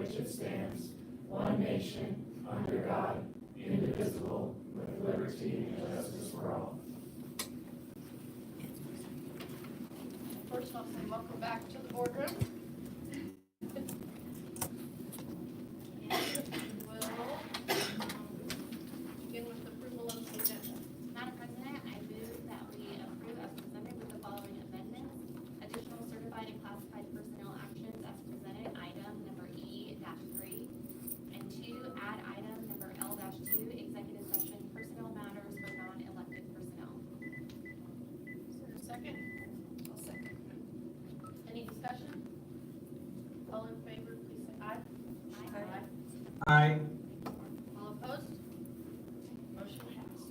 which it stands, one nation, under God, indivisible, with liberty and justice for all. First, I'll say welcome back to the boardroom. Begin with approval of the agenda. Madam President, I move that we approve as presented with the following amendments. Additional certified and classified personnel actions as presented, item number E-3, and 2, add item number L-2, executive session personnel matters for non-elected personnel. Is there a second? I'll second. Any discussion? All in favor, please say aye. Aye. Aye. All opposed? Motion passed.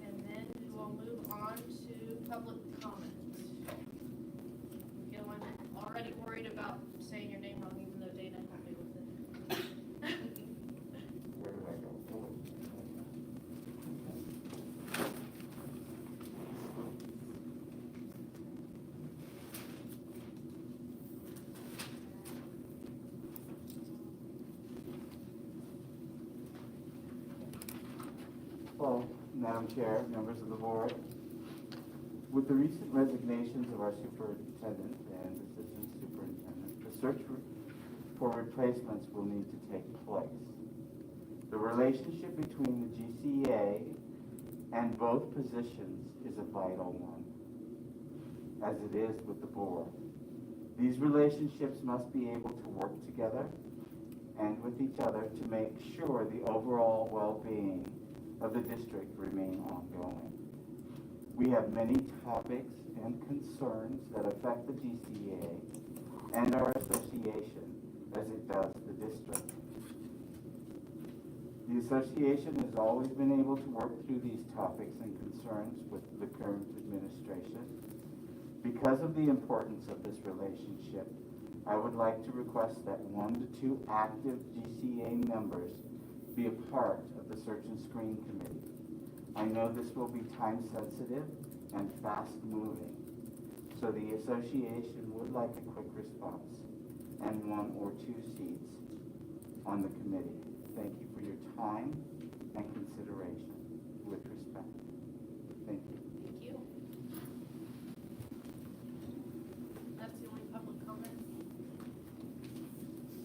And then we will move on to public comment. You know, I'm already worried about saying your name wrong, even though Dana helped me with it. Where did I go? Well, Madam Chair, members of the board, with the recent resignations of our superintendent and assistant superintendent, the search for replacements will need to take place. The relationship between the GCA and both positions is a vital one, as it is with the board. These relationships must be able to work together and with each other to make sure the overall well-being of the district remain ongoing. We have many topics and concerns that affect the GCA and our association as it does the district. The association has always been able to work through these topics and concerns with the current administration. Because of the importance of this relationship, I would like to request that 1 to 2 active GCA members be a part of the Search and Screen Committee. I know this will be time sensitive and fast moving, so the association would like a quick response and 1 or 2 seats on the committee. Thank you for your time and consideration. With respect. Thank you. Thank you. That's the only public comment.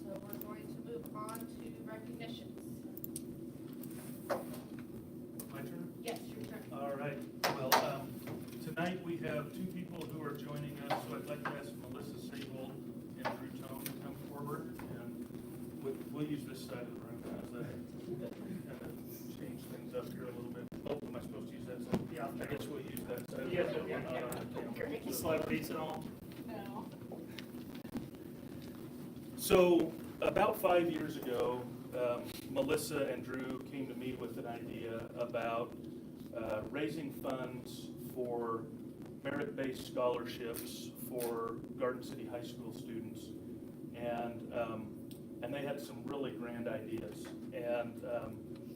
So we're going to move on to recognitions. My turn? Yes, your turn. All right. Well, tonight we have 2 people who are joining us, so I'd like to ask Melissa Sable and Drew Tone to come forward, and we'll use this side of the room as that kind of change things up here a little bit. Oh, am I supposed to use that side? Yeah, I guess we'll use that side. Yeah, We're not on the camera. So- Celebrities and all. No. So about 5 years ago, Melissa and Drew came to me with an idea about raising funds for merit-based scholarships for Garden City High School students, and they had some really grand ideas. And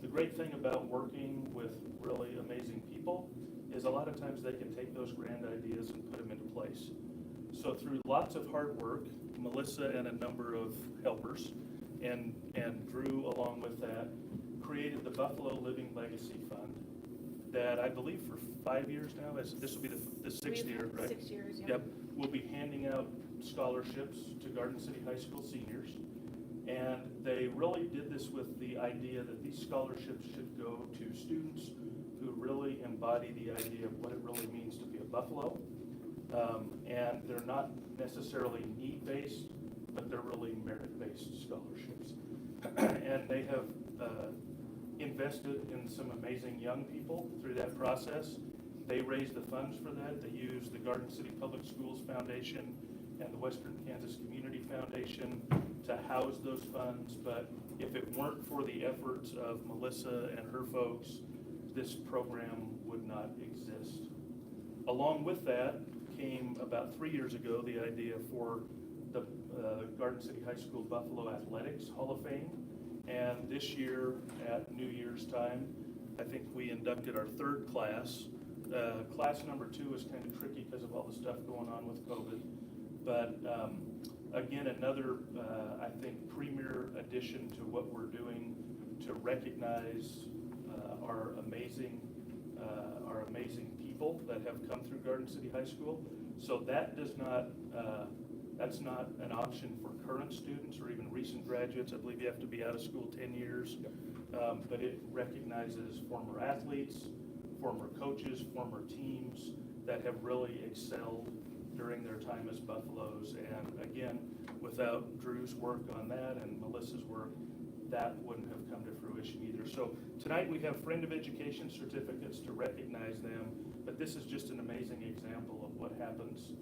the great thing about working with really amazing people is a lot of times they can take those grand ideas and put them into place. So through lots of hard work, Melissa and a number of helpers, and Drew along with that, created the Buffalo Living Legacy Fund that I believe for 5 years now, this will be the 6th year, right? 6 years, yeah. Yep, we'll be handing out scholarships to Garden City High School seniors. And they really did this with the idea that these scholarships should go to students who really embody the idea of what it really means to be a Buffalo. And they're not necessarily need-based, but they're really merit-based scholarships. And they have invested in some amazing young people through that process. They raised the funds for that. They used the Garden City Public Schools Foundation and the Western Kansas Community Foundation to house those funds. But if it weren't for the efforts of Melissa and her folks, this program would not exist. Along with that came about 3 years ago the idea for the Garden City High School Buffalo Athletics Hall of Fame. And this year at New Year's time, I think we inducted our 3rd class. Class number 2 is kind of tricky because of all the stuff going on with COVID. But again, another, I think, premier addition to what we're doing to recognize our amazing people that have come through Garden City High School. So that does not, that's not an option for current students or even recent graduates. I believe you have to be out of school 10 years. But it recognizes former athletes, former coaches, former teams that have really excelled during their time as Buffaloes. And again, without Drew's work on that and Melissa's work, that wouldn't have come to fruition either. So tonight we have Friend of Education certificates to recognize them, but this is just an amazing example of what happens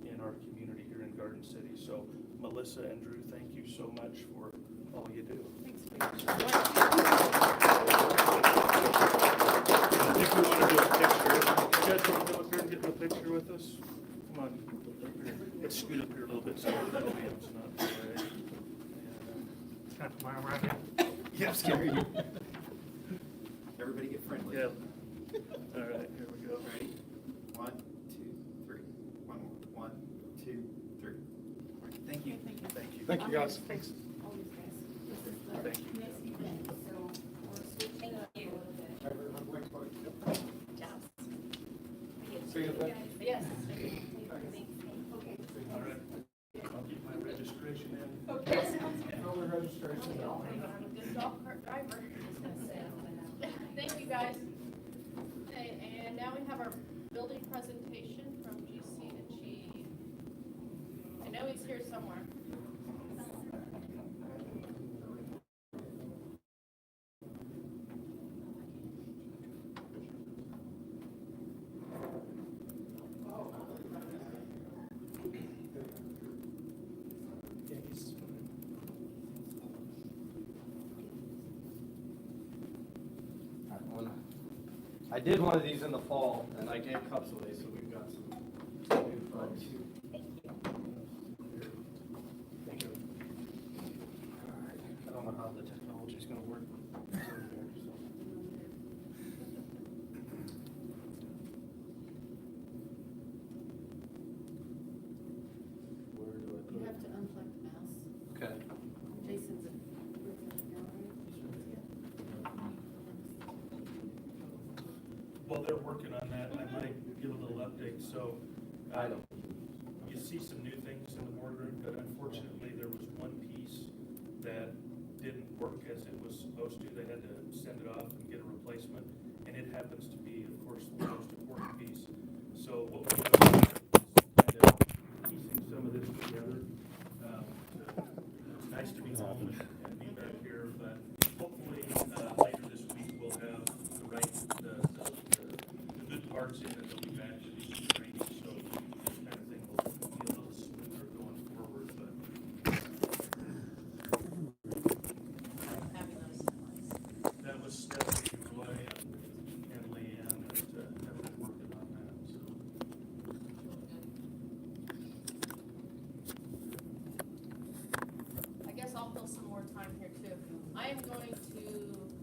in our community here in Garden City. So Melissa and Drew, thank you so much for all you do. Thanks for I think we want to do a picture. You guys want to come up here and get in a picture with us? Come on. Let's scoot up here a little bit so that lamp's not too bright. Got my right hand. Yeah, I'm scary. Everybody get friendly. Yeah. All right, here we go. Ready? 1, 2, 3. One more. 1, 2, 3. Thank you. Thank you. Thank you. Thank you, guys. Thanks. Thank you. See you then. Yes. All right. I'll get my registration in. Okay. Fill the registration out. I'm a good golf cart driver. Thank you, guys. Okay, and now we have our building presentation from GC to Chief. I know he's here somewhere. I did one of these in the fall, and I gave cups away, so we've got some new folks. Thank you. All right. I don't know how the technology is going to work. Where do I put You it? have to unplug the mouse. Okay. Jason's a. While they're working on that, I might give a little update. So I don't. you see some new things in the boardroom, but unfortunately there was one piece that didn't work as it was supposed to. They had to send it off and get a replacement, and it happens to be, of course, the most important piece. So what we're doing is kind of piecing some of this together. It's nice to be home and be back here, but hopefully later this week we'll have the right, the good parts in it that we've actually trained. So this kind of thing will be a little smoother going forward, but that was Stephanie, Roy, and Leanne that have been working on that, so. I guess I'll fill some more time here too. I am going to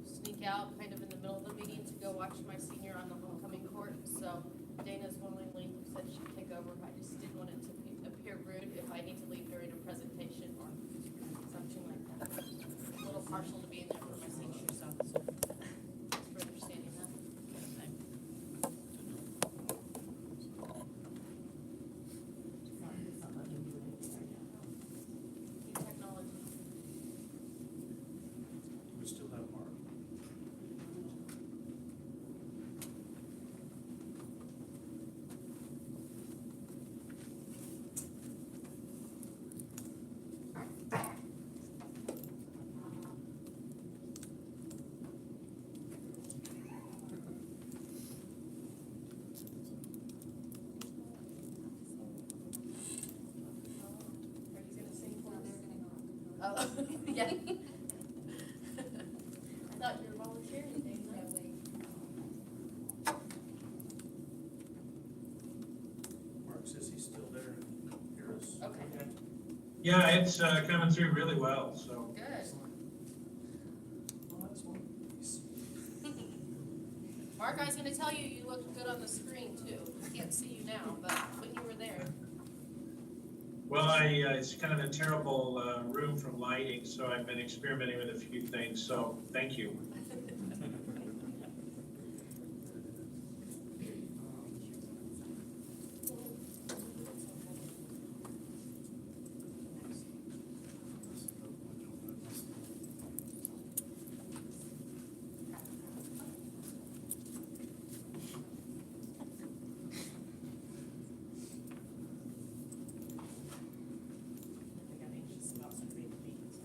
sneak out kind of in the middle of the meeting to go watch my senior on the homecoming court. So Dana's willingly said she'd take over. I just didn't want it to appear rude if I need to leave during a presentation or something like that. A little partial to being there for my senior, so thanks for understanding that. New technology. We still have Mark. Are you gonna sing for us? Oh, yeah. I thought you were volunteering, Dana. Mark says he's still there and hear us. Okay. Yeah, it's coming through really well, so. Good. Mark, I was gonna tell you, you looked good on the screen too. Can't see you now, but when you were there. Well, it's kind of a terrible room for lighting, so I've been experimenting with a few things, so thank you. I got anxious about some big meetings.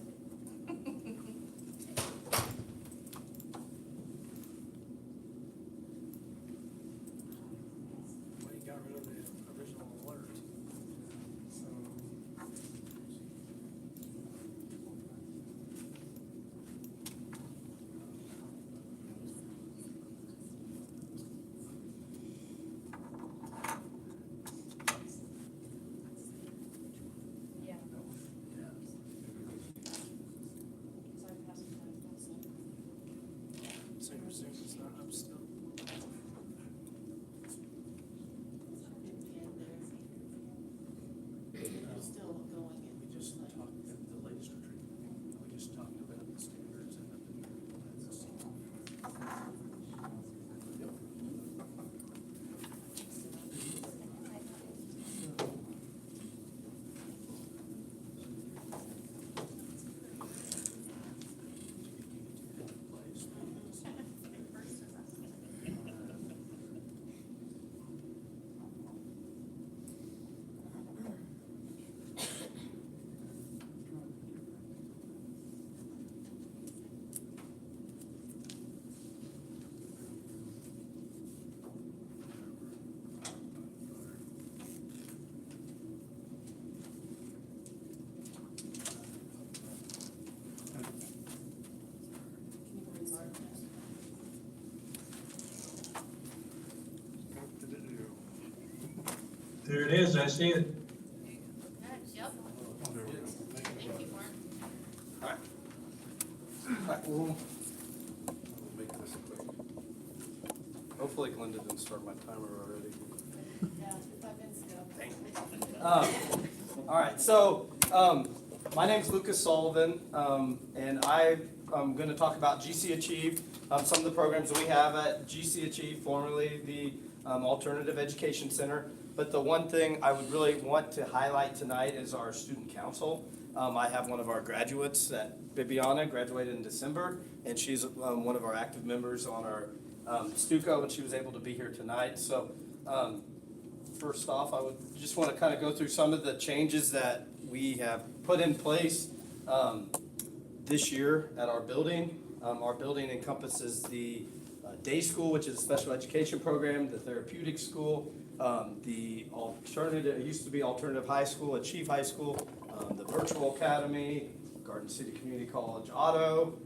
Well, you got rid of the original alert. So. Yeah. Yeah. So you're saying it's not up still? It's still going in. We just talked at the latest retreat. We just talked about the standards and the. There it is, I see it. Okay, yep. Thank you, Mark. Alright, we'll make this quick. Hopefully Glenda didn't start my timer already. Yeah, 5 minutes ago. All right, so my name's Lucas Sullivan, and I'm going to talk about GC Achieve, some of the programs that we have at GC Achieve, formerly the Alternative Education Center. But the one thing I would really want to highlight tonight is our student council. I have one of our graduates, Bibiana, graduated in December, and she's one of our active members on our Stuco, and she was able to be here tonight. So first off, I would just want to kind of go through some of the changes that we have put in place this year at our building. Our building encompasses the day school, which is a special education program, the Therapeutic School, the alternative, it used to be Alternative High School, Achieve High School, the Virtual Academy, Garden City Community College Auto,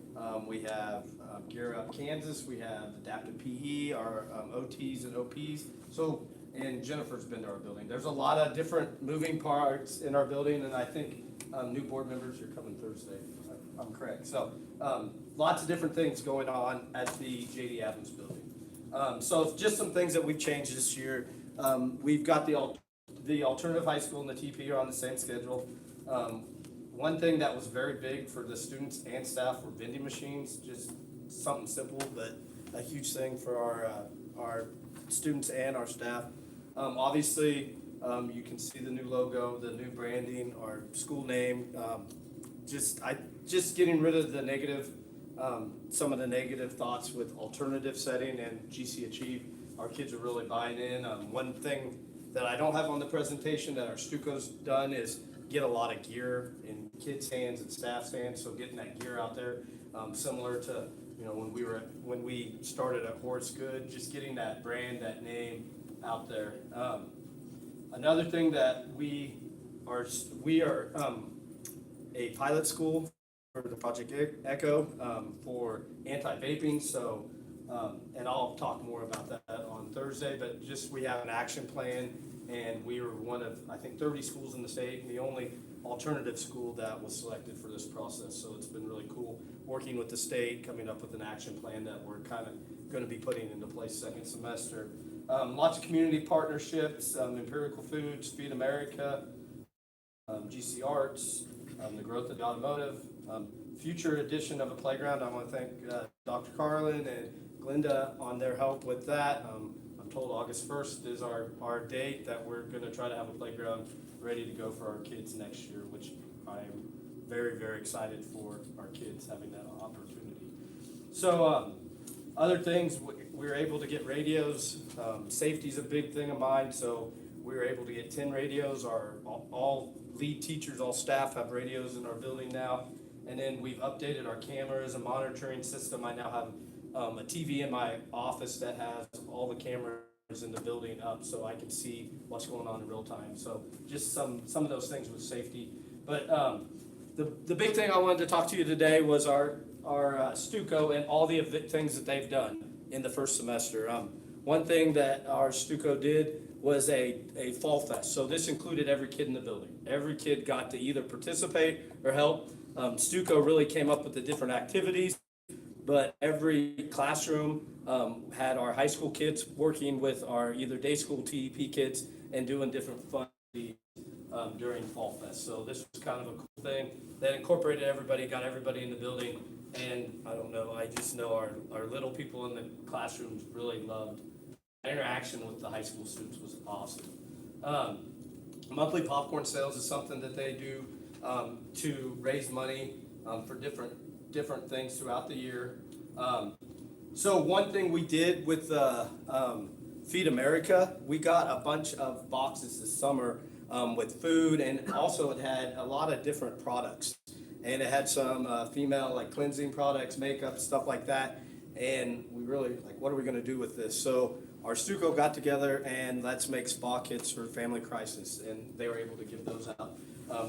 we have Gear Up Kansas, we have Adaptive PE, our OTs and OPs. So, and Jennifer's been to our building. There's a lot of different moving parts in our building, and I think new board members, you're coming Thursday, if I'm correct. So lots of different things going on at the J.D. Adams building. So just some things that we've changed this year. We've got the alternative high school and the TP are on the same schedule. One thing that was very big for the students and staff were vending machines, just something simple, but a huge thing for our students and our staff. Obviously, you can see the new logo, the new branding, our school name. Just getting rid of the negative, some of the negative thoughts with alternative setting and GC Achieve. Our kids are really buying in. One thing that I don't have on the presentation that our Stuco's done is get a lot of gear in kids' hands and staff's hands. So getting that gear out there, similar to when we started at Horace Good, just getting that brand, that name out there. Another thing that we are a pilot school for the Project Echo for anti-vaping. So, and I'll talk more about that on Thursday, but just we have an action plan, and we were one of, I think, 30 schools in the state, and the only alternative school that was selected for this process. So it's been really cool working with the state, coming up with an action plan that we're kind of going to be putting into place second semester. Lots of community partnerships, Empirical Foods, Feed America, GC Arts, the growth of the automotive, future addition of a playground. I want to thank Dr. Carlin and Glinda on their help with that. I'm told August 1st is our date that we're going to try to have a playground ready to go for our kids next year, which I'm very, very excited for our kids having that opportunity. So other things, we were able to get radios. Safety's a big thing of mine, so we were able to get 10 radios. All lead teachers, all staff have radios in our building now. And then we've updated our cameras and monitoring system. I now have a TV in my office that has all the cameras in the building up so I can see what's going on in real time. So just some of those things with safety. But the big thing I wanted to talk to you today was our Stuco and all the things that they've done in the first semester. One thing that our Stuco did was a fall fest. So this included every kid in the building. Every kid got to either participate or help. Stuco really came up with the different activities, but every classroom had our high school kids working with our either day school TEP kids and doing different fun during Fall Fest. So this was kind of a cool thing that incorporated everybody, got everybody in the building, and I don't know, I just know our little people in the classrooms really loved interaction with the high school students was awesome. Monthly popcorn sales is something that they do to raise money for different things throughout the year. So one thing we did with Feed America, we got a bunch of boxes this summer with food, and also it had a lot of different products. And it had some female like cleansing products, makeup, stuff like that. And we really like, what are we going to do with this? So our Stuco got together and let's make spa kits for family crisis, and they were able to give those out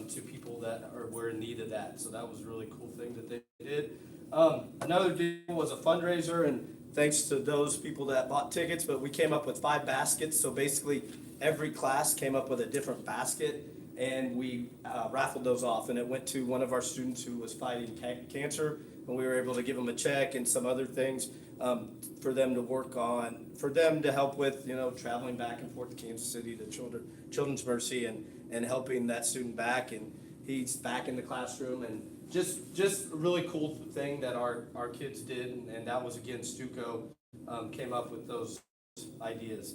to people that were in need of that. So that was a really cool thing that they did. Another deal was a fundraiser, and thanks to those people that bought tickets, but we came up with 5 baskets. So basically every class came up with a different basket, and we raffled those off, and it went to one of our students who was fighting cancer, and we were able to give them a check and some other things for them to work on, for them to help with, traveling back and forth to Kansas City to Children's Mercy and helping that student back, and he's back in the classroom, and just a really cool thing that our kids did, and that was, again, Stuco came up with those ideas.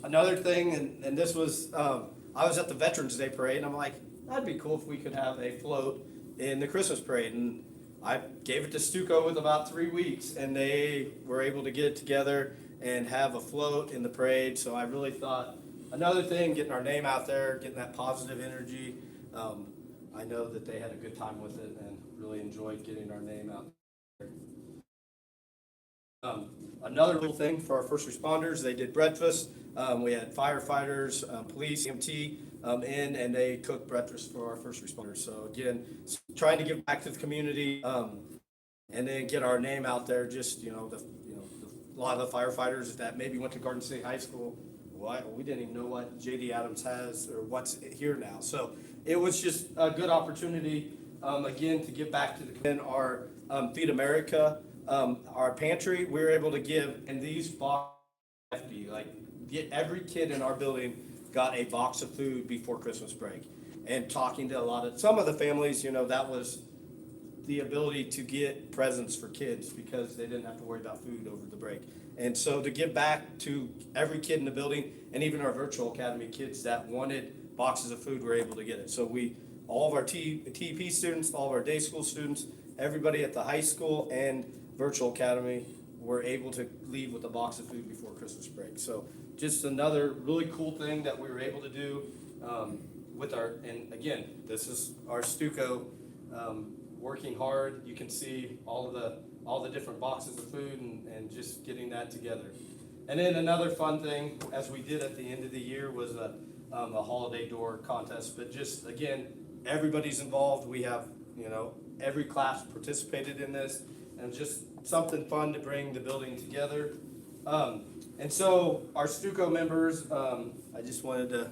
Another thing, and this was, I was at the Veterans Day Parade, and I'm like, that'd be cool if we could have a float in the Christmas parade, and I gave it to Stuco with about 3 weeks, and they were able to get it together and have a float in the parade. So I really thought, another thing, getting our name out there, getting that positive energy. I know that they had a good time with it and really enjoyed getting our name out there. Another little thing for our first responders, they did breakfast. We had firefighters, police, EMT in, and they cooked breakfast for our first responders. So again, trying to give back to the community, and then get our name out there. Just a lot of the firefighters that maybe went to Garden City High School, we didn't even know what JD Adams has or what's here now. So it was just a good opportunity, again, to give back to the community. Our Feed America, our pantry, we were able to give, and these boxes, every kid in our building got a box of food before Christmas break. And talking to some of the families, that was the ability to get presents for kids because they didn't have to worry about food over the break. And so to give back to every kid in the building, and even our virtual academy kids that wanted boxes of food were able to get it. So all of our TEP students, all of our day school students, everybody at the high school and virtual academy were able to leave with a box of food before Christmas break. So just another really cool thing that we were able to do and again, this is our Stuco working hard. You can see all the different boxes of food and just getting that together. And then another fun thing, as we did at the end of the year, was a holiday door contest. But just, again, everybody's involved. We have, every class participated in this, and just something fun to bring the building together. And so our Stuco members, I just wanted to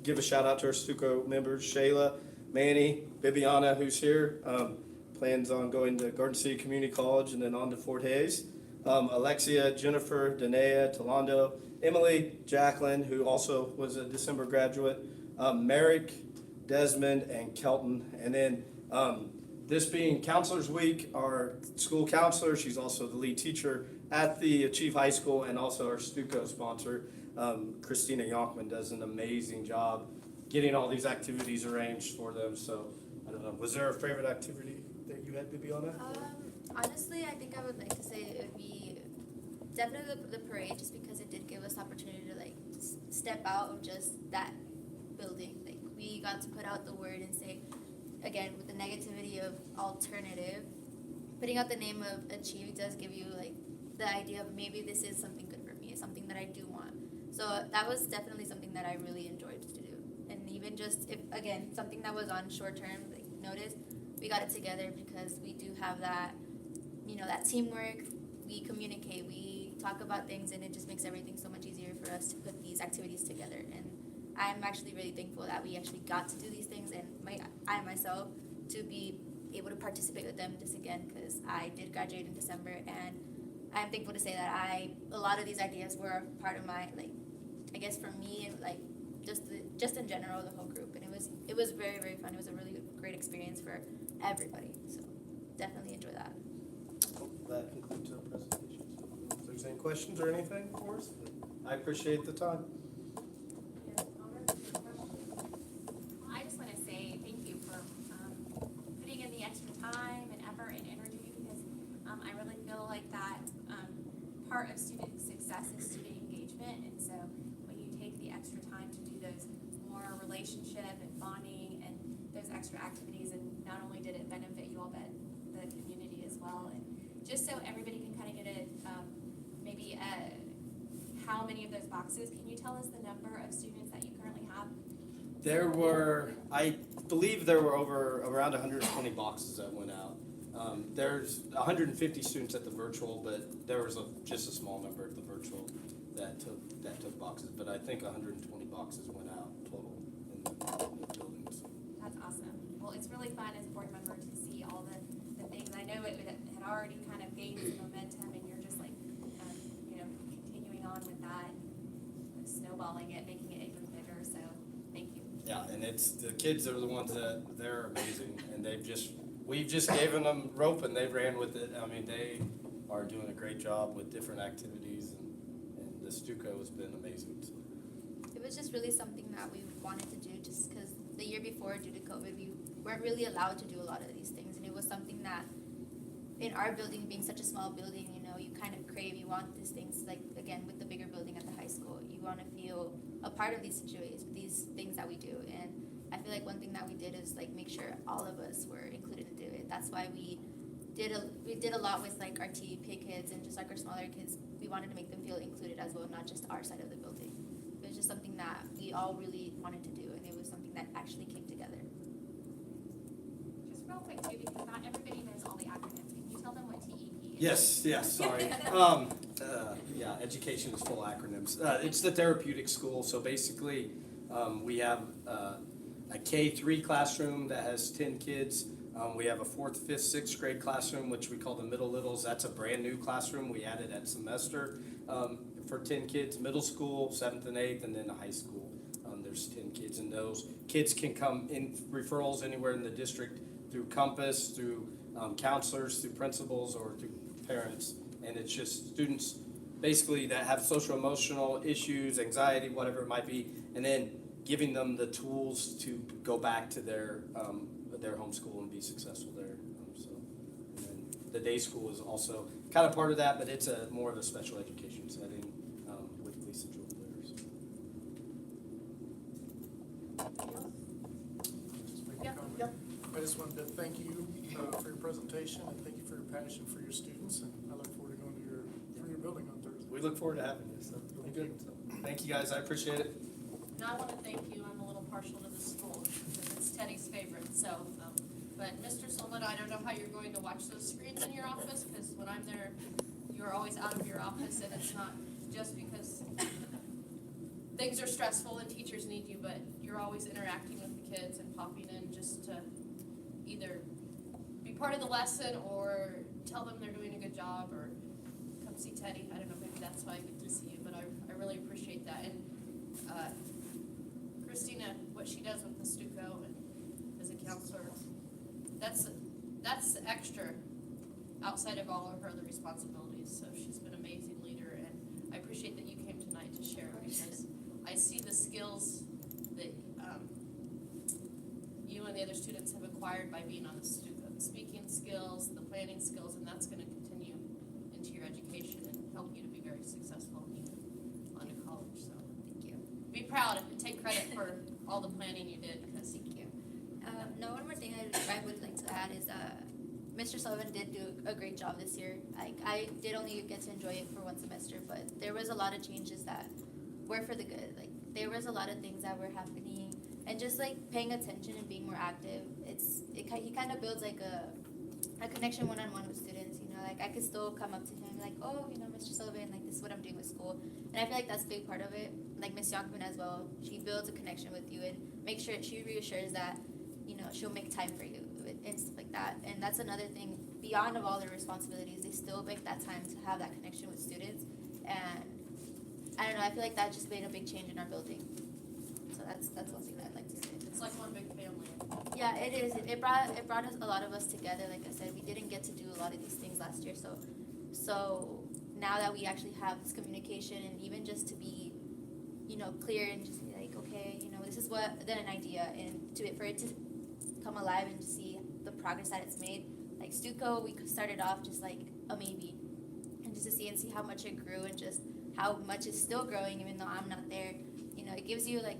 give a shout out to our Stuco members, Shayla, Manny, Bibiana, who's here, plans on going to Garden City Community College and then on to Fort Hays. Alexia, Jennifer, Danae, Tolando, Emily, Jacqueline, who also was a December graduate, Merrick, Desmond, and Kelton. And then this being Counselors Week, our school counselor, she's also the lead teacher at the Achieve High School, and also our Stuco sponsor, Christina Yonkman, does an amazing job getting all these activities arranged for them. So I don't know, was there a favorite activity that you had to be on that? Honestly, I think I would like to say it would be definitely the parade, just because it did give us opportunity to like step out of just that building. Like we got to put out the word and say, again, with the negativity of alternative, putting out the name of Achieve does give you like the idea of maybe this is something good for me, something that I do want. So that was definitely something that I really enjoyed to do. And even just if, again, something that was on short term, like notice, we got it together because we do have that, you know, that teamwork. We communicate, we talk about things, and it just makes everything so much easier for us to put these activities together. And I'm actually really thankful that we actually got to do these things, and I myself to be able to participate with them just again, because I did graduate in December, and I'm thankful to say that a lot of these ideas were part of my, like, I guess for me, and like just in general, the whole group. And it was very, very fun. It was a really great experience for everybody. So definitely enjoy that. That concludes our presentation. If there's any questions or anything for us, I appreciate the time. I just want to say thank you for putting in the extra time and effort and energy, because I really feel like that part of student success is student engagement. And so when you take the extra time to do those more relationship and bonding and those extra activities, and not only did it benefit you all, but the community as well. And just so everybody can kind of get how many of those boxes, can you tell us the number of students that you currently have? I believe there were around 120 boxes that went out. There's 150 students at the virtual, but there was just a small number at the virtual that took boxes. But I think 120 boxes went out total in the buildings. That's awesome. Well, it's really fun as a board member to see all the things. I know it had already kind of gained some momentum, and you're just like, continuing on with that, and snowballing it, making it even bigger. So thank you. Yeah, and it's the kids are the ones that they're amazing, and we've just given them rope and they ran with it. I mean, they are doing a great job with different activities, and the Stuco has been amazing. So. It was just really something that we wanted to do, just because the year before, due to COVID, we weren't really allowed to do a lot of these things, and it was something that, in our building being such a small building, you kind of crave, you want these things, like, again, with the bigger building at the high school, you want to feel a part of these situations, these things that we do. And I feel like one thing that we did is, like, make sure all of us were included to do it. That's why we did a lot with, like, our TEP kids and just, like, our smaller kids. We wanted to make them feel included as well, not just our side of the building. It was just something that we all really wanted to do, and it was something that actually came together. Just real quick too, because not everybody knows all the acronyms. Can you tell them what TEP is? Yes, sorry. Yeah, education is full of acronyms. It's the Therapeutic School, so basically we have a K-3 classroom that has 10 kids. We have a 4th, 5th, 6th grade classroom, which we call the Middle Littles. That's a brand new classroom we added at semester for 10 kids. Middle school, 7th and 8th, and then the high school. There's 10 kids, and those kids can come in referrals anywhere in the district through Compass, through counselors, through principals, or through parents. And it's just students basically that have social emotional issues, anxiety, whatever it might be, and then giving them the tools to go back to their home school and be successful there. And then the day school is also kind of part of that, but it's more of a special education setting with Lisa Jewell there. So. Just make a Yep. comment. Yep. I just wanted to thank you for your presentation, and thank you for your passion for your students, and I look forward to going to your building on Thursday. We look forward to having you. So Thank good. you. So, thank you guys. I appreciate it. And I want to thank you. I'm a little partial to the school because it's Teddy's favorite. So, but Mr. Solid, I don't know how you're going to watch those screens in your office, because when I'm there, you're always out of your office, and it's not just because things are stressful and teachers need you, but you're always interacting with the kids and popping in just to either be part of the lesson or tell them they're doing a good job or come see Teddy. I don't know, maybe that's why I get to see you, but I really appreciate that. And Christina, what she does with the Stuco and counselor. That's extra outside of all of her other responsibilities, so she's been an amazing leader, and I appreciate that you came tonight to share, because I see the skills that you and the other students have acquired by being on the speaking skills, the planning skills, and that's gonna continue into your education and help you to be very successful when you go on to college, so. Thank you. Be proud and take credit for all the planning you did, because Thank you. No, one more thing I would like to add is Mr. Sullivan did do a great job this year. Like, I did only get to enjoy it for one semester, but there was a lot of changes that were for the good. Like, there was a lot of things that were happening, and just like paying attention and being more active. He kind of builds like a connection one-on-one with students. You know, like I could still come up to him like, oh, you know, Mr. Sullivan, like this is what I'm doing with school, and I feel like that's a big part of it. Like Ms. Youngman as well, she builds a connection with you and make sure she reassures that, you know, she'll make time for you and stuff like that. And that's another thing, beyond of all their responsibilities, they still make that time to have that connection with students. And I don't know, I feel like that just made a big change in our building. So that's one thing that I'd like to say. it's like one big family. Yeah, it is. It brought us a lot of us together. Like I said, we didn't get to do a lot of these things last year. So now that we actually have this communication, and even just to be, you know, clear and just be like, okay, you know, this is an idea, and for it to come alive and to see the progress that it's made. Like Stuco, we started off just like a maybe, and just to see how much it grew and just how much it's still growing, even though I'm not there. You know, it gives you like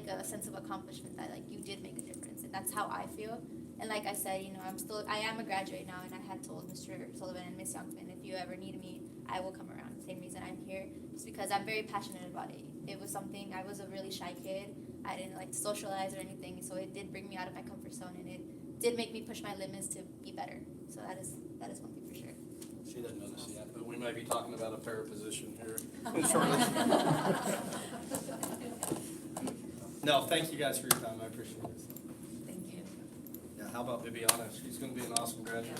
a sense of accomplishment that like you did make a difference, and that's how I feel. And like I said, you know, I am a graduate now, and I had told Mr. Sullivan and Ms. Youngman, if you ever need me, I will come around. Same reason I'm here, just because I'm very passionate about it. It was something, I was a really shy kid. I didn't like to socialize or anything, so it did bring me out of my comfort zone, and it did make me push my limits to be better. So that is one thing for sure. She doesn't know this yet, but we may be talking about a para position here shortly. No, thank you guys for your time. I appreciate it. Thank you. Yeah, how about Viviana? She's going to be an awesome graduate.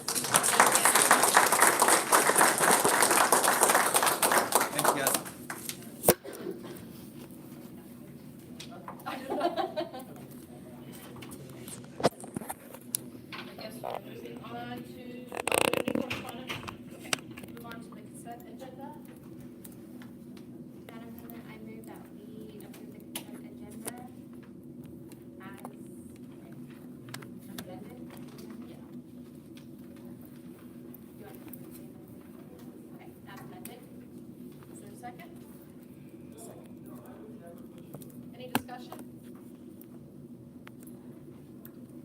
Thank you, guys. I guess we're moving on to, any correspondence? Okay, move on to the consent agenda. Madam President, I move that we approve the consent agenda as amended. Yeah. You want to say that? Okay, as amended. Is there a second? Any discussion?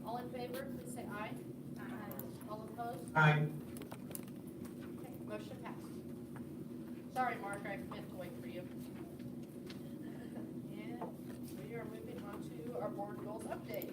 All in favor, please say aye. All opposed? Aye. Okay, motion passed. Sorry, Mark, I meant to wait for you. And we are moving on to our board goals update.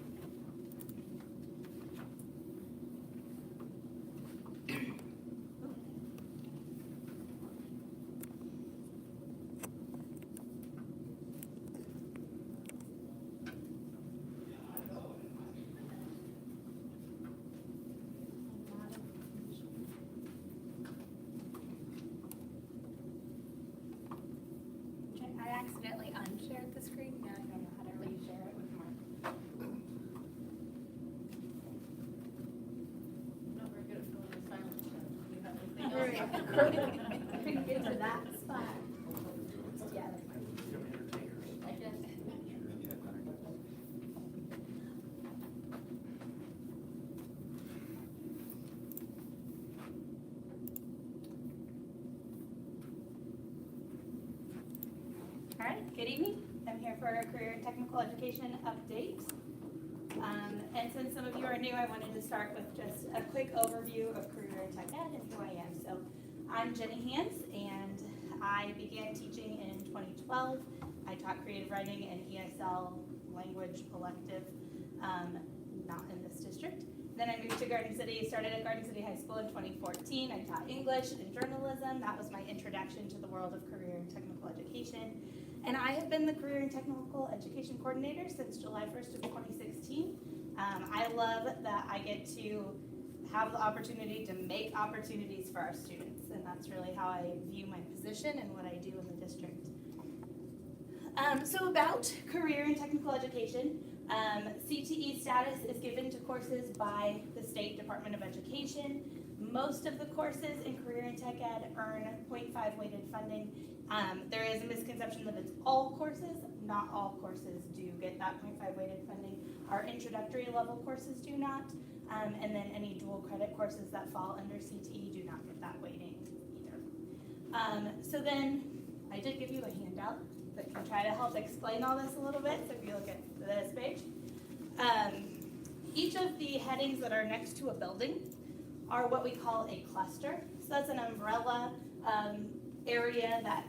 I accidentally unshared the screen, now I don't know how to reshare it with Mark. I'm not very good at filling the silence. Do you have anything else? I couldn't get to that spot. Yeah. I guess. All right, good evening. I'm here for a career and technical education update. And since some of you are new, I wanted to start with just a quick overview of career and tech ed and who I am. So I'm Jenny Hans, and I began teaching in 2012. I taught creative writing and ESL language elective, not in this district. Then I moved to Garden City, started at Garden City High School in 2014. I taught English and journalism. That was my introduction to the world of career and technical education. And I have been the Career and Technical Education Coordinator since July 1st of 2016. I love that I get to have the opportunity to make opportunities for our students, and that's really how I view my position and what I do in the district. So about career and technical education, CTE status is given to courses by the State Department of Education. Most of the courses in Career and Tech Ed earn 0.5 weighted funding. There is a misconception that it's all courses. Not all courses do get that 0.5 weighted funding. Our introductory level courses do not. And then any dual credit courses that fall under CTE do not get that weighting either. So then I did give you a handout that can try to help explain all this a little bit. So if you look at this page, each of the headings that are next to a building are what we call a cluster. So that's an umbrella area that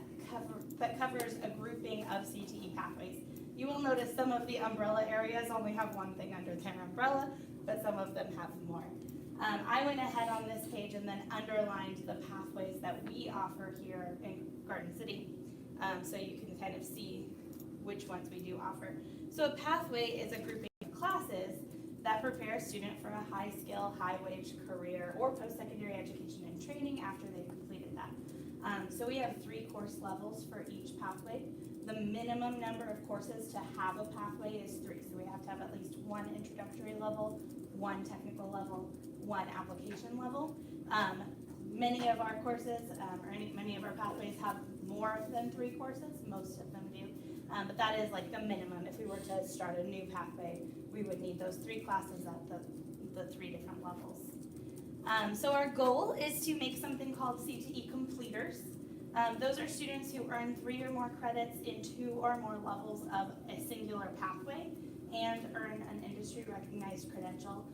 covers a grouping of CTE pathways. You will notice some of the umbrella areas only have one thing under their umbrella, but some of them have more. I went ahead on this page and then underlined the pathways that we offer here in Garden City, so you can kind of see which ones we do offer. So a pathway is a grouping of classes that prepare a student for a high skill, high wage career or post-secondary education and training after they've completed that. So we have 3 course levels for each pathway. The minimum number of courses to have a pathway is 3. So we have to have at least 1 introductory level, 1 technical level, 1 application level. Many of our courses, many of our pathways have more than 3 courses. Most of them do. But that is like the minimum. If we were to start a new pathway, we would need those 3 classes at the 3 different levels. So our goal is to make something called CTE completers. Those are students who earn 3 or more credits in 2 or more levels of a singular pathway and earn an industry recognized credential.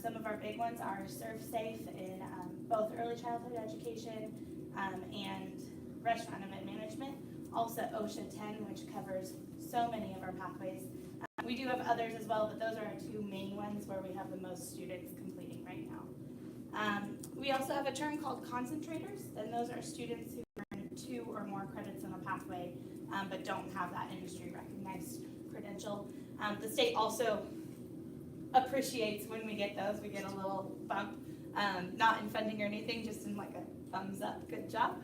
Some of our big ones are Serve Safe in both early childhood education and restaurant event management. Also OSHA 10, which covers so many of our pathways. We do have others as well, but those are our 2 main ones where we have the most students completing right now. We also have a term called Concentrators, and those are students who earn 2 or more credits in a pathway, but don't have that industry recognized credential. The state also appreciates when we get those. We get a little bump, not in funding or anything, just in like a thumbs up, good job.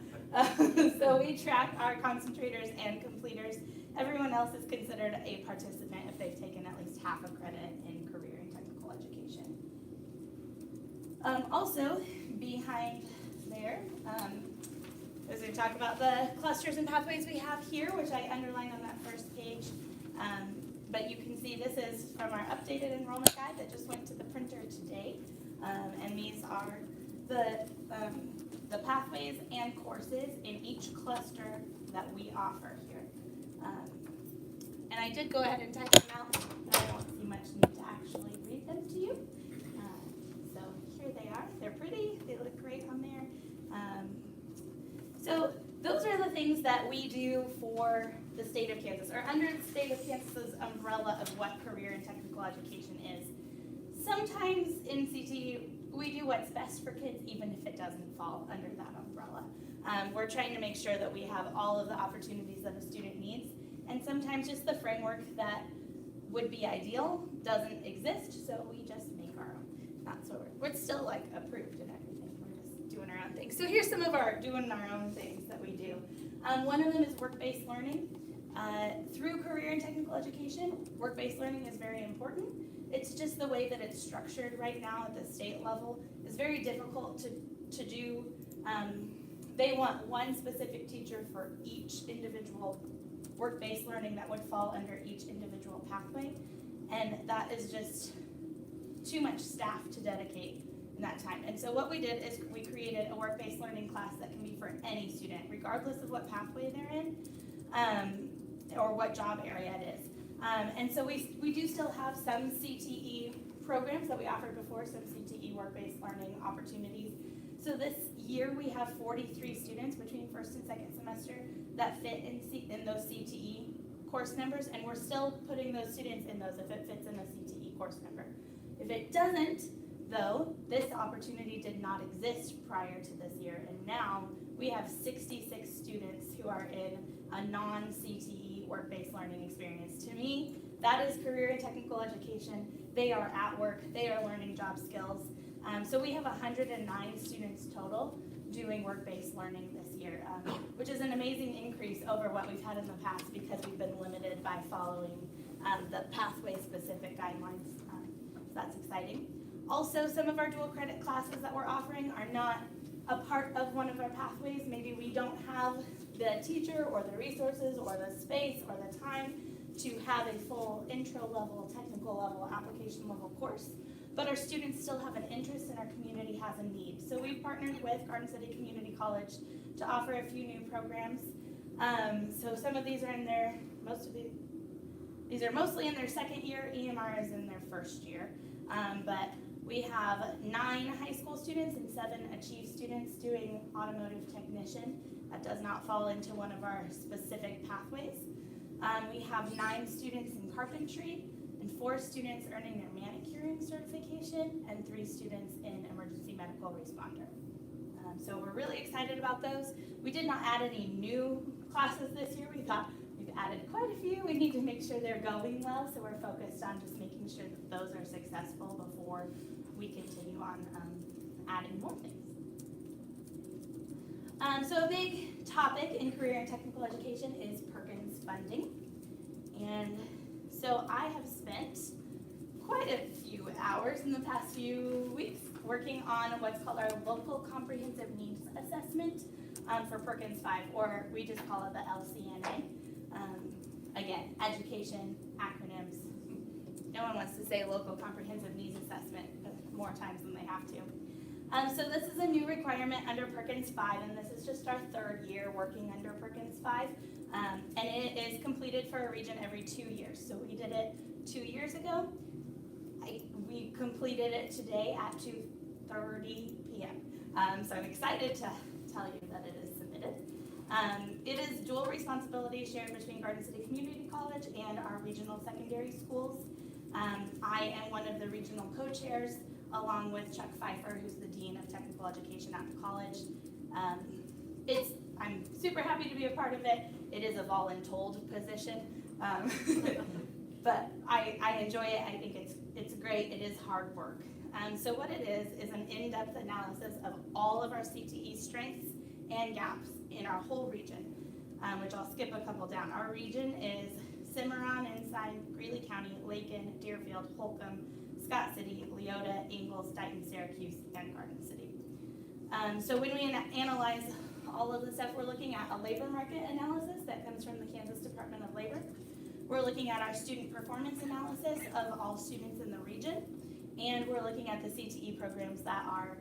So we track our concentrators and completers. Everyone else is considered a participant if they've taken at least half a credit in career and technical education. Also, behind there, as we talk about the clusters and pathways we have here, which I underlined on that first page. But you can see this is from our updated enrollment guide that just went to the printer today. And these are the pathways and courses in each cluster that we offer here. And I did go ahead and type them out, but I don't see much need to actually read them to you. So here they are. They're pretty. They look great on there. So those are the things that we do for the state of Kansas, or under the state of Kansas's umbrella of what career and technical education is. Sometimes in CTE, we do what's best for kids, even if it doesn't fall under that umbrella. We're trying to make sure that we have all of the opportunities that a student needs, and sometimes just the framework that would be ideal doesn't exist, so we just make our own. We're still like approved and everything. We're just doing our own thing. So here's some of our doing our own things that we do. One of them is work-based learning. Through career and technical education, work-based learning is very important. It's just the way that it's structured right now at the state level is very difficult to do. They want one specific teacher for each individual work-based learning that would fall under each individual pathway. And that is just too much staff to dedicate in that time. And so what we did is we created a work-based learning class that can be for any student, regardless of what pathway they're in, or what job area it is. And so we do still have some CTE programs that we offered before, some CTE work-based learning opportunities. So this year we have 43 students between first and second semester that fit in those CTE course numbers, and we're still putting those students in those if it fits in a CTE course number. If it doesn't, though, this opportunity did not exist prior to this year, and now we have 66 students who are in a non-CTE work-based learning experience. To me, that is career and technical education. They are at work, they are learning job skills. So we have 109 students total doing work-based learning this year, which is an amazing increase over what we've had in the past because we've been limited by following the pathway-specific guidelines. So that's exciting. Also, some of our dual credit classes that we're offering are not a part of one of our pathways. Maybe we don't have the teacher or the resources or the space or the time to have a full intro level, technical level, application level course, but our students still have an interest and our community has a need. So we've partnered with Garden City Community College to offer a few new programs. So some of these are in their, these are mostly in their second year, EMR is in their first year. But we have 9 high school students and 7 Achieve students doing automotive technician. That does not fall into one of our specific pathways. We have 9 students in carpentry and 4 students earning their manicuring certification and 3 students in emergency medical responder. So we're really excited about those. We did not add any new classes this year. We thought we've added quite a few. We need to make sure they're going well, so we're focused on just making sure that those are successful before we continue on adding more things. So a big topic in career and technical education is Perkins Funding. And so I have spent quite a few hours in the past few weeks working on what's called our Local Comprehensive Needs Assessment for Perkins 5, or we just call it the LCNA. Again, education, acronyms. No one wants to say Local Comprehensive Needs Assessment more times than they have to. So this is a new requirement under Perkins 5, and this is just our 3rd year working under Perkins 5. And it is completed for a region every 2 years. So we did it 2 years ago. We completed it today at 2:30 p.m. So I'm excited to tell you that it is submitted. It is dual responsibility shared between Garden City Community College and our regional secondary schools. I am one of the regional co-chairs, along with Chuck Pfeiffer, who's the Dean of Technical Education at the college. I'm super happy to be a part of it. It is a voluntold position, but I enjoy it. I think it's great. It is hard work. So what it is an in-depth analysis of all of our CTE strengths and gaps in our whole region, which I'll skip a couple down. Our region is Cimarron, Ensign, Greeley County, Lakin, Deerfield, Holcomb, Scott City, Leota, Ingalls, Dighton, Syracuse, and Garden City. So when we analyze all of the stuff, we're looking at a labor market analysis that comes from the Kansas Department of Labor. We're looking at our student performance analysis of all students in the region, and we're looking at the CTE programs that are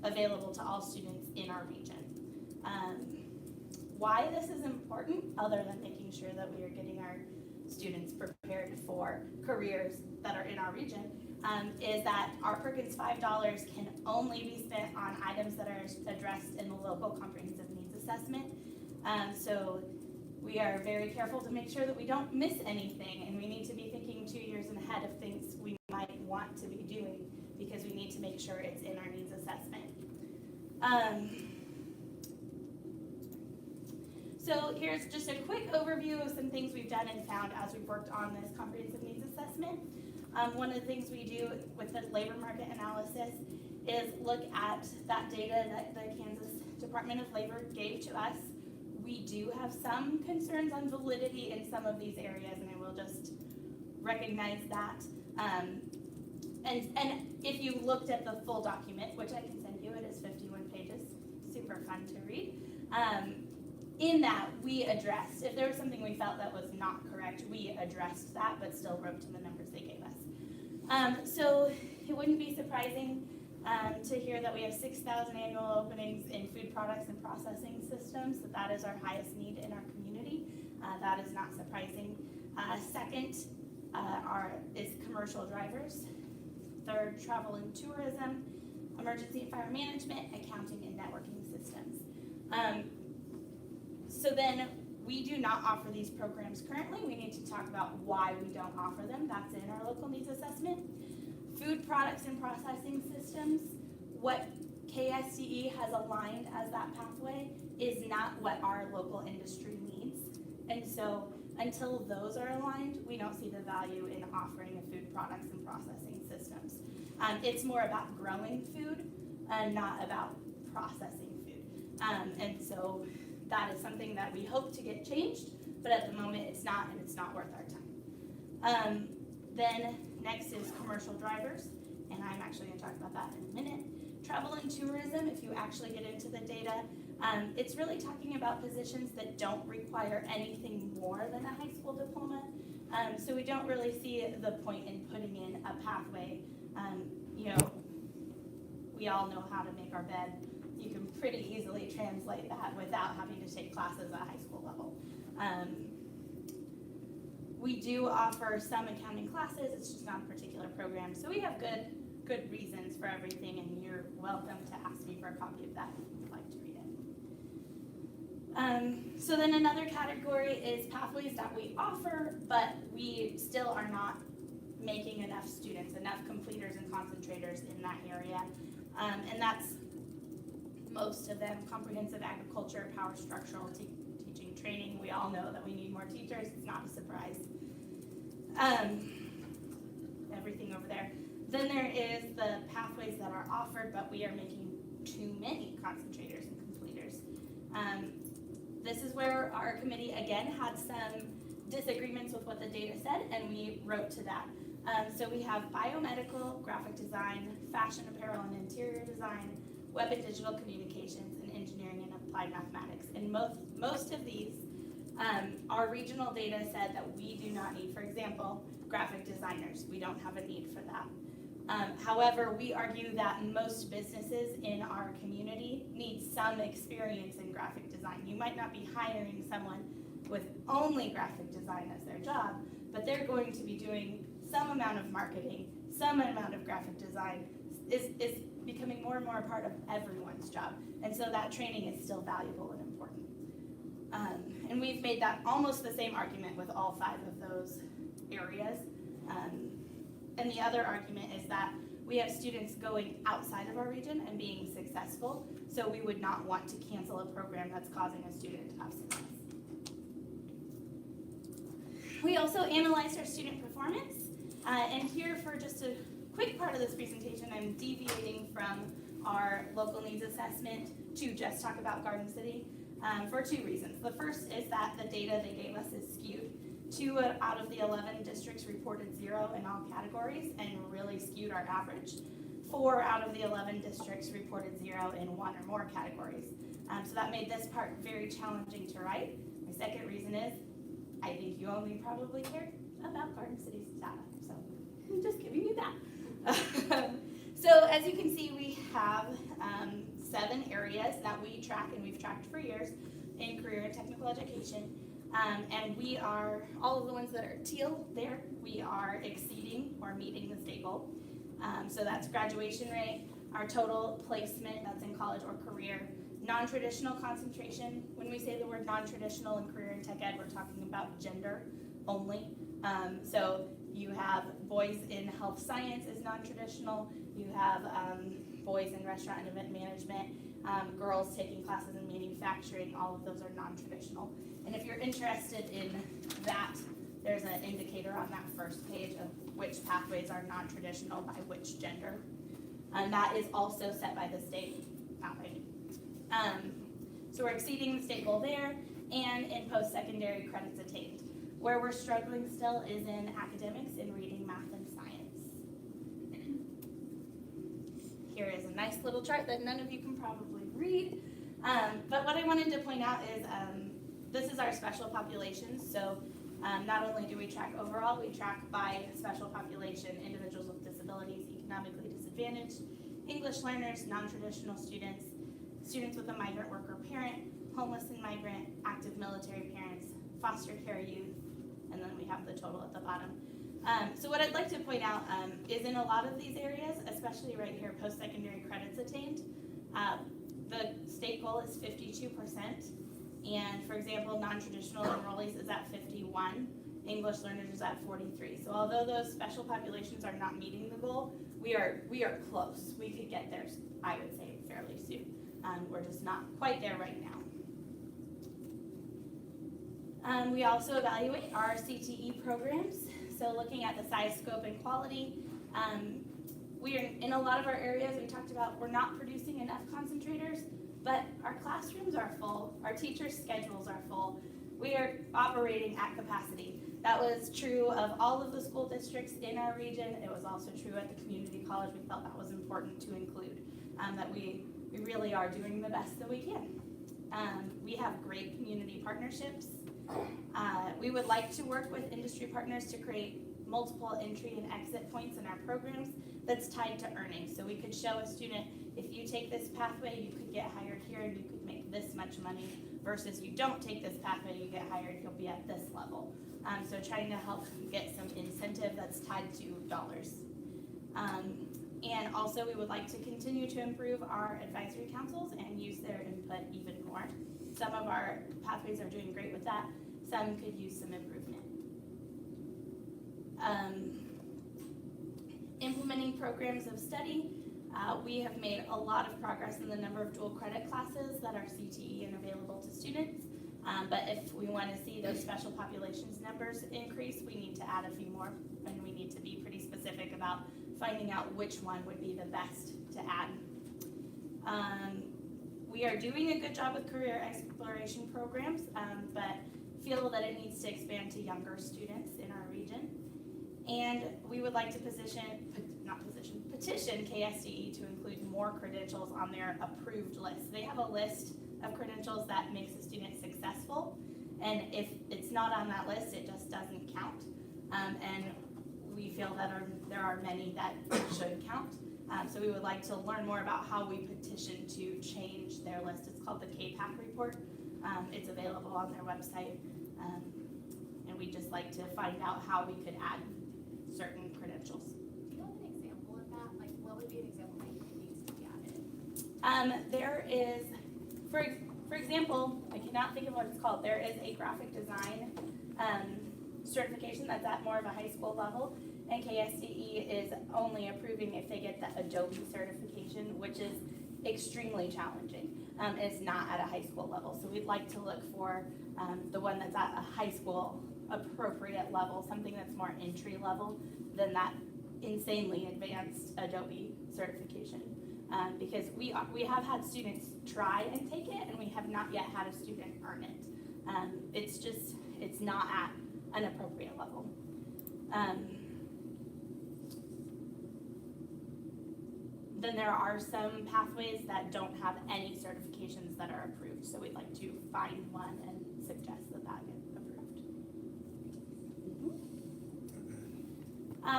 available to all students in our region. Why this is important, other than making sure that we are getting our students prepared for careers that are in our region, is that our Perkins $5 can only be spent on items that are addressed in the local comprehensive needs assessment. So we are very careful to make sure that we don't miss anything, and we need to be thinking 2 years ahead of things we might want to be doing, because we need to make sure it's in our needs assessment. So here's just a quick overview of some things we've done and found as we've worked on this comprehensive needs assessment. One of the things we do with the labor market analysis is look at that data that the Kansas Department of Labor gave to us. We do have some concerns on validity in some of these areas, and I will just recognize that. And if you looked at the full document, which I can send you, it is 51 pages, super fun to read. In that, we addressed, if there was something we felt that was not correct, we addressed that, but still wrote to the numbers they gave us. So it wouldn't be surprising to hear that we have 6,000 annual openings in food products and processing systems. That is our highest need in our community. That is not surprising. Second is commercial drivers. Third, travel and tourism, emergency and fire management, accounting and networking systems. So then we do not offer these programs currently. We need to talk about why we don't offer them. That's in our local needs assessment. Food products and processing systems, what KSDE has aligned as that pathway is not what our local industry needs. And so until those are aligned, we don't see the value in offering a food products and processing systems. It's more about growing food and not about processing food. And so that is something that we hope to get changed, but at the moment it's not, and it's not worth our Then next is commercial drivers, and I'm actually going to talk about that in a minute. Travel and tourism, if you actually get into the data, it's really talking about positions that don't require anything more than a high school diploma. So we don't really see the point in putting in a pathway. You know, we all know how to make our bed. You can pretty easily translate that without having to take classes at high school level. We do offer some accounting classes, it's just not a particular program. So we have good reasons for everything, and you're welcome to ask me for a copy of that if you'd like to read it. So then another category is pathways that we offer, but we still are not making enough students, enough completers and concentrators in that area. And that's most of them: comprehensive agriculture, power structural, teaching training. We all know that we need more teachers, it's not a surprise. Everything over there. Then there is the pathways that are offered, but we are making too many concentrators and completers. This is where our committee again had some disagreements with what the data said, and we wrote to that. So we have biomedical, graphic design, fashion apparel and interior design, web and digital communications, and engineering and applied mathematics. And most of these, our regional data said that we do not need, for example, graphic designers. We don't have a need for that. However, we argue that most businesses in our community need some experience in graphic design. You might not be hiring someone with only graphic design as their job, but they're going to be doing some amount of marketing, some amount of graphic design is becoming more and more a part of everyone's job. And so that training is still valuable and important. And we've made that almost the same argument with all 5 of those areas. And the other argument is that we have students going outside of our region and being successful, so we would not want to cancel a program that's causing a student to have success. We also analyzed our student performance, and here for just a quick part of this presentation, I'm deviating from our local needs assessment to just talk about Garden City for 2 reasons. The first is that the data they gave us is skewed. 2 out of the 11 districts reported 0 in all categories and really skewed our average. 4 out of the 11 districts reported 0 in 1 or more categories. So that made this part very challenging to write. My second reason is I think you only probably care about Garden City's data. So I'm just giving you that. So as you can see, we have 7 areas that we track, and we've tracked for years in career and technical education. And we are, all of the ones that are teal there, we are exceeding or meeting the state goal. So that's graduation rate, our total placement, that's in college or career, non-traditional concentration. When we say the word non-traditional in career and tech ed, we're talking about gender only. So you have boys in health science is non-traditional, you have boys in restaurant and event management, girls taking classes in manufacturing, all of those are non-traditional. And if you're interested in that, there's an indicator on that first page of which pathways are non-traditional by which gender. And that is also set by the state, not by me. So we're exceeding the state goal there, and in post-secondary credits attained. Where we're struggling still is in academics, in reading, math, and science. Here is a nice little chart that none of you can probably read. But what I wanted to point out is this is our special populations. So not only do we track overall, we track by special population, individuals with disabilities, economically disadvantaged, English learners, non-traditional students, students with a migrant worker parent, homeless and migrant, active military parents, foster care youth, and then we have the total at the bottom. So what I'd like to point out is in a lot of these areas, especially right here, post-secondary credits attained, the state goal is 52%. And for example, non-traditional enrollees is at 51, English learners is at 43. So although those special populations are not meeting the goal, we are close. We could get there, I would say, fairly soon. We're just not quite there right now. We also evaluate our CTE programs. So looking at the size, scope, and quality, we are in a lot of our areas we talked about, we're not producing enough concentrators, but our classrooms are full, our teachers' schedules are full. we are operating at capacity. That was true of all of the school districts in our region. It was also true at the community college. We felt that was important to include, that we really are doing the best that we can. We have great community partnerships. We would like to work with industry partners to create multiple entry and exit points in our programs that's tied to earning. So we could show a student, if you take this pathway, you could get hired here and you could make this much money, versus you don't take this pathway, you get hired, you'll be at this level. So trying to help get some incentive that's tied to dollars. And also we would like to continue to improve our advisory councils and use their input even more. Some of our pathways are doing great with that. Some could use some improvement. Implementing programs of study. We have made a lot of progress in the number of dual credit classes that are CTE and available to students. But if we want to see those special populations numbers increase, we need to add a few more, and we need to be pretty specific about finding out which one would be the best to add. We are doing a good job with career exploration programs, but feel that it needs to expand to younger students in our region. And we would like to petition KSDE to include more credentials on their approved list. They have a list of credentials that makes a student successful, and if it's not on that list, it just doesn't count. And we feel that there are many that should count. So we would like to learn more about how we petition to change their list. It's called the Kpac Report. It's available on their website. And we'd just like to find out how we could add certain credentials. Do you have an example of that? Like, what would be an example that you think needs to be added? There is, for example, I cannot think of what it's called. There is a graphic design certification that's at more of a high school level, and KSDE is only approving if they get the Adobe certification, which is extremely challenging. It's not at a high school level, so we'd like to look for the one that's at a high school appropriate level, something that's more entry level than that insanely advanced Adobe certification. Because we have had students try and take it, and we have not yet had a student earn it. It's not at an appropriate level. Then there are some pathways that don't have any certifications that are approved, so we'd like to find one and suggest that get approved.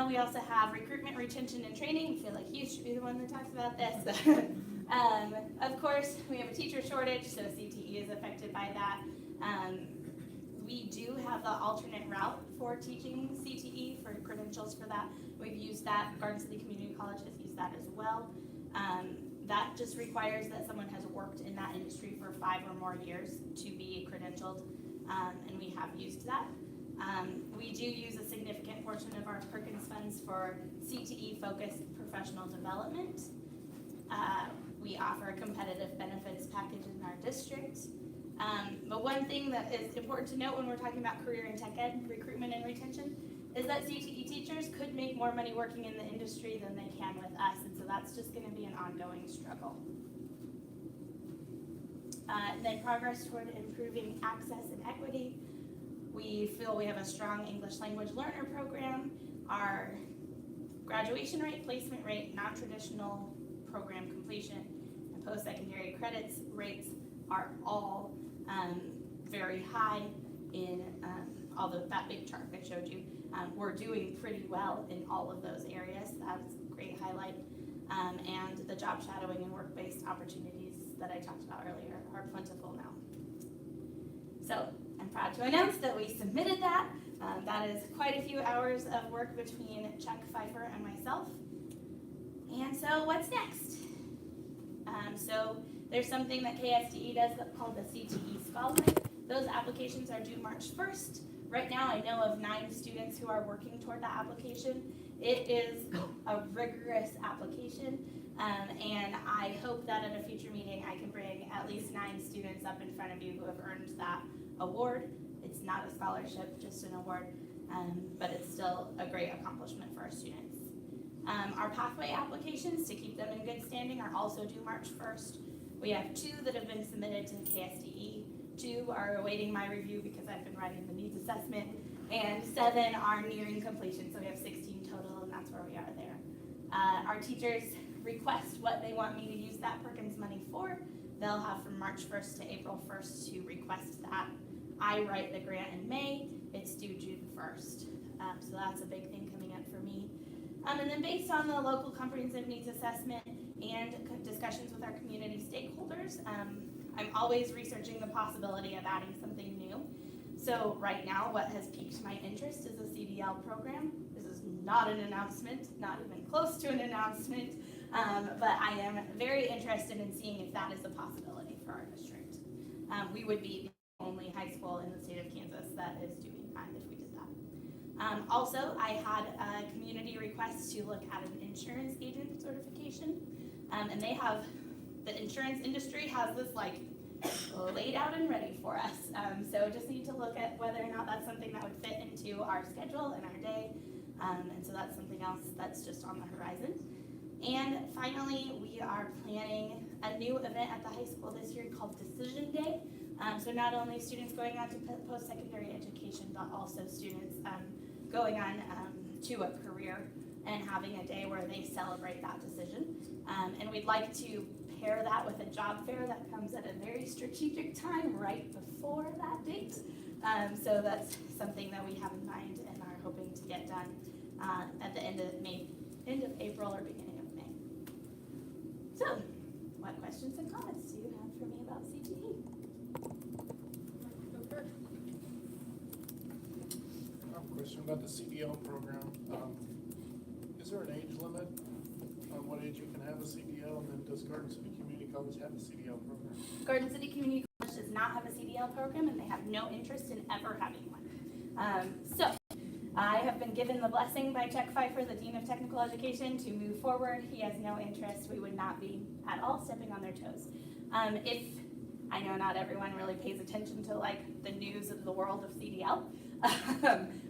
We also have recruitment, retention, and training. I feel like you should be the one that talks about this. Of course, we have a teacher shortage, so CTE is affected by that. We do have the alternate route for teaching CTE for credentials for that. We've used that. Garden City Community College has used that as well. That just requires that someone has worked in that industry for 5 or more years to be credentialed, and we have used that. We do use a significant portion of our Perkins funds for CTE-focused professional development. We offer a competitive benefits package in our district. But one thing that is important to note when we're talking about career and tech ed, recruitment and retention, is that CTE teachers could make more money working in the industry than they can with us, and so that's just going to be an ongoing struggle. Then progress toward improving access and equity. We feel we have a strong English language learner program. Our graduation rate, placement rate, non-traditional program completion, and post-secondary credits rates are all very high in all that big chart I showed you. We're doing pretty well in all of those areas. That's a great highlight. And the job shadowing and work-based opportunities that I talked about earlier are plentiful now. So I'm proud to announce that we submitted that. That is quite a few hours of work between Chuck Pfeiffer and myself. And so what's next? So there's something that KSDE does called the CTE Scholarship. Those applications are due March 1st. Right now I know of 9 students who are working toward that application. It is a rigorous application, and I hope that at a future meeting I can bring at least 9 students up in front of you who have earned that award. It's not a scholarship, just an award, but it's still a great accomplishment for our students. Our pathway applications, to keep them in good standing, are also due March 1st. We have 2 that have been submitted to KSDE. 2 are awaiting my review because I've been writing the needs assessment, and 7 are nearing completion, so we have 16 total, and that's where we are there. Our teachers request what they want me to use that Perkins money for. They'll have from March 1st to April 1st to request that. I write the grant in May, it's due June 1st. So that's a big thing coming up for me. And then based on the local comprehensive needs assessment and discussions with our community stakeholders, I'm always researching the possibility of adding something new. So right now, what has piqued my interest is a CDL program. This is not an announcement, not even close to an announcement, but I am very interested in seeing if that is a possibility for our district. We would be the only high school in the state of Kansas that is doing that if we did that. Also, I had a community request to look at an insurance agent certification, and they have, the insurance industry has this like laid out and ready for us. So just need to look at whether or not that's something that would fit into our schedule and our day. And so that's something else that's just on the horizon. And finally, we are planning a new event at the high school this year called Decision Day. So not only students going on to post-secondary education, but also students going on to a career and having a day where they celebrate that decision. And we'd like to pair that with a job fair that comes at a very strategic time right before that date. So that's something that we have in mind and are hoping to get done at the end of April or beginning of May. So, what questions and comments do you have for me about CTE? I have a question about the CDL program. Is there an age limit on what age you can have a CDL, and then does Garden City Community College have a CDL program? Garden City Community College does not have a CDL program, and they have no interest in ever having one. So, I have been given the blessing by Chuck Pfeiffer, the Dean of Technical Education, to move forward. He has no interest. We would not be at all stepping on their toes. If I know not everyone really pays attention to like the news of the world of CDL,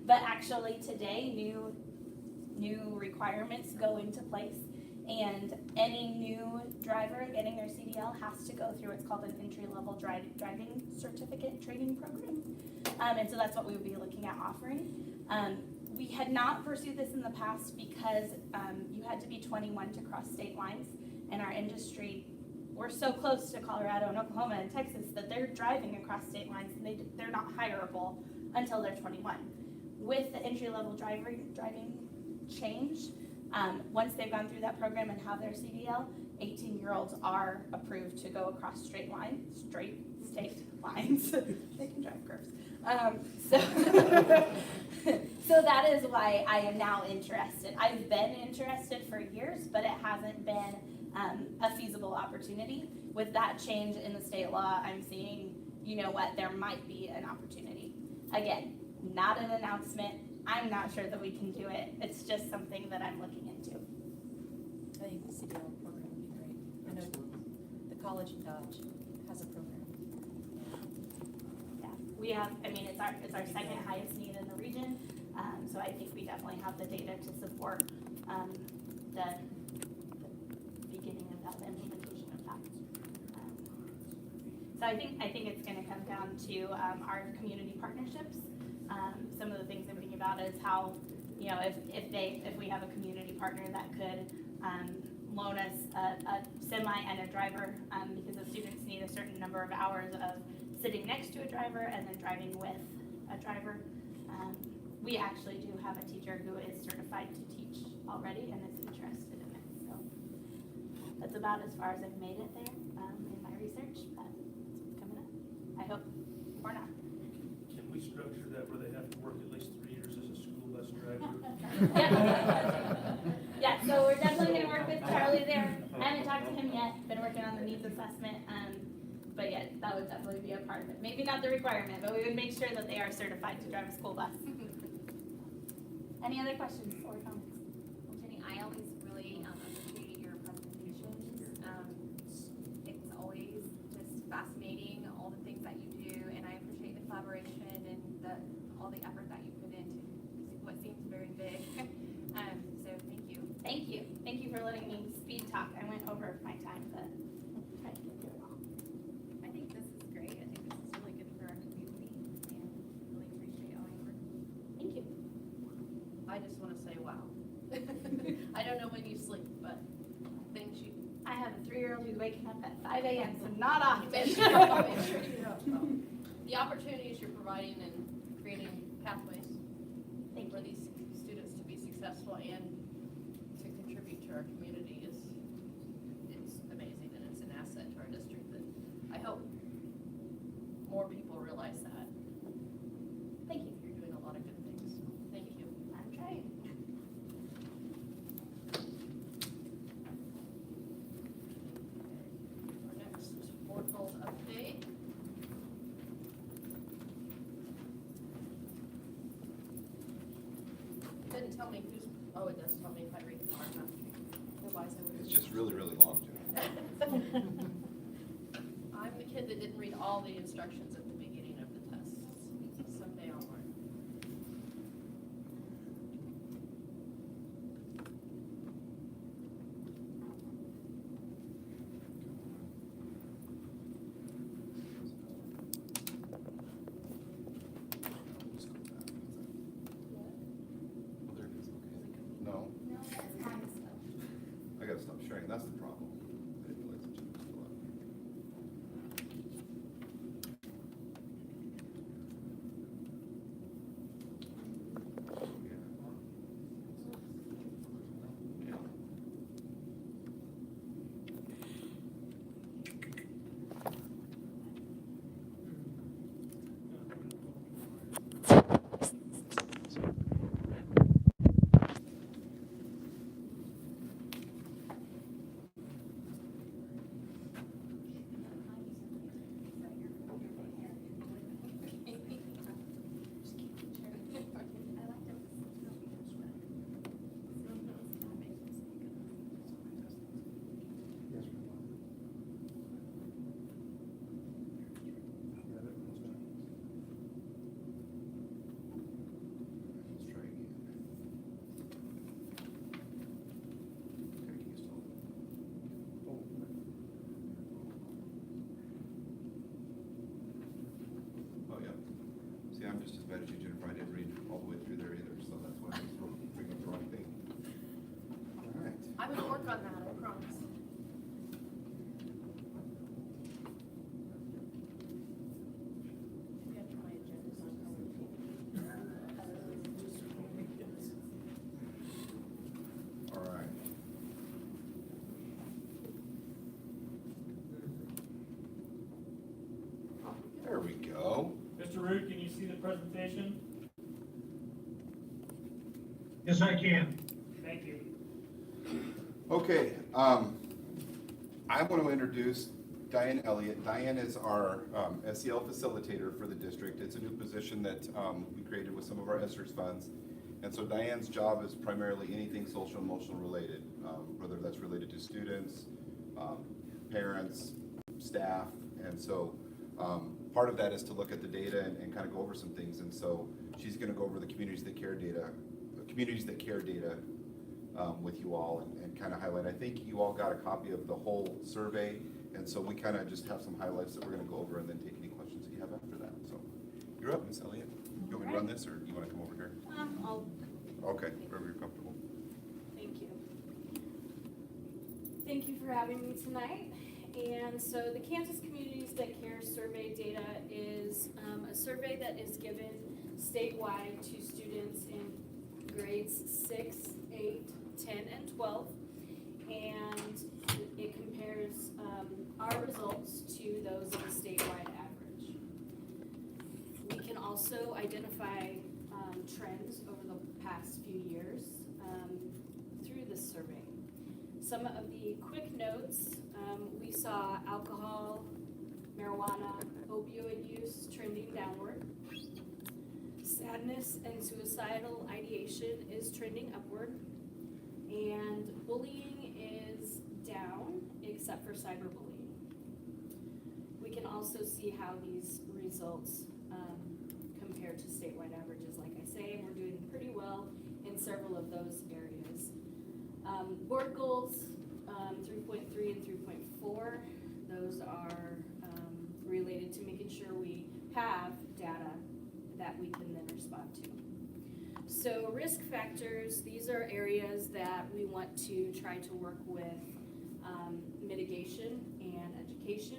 but actually today new requirements go into place, and any new driver getting their CDL has to go through what's called an entry-level driving certificate training program, and so that's what we would be looking at offering. We had not pursued this in the past because you had to be 21 to cross state lines, and our industry, we're so close to Colorado and Oklahoma and Texas that they're driving across state lines, and they're not hireable until they're 21. With the entry-level driving change, once they've gone through that program and have their CDL, 18-year-olds are approved to go across straight state lines. They can drive curves. So that is why I am now interested. I've been interested for years, but it hasn't been a feasible opportunity. With that change in the state law, I'm seeing, you know what, there might be an opportunity. Again, not an announcement. I'm not sure that we can do it. It's just something that I'm looking into. I think the CDL program would be great. I know the College of Dodge has a program. Yeah, we have, I mean, it's our second highest need in the region. So I think we definitely have the data to support the beginning of that, the implementation of that. So I think it's going to come down to our community partnerships. Some of the things I'm thinking about is how, you know, if we have a community partner that could loan us a semi and a driver, because the students need a certain number of hours of sitting next to a driver and then driving with a driver. We actually do have a teacher who is certified to teach already and is interested in it. So that's about as far as I've made it there in my research, but it's coming up. I hope or not. Can we structure that where they have to work at least 3 years as a school bus driver? Yeah, so we're definitely going to work with Charlie there. I haven't talked to him yet, been working on the needs assessment, but yeah, that would definitely be a part of it. Maybe not the requirement, but we would make sure that they are certified to drive a school bus. Any other questions or comments? Well, Jenny, I always really appreciate your presentations. It's always just fascinating, all the things that you do, and I appreciate the collaboration and all the effort that you put into what seems very big. So thank you. Thank you. Thank you for letting me speed talk. I went over my time, but I tried to get through it all. I think this is great. I think this is really good I just wanna say, wow. I don't know when you sleep, but things you. I have a 3-year-old who's waking up at 5 a.m., so not often. Make sure you know, so, the opportunities you're providing and creating pathways for these students to be successful and to contribute to our community it's amazing, and it's an asset to our district that I hope more people realize that. Thank you. You're doing a lot of good things. Thank you. I'm trying. Our next board goals update. It didn't tell me who's, oh, it does tell me if I read the hard enough. Otherwise I would. It's just really, really long, Jen. I'm the kid that didn't read all the instructions at the beginning of the test. Someday I'll learn. Oh, there it is, okay. No, No, that's kind of stuff. I gotta stop sharing, that's the problem. I didn't realize that Jen was still up. Yeah. Let's try again. Okay, can you still? Oh, yeah. See, I'm just as bad as you, Jennifer. I didn't read all the way through there either, so that's why I was bringing up the wrong thing. All right. I'm gonna work on that, I promise. Maybe after my agenda's on All right. There we go. Mr. Root, can you see the presentation? Yes, I can. Thank you. Okay, I want to introduce Diane Elliott. Diane is our SEL facilitator for the district. It's a new position that we created with some of our ESSERS funds. And so Diane's job is primarily anything social and emotional related, whether that's related to students, parents, staff. And so part of that is to look at the data and kind of go over some things. And so she's going to go over the communities that care data with you all and kind of highlight. I think you all got a copy of the whole survey, and so we kind of just have some highlights that we're going to go over and then take any questions that you have after that. So you're up, Ms. Elliott. You want me to run this, or do you want to come over here? Okay, wherever you're comfortable. Thank you. Thank you for having me tonight. And so the Kansas Communities That Care survey data is a survey that is given statewide to students in grades 6, 8, 10, and 12. And it compares our results to those of the statewide average. We can also identify trends over the past few years through this survey. Some of the quick notes, we saw alcohol, marijuana, opioid use trending downward. Sadness and suicidal ideation is trending upward. And bullying is down, except for cyberbullying. We can also see how these results compare to statewide averages. Like I say, we're doing pretty well in several of those areas. Board goals, 3.3 and 3.4, those are related to making sure we have data that we can then respond to. So risk factors, these are areas that we want to try to work with mitigation and education.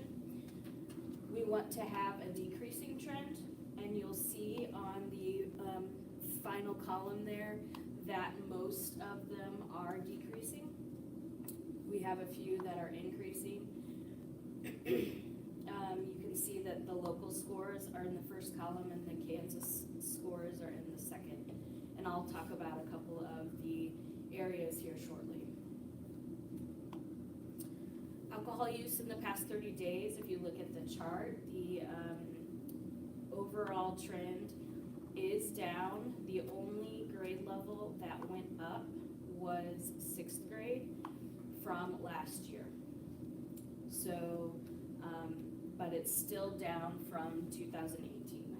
We want to have a decreasing trend, and you'll see on the final column there that most of them are decreasing. We have a few that are increasing. You can see that the local scores are in the first column and the Kansas scores are in the second. And I'll talk about a couple of the areas here shortly. Alcohol use in the past 30 days, if you look at the chart, the overall trend is down. The only grade level that went up was 6th grade from last year. So, but it's still down from 2018-19.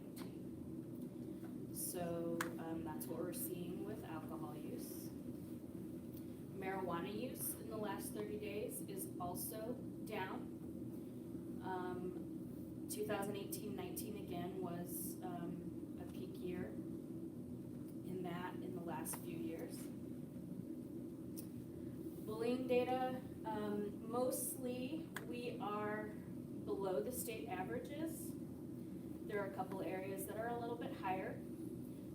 So that's what we're seeing with alcohol use. Marijuana use in the last 30 days is also down. 2018-19 again was a peak year in the last few years. Bullying data, mostly we are below the state averages. There are a couple areas that are a little bit higher,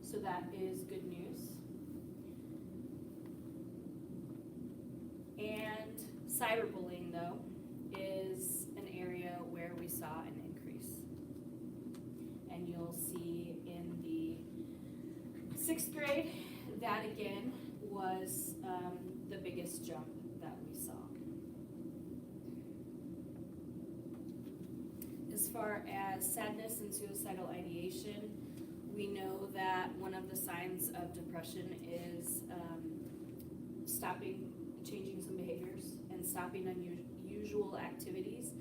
so that is good news. And cyberbullying, though, is an area where we saw an increase. And you'll see in the 6th grade, that again was the biggest jump that we saw. As far as sadness and suicidal ideation, we know that one of the signs of depression is changing some behaviors, and stopping unusual activities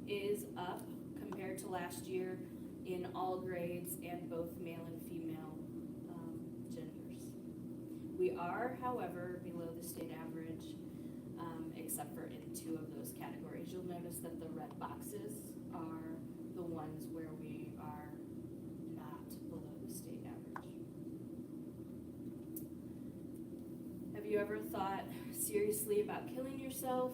is up compared to last year in all grades and both male and female genders. We are, however, below the state average, except for in 2 of those categories. You'll notice that the red boxes are the ones where we are not below the state average. Have you ever thought seriously about killing yourself?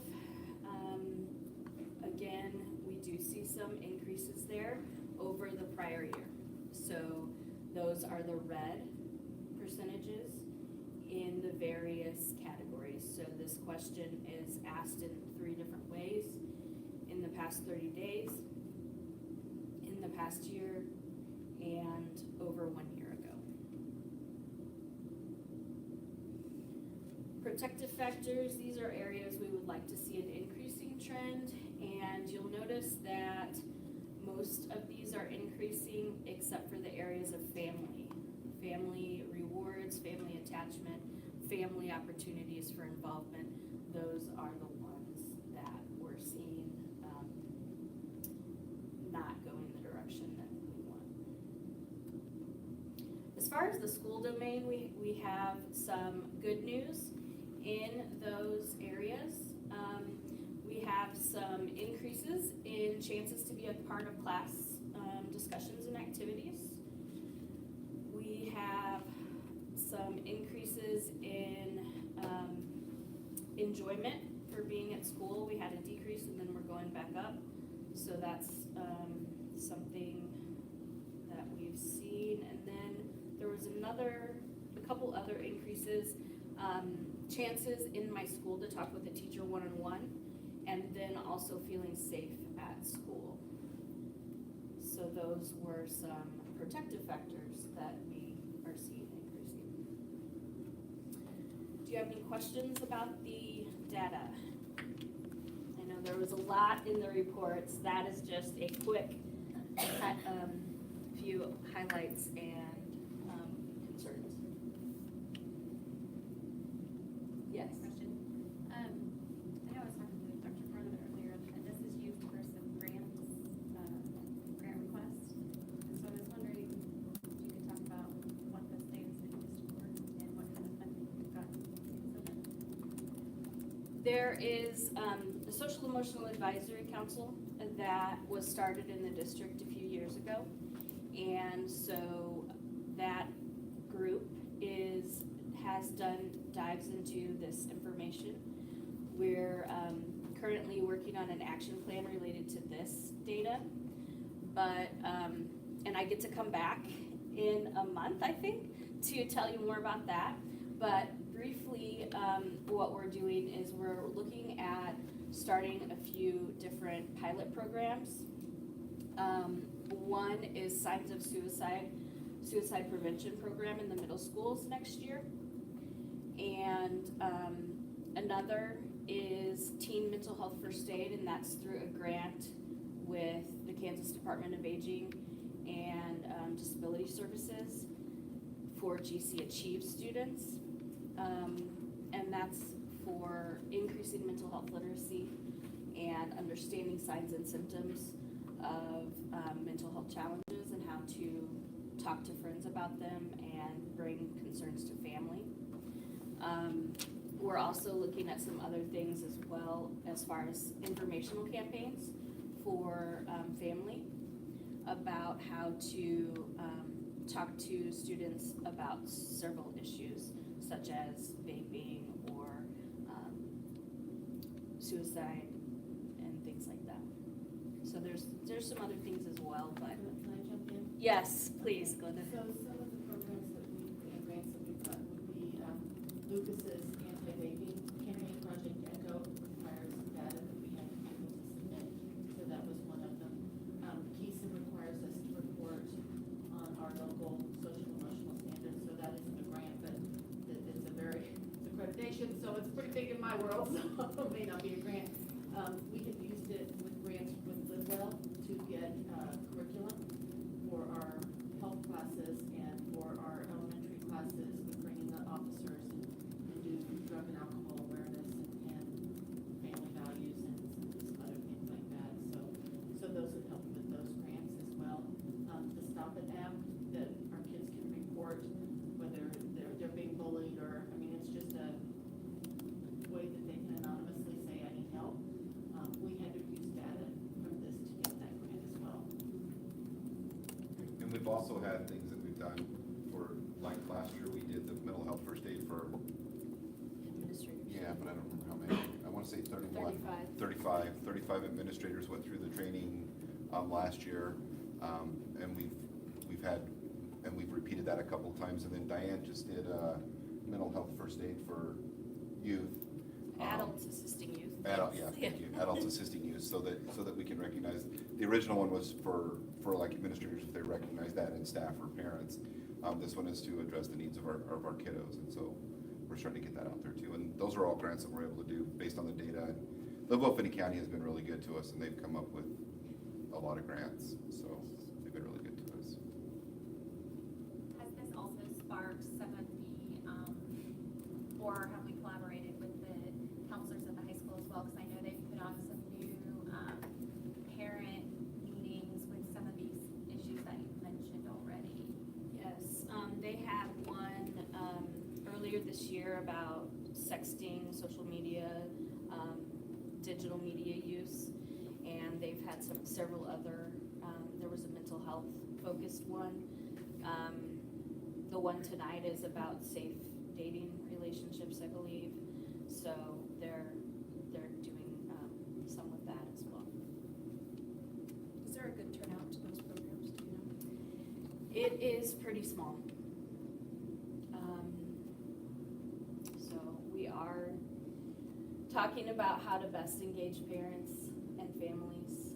Again, we do see some increases there over the prior year. So those are the red percentages in the various categories. So this question is asked in 3 different ways: in the past 30 days, in the past year, and over 1 year ago. Protective factors, these are areas we would like to see an increasing trend, and you'll notice that most of these are increasing except for the areas of family. Family rewards, family attachment, family opportunities for involvement. Those are the ones that we're seeing not going the direction that we want. As far as the school domain, we have some good news in those areas. We have some increases in chances to be a part of class discussions and activities. We have some increases in enjoyment for being at school. We had a decrease and then we're going back up. So that's something that we've seen. And then there was a couple other increases. Chances in my school to talk with a teacher one-on-one, and then also feeling safe at school. So those were some protective factors that we are seeing increasing. Do you have any questions about the data? I know there was a lot in the reports. That is just a quick few highlights and concerns. Yes. Question. I know I was talking to Dr. Carter earlier, and this is used for some grant requests. And so I was wondering if you could talk about what those things are used for and what kind of funding you've got. There is the Social Emotional Advisory Council that was started in the district a few years ago. And so that group is has done dives into this information. We're currently working on an action plan related to this data, but, and I get to come back in a month, I think, to tell you more about that. But briefly, what we're doing is we're looking at starting a few different pilot programs. One is Signs of Suicide Prevention Program in the middle schools next year. And another is Teen Mental Health First Aid, and that's through a grant with the Kansas Department of Aging and Disability Services for GC Achieve students. And that's for increasing mental health literacy and understanding signs and symptoms of mental health challenges and how to talk to friends about them and bring concerns to family. We're also looking at some other things as well as far as informational campaigns for family about how to talk to students about several issues such as vaping or suicide and things like that. So there's some other things as well, but. Can I jump in? Yes, please, go ahead. So some of the programs that grants that we've got would be Lucas's anti-vaping campaign project Echo requires data that we have to be able to submit. So that was one of them. Keeson requires us to report on our local social emotional standards. So that isn't a grant, but it's accreditation. So it's pretty big in my world, so it may not be a grant. We have used it with grants with Livewell to get curriculum for our health classes and for our elementary classes with bringing the officers and do drug and alcohol awareness and family values and some other things like that. So those would help with those grants as well. The Stop It app that our kids can report whether they're being bullied or, I mean, it's just a way that they can anonymously say, I need help. We had to use data from this to get that grant as well. And we've also had things that we've done for, like last year, we did the mental health first aid for, Administrators. yeah, but I don't remember how many. I want to say 31. 35 administrators went through the training last year. And we've repeated that a couple of times. And then Diane just did mental health first aid for youth. Adults assisting youth. Thank you. Adults assisting youth, so that we can recognize. The original one was for like administrators, if they recognize that, and staff or parents. This one is to address the needs of our kiddos, and so we're starting to get that out there too. And those are all grants that we're able to do based on the data. And Livewell-Finney County has been really good to us, and they've come up with a lot of grants, so they've been really good to us. Has this also sparked some of the, or have we collaborated with the counselors at the high school as well? Because I know they've put on some new parent meetings with some of these issues that you've mentioned already. Yes, they had one earlier this year about sexting, social media, digital media use, and they've had several other. There was a mental health focused one. The one tonight is about safe dating relationships, I believe. So they're doing some with that as well. Is there a good turnout to those programs, do you know? It is pretty small. So we are talking about how to best engage parents and families.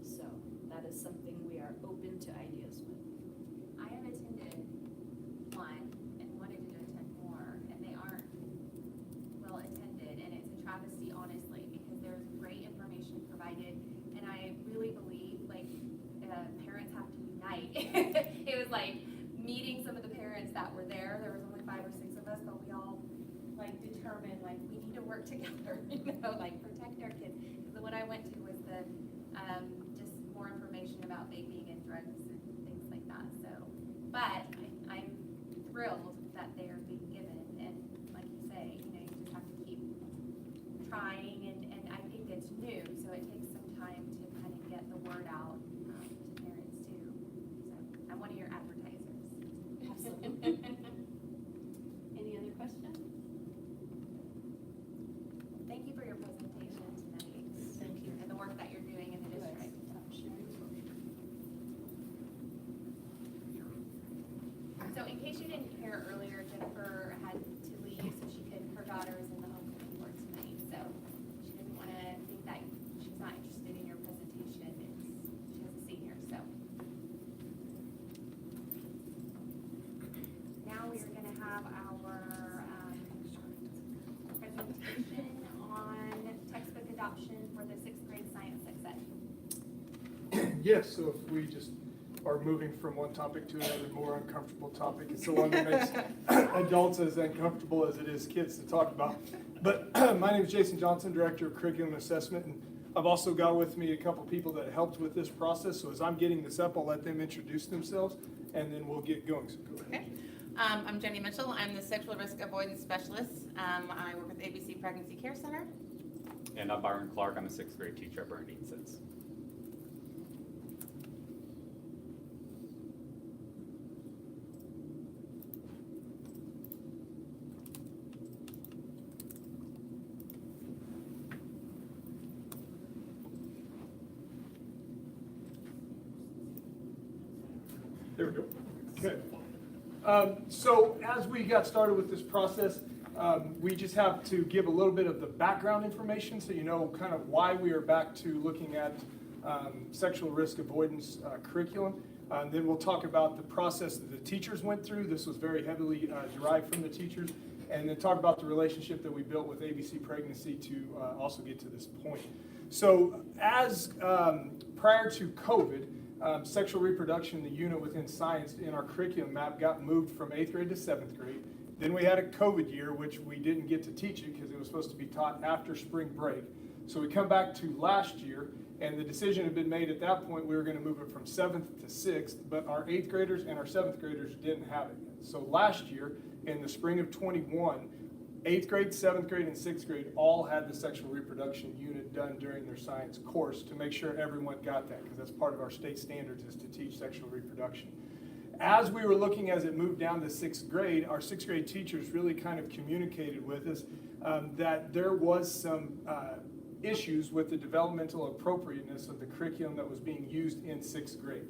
So that is something we are open to ideas with. I have attended one and wanted to attend more, and they aren't well attended, and it's a travesty, honestly, because there's great information provided, and I really believe, like, parents have to unite. It was like meeting some of the parents that were there. There was only 5 or 6 of us, but we all, like, determined, like, we need to work together, like, protect our kids. Because the one I went to was the, just more information about vaping and drugs and things like that, so. But I'm thrilled that they are being given, and like you say, you just have to keep trying, and I think it's new, so it takes some time to kind of get the word out to parents too. So I'm one of your advertisers. Absolutely. case you didn't hear earlier, Jennifer had to leave, so her daughter is in the homecoming board tonight, so she didn't want to think that she's not interested in your presentation. She has a senior, so. Now we are going to have our presentation on textbook adoption for the 6th grade science section. Yes, so if we just are moving from one topic to another more uncomfortable topic, it's the one that makes adults as uncomfortable as it is kids to talk about. But my name is Jason Johnson, Director of Curriculum Assessment, and I've also got with me a couple people that helped with this process. So as I'm getting this up, I'll let them introduce themselves, and then we'll get going. So go ahead. Okay. I'm Jenny Mitchell. I'm the Sexual Risk Avoidance Specialist. I work with ABC Pregnancy Care Center. And I'm Byron Clark. I'm a 6th grade teacher at Bernadine Sits. There we go. Okay. So as we got started with this process, we just have to give a little bit of the background information so you know kind of why we are back to looking at sexual risk avoidance curriculum. Then we'll talk about the process that the teachers went through. This was very heavily derived from the teachers. And then talk about the relationship that we built with ABC Pregnancy to also get to this point. So as prior to COVID, sexual reproduction, the unit within science in our curriculum map got moved from 8th grade to 7th grade. Then we had a COVID year, which we didn't get to teach it because it was supposed to be taught after spring break. So we come back to last year, and the decision had been made at that point, we were going to move it from 7th to 6th, but our 8th graders and our 7th graders didn't have it yet. So last year, in the spring of 21, 8th grade, 7th grade, and 6th grade all had the sexual reproduction unit done during their science course to make sure everyone got that, because that's part of our state standards is to teach sexual reproduction. As we were looking as it moved down to 6th grade, our 6th grade teachers really kind of communicated with us that there was some issues with the developmental appropriateness of the curriculum that was being used in 6th grade.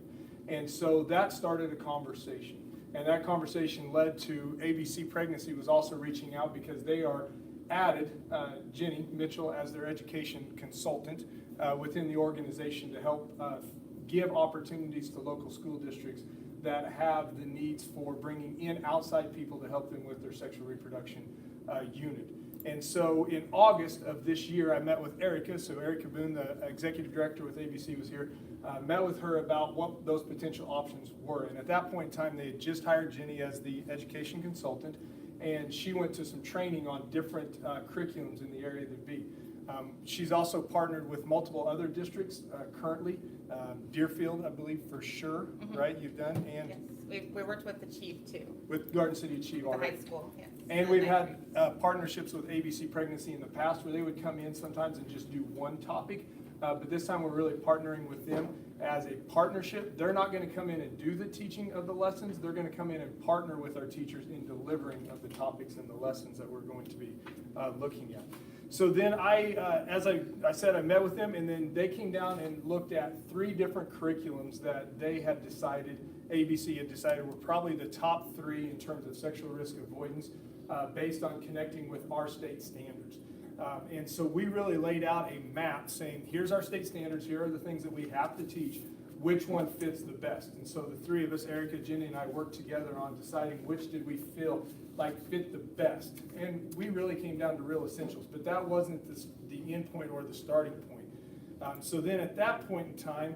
And so that started a conversation. And that conversation led to ABC Pregnancy was also reaching out because they are added Jenny Mitchell as their education consultant within the organization to help give opportunities to local school districts that have the needs for bringing in outside people to help them with their sexual reproduction unit. And so in August of this year, I met with Erica. So Erica Boone, the executive director with ABC, was here. Met with her about what those potential options were. And at that point in time, they had just hired Jenny as the education consultant, and she went to some training on different curriculums in the area of the B. She's also partnered with multiple other districts currently. Deerfield, I believe, for sure, right? You've done? And Yes, we worked with the chief too. With Garden City Chief The already. high school, yes. And we've had partnerships with ABC Pregnancy in the past where they would come in sometimes and just do one topic. But this time we're really partnering with them as a partnership. They're not going to come in and do the teaching of the lessons. They're going to come in and partner with our teachers in delivering of the topics and the lessons that we're going to be looking at. So then as I said, I met with them, and then they came down and looked at 3 different curriculums that they had decided, ABC had decided were probably the top 3 in terms of sexual risk avoidance based on connecting with our state standards. And so we really laid out a map saying, here's our state standards, here are the things that we have to teach, which one fits the best. And so the 3 of us, Erica, Jenny, and I worked together on deciding which did we feel like fit the best. And we really came down to real essentials, but that wasn't the end point or the starting point. So then at that point in time,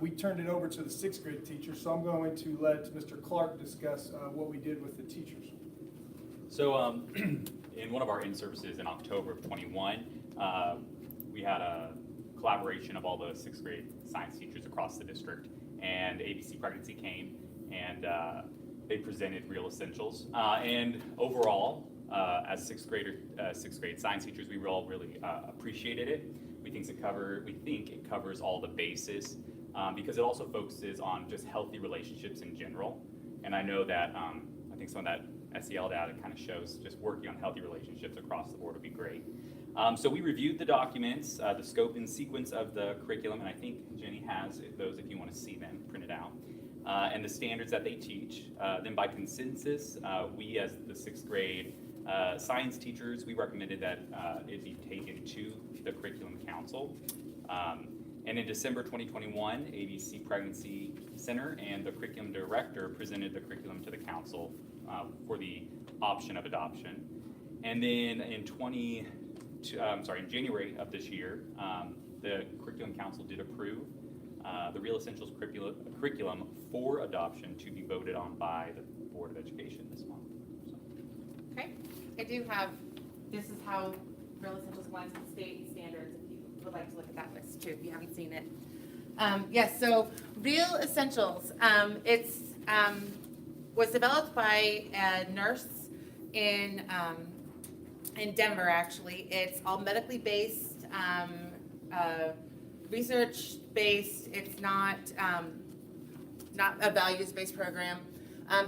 we turned it over to the 6th grade teacher. So I'm going to let Mr. Clark discuss what we did with the teachers. So in one of our in-services in October of 21, we had a collaboration of all the 6th grade science teachers across the district, and ABC Pregnancy came and they presented real essentials. And overall, as 6th grade science teachers, we all really appreciated it. We think it covers all the bases because it also focuses on just healthy relationships in general. And I know that I think some of that SEL data kind of shows just working on healthy relationships across the board would be great. So we reviewed the documents, the scope and sequence of the curriculum, and I think Jenny has those if you want to see them printed out. and the standards that they teach. Then by consensus, we as the 6th grade science teachers, we recommended that it be taken to the Curriculum Council. And in December 2021, ABC Pregnancy Center and the curriculum director presented the curriculum to the council for the option of adoption. And then in January of this year, the Curriculum Council did approve the Real Essentials curriculum for adoption to be voted on by the Board of Education this month. So. Okay, I do have, this is how Real Essentials aligns with state standards, if you would like to look at that list too, if you haven't seen it. Yes, so Real Essentials, it's was developed by a nurse in Denver, actually. It's all medically based, research based. It's not a values-based program.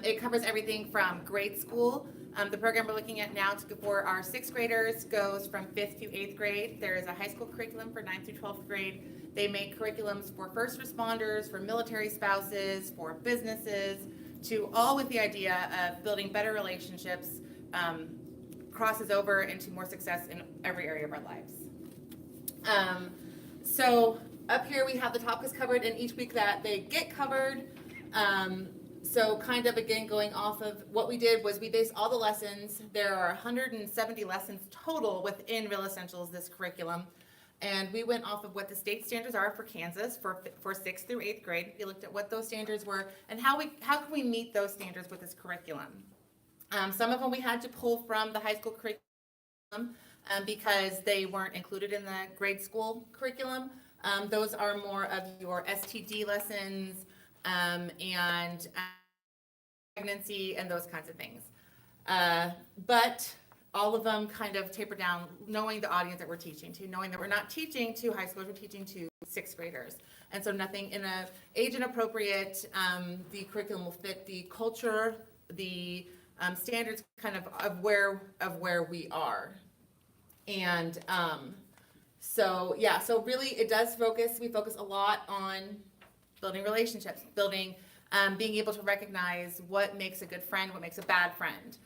It covers everything from grade school. The program we're looking at now for our 6th graders goes from 5th to 8th grade. There is a high school curriculum for 9th through 12th grade. They make curriculums for first responders, for military spouses, for businesses, to all with the idea of building better relationships, crosses over into more success in every area of our lives. So up here we have the topics covered, and each week that they get covered. So kind of again going off of what we did was we based all the lessons. There are 170 lessons total within Real Essentials, this curriculum. And we went off of what the state standards are for Kansas for 6th through 8th grade. We looked at what those standards were and how can we meet those standards with this curriculum. Some of them we had to pull from the high school curriculum because they weren't included in the grade school curriculum. Those are more of your STD lessons and pregnancy and those kinds of things. But all of them kind of taper down, knowing the audience that we're teaching to, knowing that we're not teaching to high schoolers, we're teaching to 6th graders. And so nothing in a age inappropriate, the curriculum will fit the culture, the standards kind of where we are. And so really it does we focus a lot on building relationships, being able to recognize what makes a good friend, what makes a bad friend.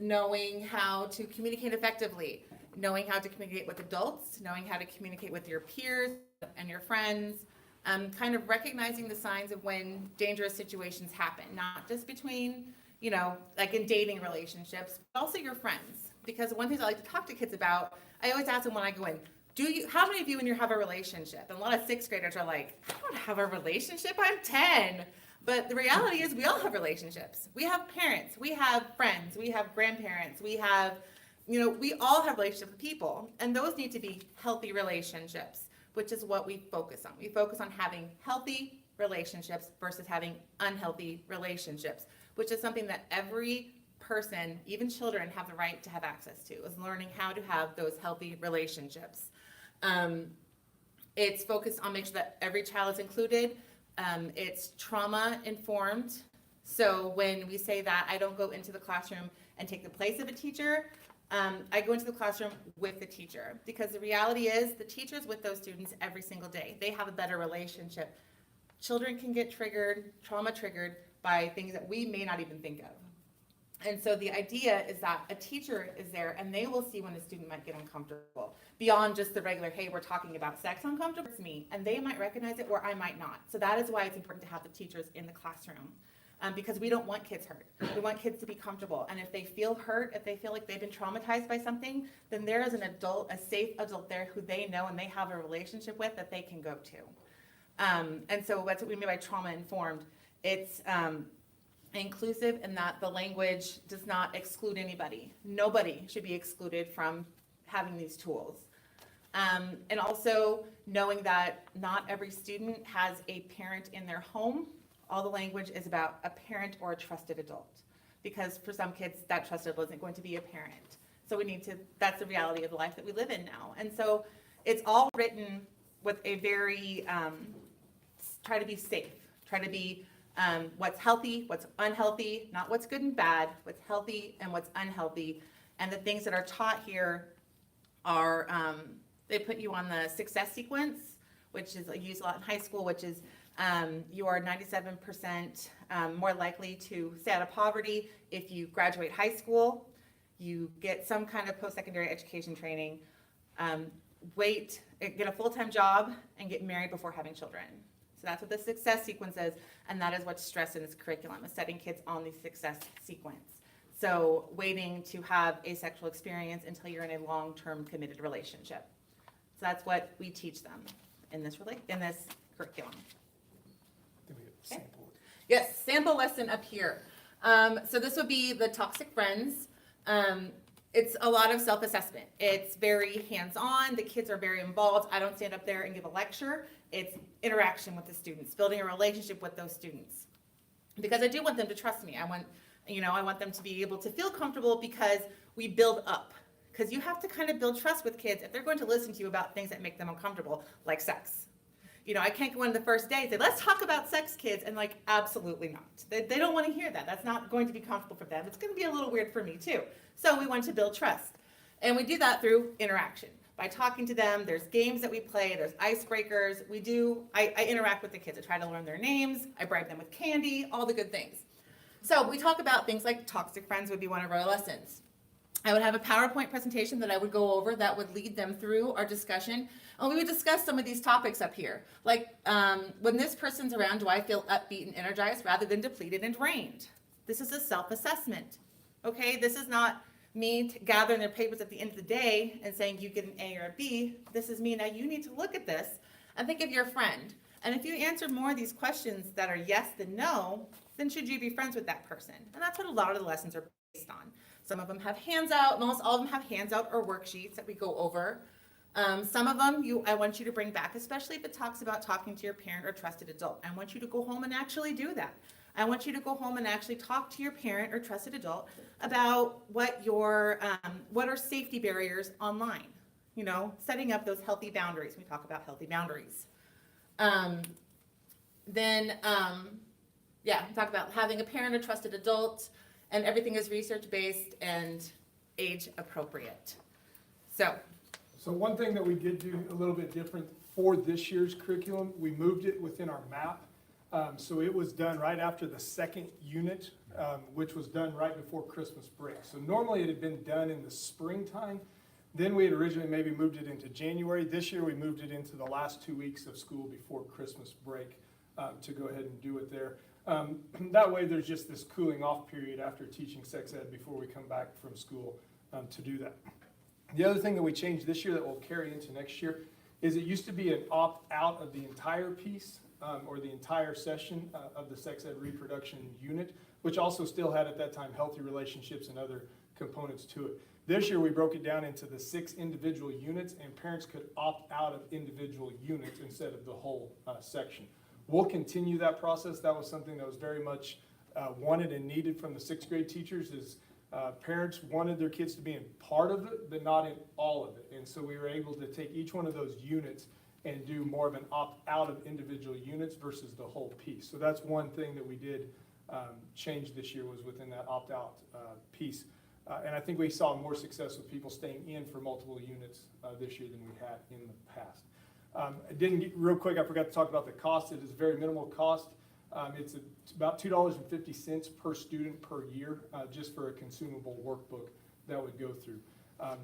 Knowing how to communicate effectively, knowing how to communicate with adults, knowing how to communicate with your peers and your friends, kind of recognizing the signs of when dangerous situations happen, not just between, like in dating relationships, but also your friends. Because one thing I like to talk to kids about, I always ask them when I go in, how many of you in here have a relationship? And a lot of 6th graders are like, I don't have a relationship, I'm 10. But the reality is we all have relationships. We have parents, we have friends, we have grandparents, we have, we all have relationships with people. And those need to be healthy relationships, which is what we focus on. We focus on having healthy relationships versus having unhealthy relationships, which is something that every person, even children, have the right to have access to, is learning how to have those healthy relationships. It's focused on making sure that every child is included. It's trauma informed. So when we say that, I don't go into the classroom and take the place of a teacher. I go into the classroom with the teacher, because the reality is the teacher's with those students every single day. They have a better relationship. Children can get trauma triggered by things that we may not even think of. And so the idea is that a teacher is there and they will see when a student might get uncomfortable beyond just the regular, hey, we're talking about sex, uncomfortable, it's me. And they might recognize it or I might not. So that is why it's important to have the teachers in the classroom, because we don't want kids hurt. We want kids to be comfortable. And if they feel hurt, if they feel like they've been traumatized by something, then there is an adult, a safe adult there who they know and they have a relationship with that they can go to. And so that's what we mean by trauma informed. It's inclusive in that the language does not exclude anybody. Nobody should be excluded from having these tools. And also knowing that not every student has a parent in their home. All the language is about a parent or a trusted adult, because for some kids that trusted adult isn't going to be a parent. So we need to, that's the reality of the life that we live in now. And so it's all written with a very, try to be safe, try to be what's healthy, what's unhealthy, not what's good and bad, what's healthy and what's unhealthy. And the things that are taught here are, they put you on the success sequence, which is used a lot in high school, which is You are 97% more likely to stay out of poverty if you graduate high school, you get some kind of post-secondary education training, get a full-time job, and get married before having children. So that's what the success sequence is, and that is what's stressed in this curriculum, is setting kids on the success sequence. So waiting to have a sexual experience until you're in a long-term committed relationship. So that's what we teach them in this curriculum. Okay. Yes, sample lesson up here. So this would be the toxic friends. It's a lot of self-assessment. It's very hands-on. The kids are very involved. I don't stand up there and give a lecture. It's interaction with the students, building a relationship with those students. Because I do want them to trust me. I want them to be able to feel comfortable, because we build up. Because you have to kind of build trust with kids if they're going to listen to you about things that make them uncomfortable, like sex. I can't go in the first day and say, let's talk about sex, kids, and absolutely not. They don't want to hear that. That's not going to be comfortable for them. It's going to be a little weird for me too. So we want to build trust. And we do that through interaction. By talking to them, there's games that we play, there's icebreakers. I interact with the kids. I try to learn their names. I bribe them with candy, all the good things. So we talk about things like toxic friends would be one of our lessons. I would have a PowerPoint presentation that I would go over that would lead them through our discussion. And we would discuss some of these topics up here. Like, when this person's around, do I feel upbeat and energized rather than depleted and drained? This is a self-assessment, okay? This is not me gathering their papers at the end of the day and saying you get an A or a B. This is me, now you need to look at this and think of your friend. And if you answer more of these questions that are yes than no, then should you be friends with that person? And that's what a lot of the lessons are based on. Some of them have hands out, almost all of them have hands out or worksheets that we go over. Some of them I want you to bring back, especially if it talks about talking to your parent or trusted adult. I want you to go home and actually do that. I want you to go home and actually talk to your parent or trusted adult about what are safety barriers online. Setting up those healthy boundaries. We talk about healthy boundaries. Talk about having a parent or trusted adult, and everything is research-based and age-appropriate. So one thing that we did do a little bit different for this year's curriculum, we moved it within our map. So it was done right after the second unit, which was done right before Christmas break. So normally it had been done in the springtime. Then we had originally maybe moved it into January. This year we moved it into the last 2 weeks of school before Christmas break to go ahead and do it there. That way there's just this cooling off period after teaching sex ed before we come back from school to do that. The other thing that we changed this year that will carry into next year is it used to be an opt-out of the entire piece or the entire session of the sex ed reproduction unit, which also still had at that time healthy relationships and other components to it. This year we broke it down into the 6 individual units, and parents could opt out of individual units instead of the whole section. We'll continue that process. That was something that was very much wanted and needed from the 6th grade teachers, is parents wanted their kids to be in part of it, but not in all of it. And so we were able to take each one of those units and do more of an opt-out of individual units versus the whole piece. So that's one thing that we did change this year, was within that opt-out piece. And I think we saw more success with people staying in for multiple units this year than we had in the past. Real quick, I forgot to talk about the cost. It is a very minimal cost. It's about $2.50 per student per year, just for a consumable workbook that would go through.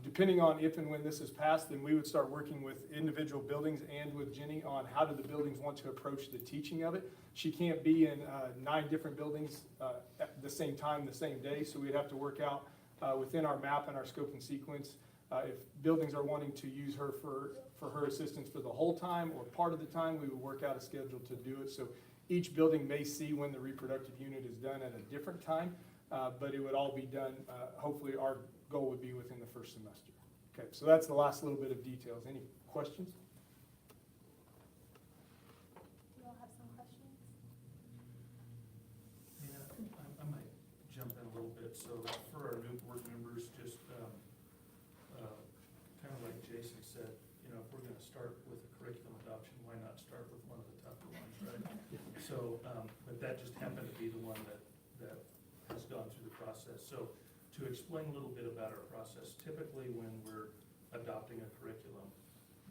Depending on if and when this is passed, then we would start working with individual buildings and with Jenny on how do the buildings want to approach the teaching of it. She can't be in 9 different buildings at the same time, the same day, so we'd have to work out within our map and our scope and sequence if buildings are wanting to use her for her assistance for the whole time or part of the time, we would work out a schedule to do it. So each building may see when the reproductive unit is done at a different time, but it would all be done, hopefully our goal would be within the first semester. Okay, so that's the last little bit of details. Any questions? You all have some questions? Yeah, I might jump in a little bit. So for our new board members, just kind of like Jason said, if we're going to start with a curriculum adoption, why not start with one of the tougher ones, right? So, but that just happened to be the one that has gone through the process. So to explain a little bit about our process, typically when we're adopting a curriculum,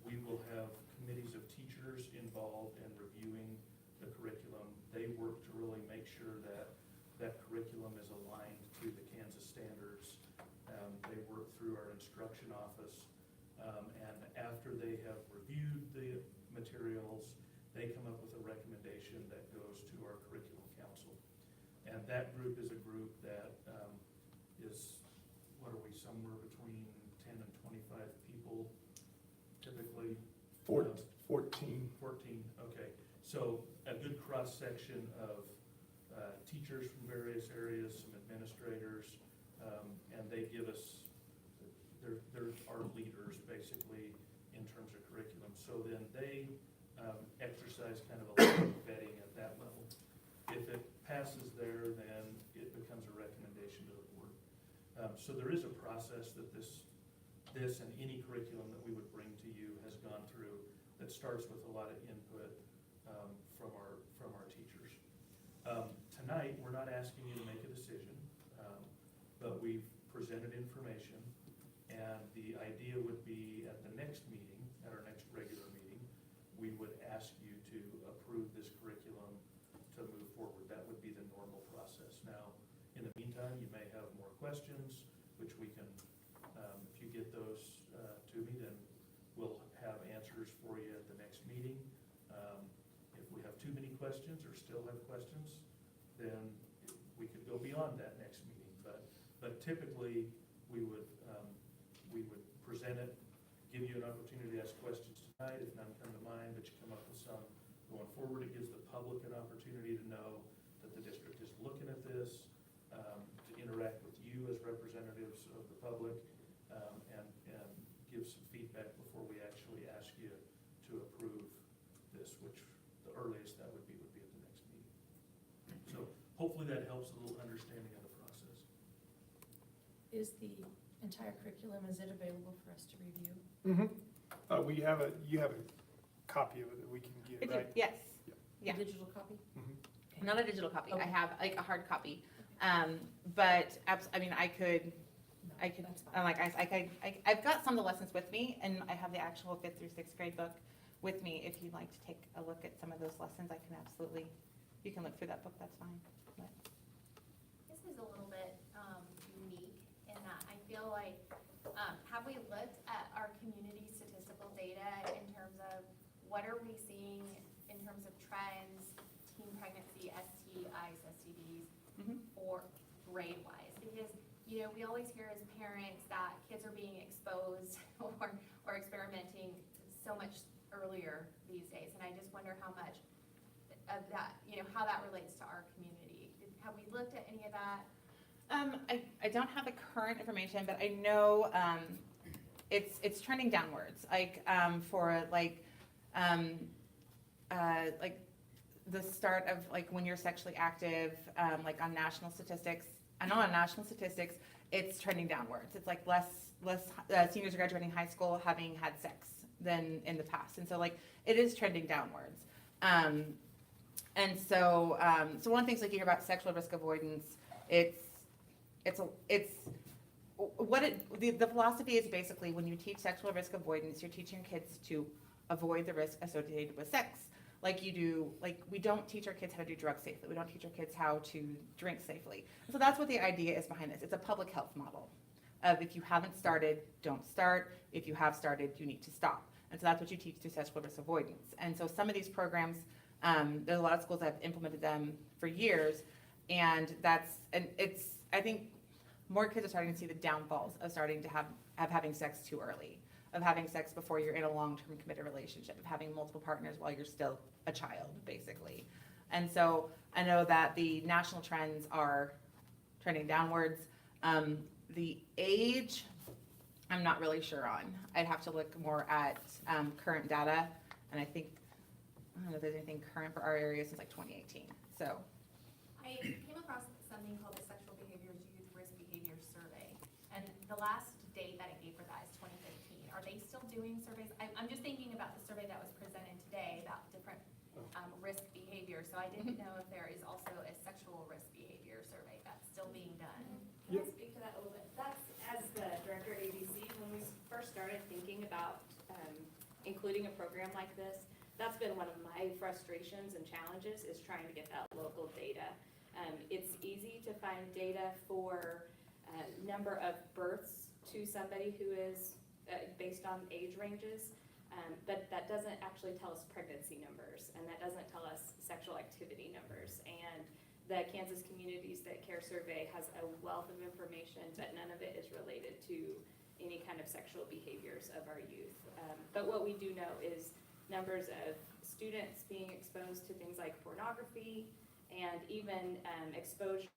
we will have committees of teachers involved in reviewing the curriculum. They work to really make sure that that curriculum is aligned to the Kansas standards. They work through our instruction office, and after they have reviewed the materials, they come up with a recommendation that goes to our curriculum council. And that group is a group that is, what are we, somewhere between 10 and 25 people typically? 14. 14, okay. So a good cross-section of teachers from various areas, some administrators, and they give us, they're our leaders basically in terms of curriculum. So then they exercise kind of a level of vetting at that level. If it passes there, then it becomes a recommendation to the board. So there is a process that this and any curriculum that we would bring to you has gone through that starts with a lot of input from our teachers. Tonight, we're not asking you to make a decision, but we've presented information, and the idea would be at the next meeting, at our next regular meeting, we would ask you to approve this curriculum to move forward. That would be the normal process. Now, in the meantime, you may have more questions, which we can, if you get those to me, then we'll have answers for you at the next meeting. If we have too many questions or still have questions, then we could go beyond that next meeting. But typically, we would present it, give you an opportunity to ask questions tonight if none come to mind, but you come up with some going forward. It gives the public an opportunity to know that the district is looking at this, to interact with you as representatives of the public, and give some feedback before we actually ask you to approve this, which the earliest that would be at the next meeting. So hopefully that helps a little understanding of the process. Is the entire curriculum, is it available for us to review? You have a copy of it that we can get, right? Yes. A digital copy? Not a digital copy. Okay. I have like a hard copy. But I mean, I could, That's fine. I've got some of the lessons with me, and I have the actual 5th through 6th grade book with me. If you'd like to take a look at some of those lessons, I can absolutely, you can look through that book, that's fine. But This is a little bit unique in that I feel like, have we looked at our community statistical data in terms of what are we seeing in terms of trends, teen pregnancy, STIs, STDs, or grade-wise? Because, you know, we always hear as parents that kids are being exposed or experimenting so much earlier these days, and I just wonder how much of that, you know, how that relates to our community. Have we looked at any of that? I don't have the current information, but I know it's trending downwards. Like for like the start of like when you're sexually active, like on national statistics. I know on national statistics, it's trending downwards. It's like less seniors graduating high school having had sex than in the past, and so like it is trending downwards. And so one of the things like you hear about sexual risk avoidance, the philosophy is basically when you teach sexual risk avoidance, you're teaching kids to avoid the risk associated with sex. Like you do, like we don't teach our kids how to do drugs safely. We don't teach our kids how to drink safely. So that's what the idea is behind this. It's a public health model of if you haven't started, don't start. If you have started, you need to stop. And so that's what you teach through sexual risk avoidance. And so some of these programs, there's a lot of schools that have implemented them for years, and I think more kids are starting to see the downfalls of starting to having sex too early, of having sex before you're in a long-term committed relationship, of having multiple partners while you're still a child, basically. And so I know that the national trends are trending downwards. The age, I'm not really sure on. I'd have to look more at current data, and I don't know if there's anything current for our area since like 2018. So I came across something called the Sexual Behaviors Youth Risk Behavior Survey, and the last date that it gave for that is 2015. Are they still doing surveys? I'm just thinking about the survey that was presented today about different risk behavior, so I didn't know if there is also a sexual risk behavior survey that's still being done. Can I speak to that a little bit? That's, as the director at ABC, when we first started thinking about including a program like this, that's been one of my frustrations and challenges, is trying to get that local data. It's easy to find data for number of births to somebody who is based on age ranges, but that doesn't actually tell us pregnancy numbers, and that doesn't tell us sexual activity numbers. And the Kansas Communities That Care Survey has a wealth of information, but none of it is related to any kind of sexual behaviors of our youth. But what we do know is numbers of students being exposed to things like pornography, and even exposure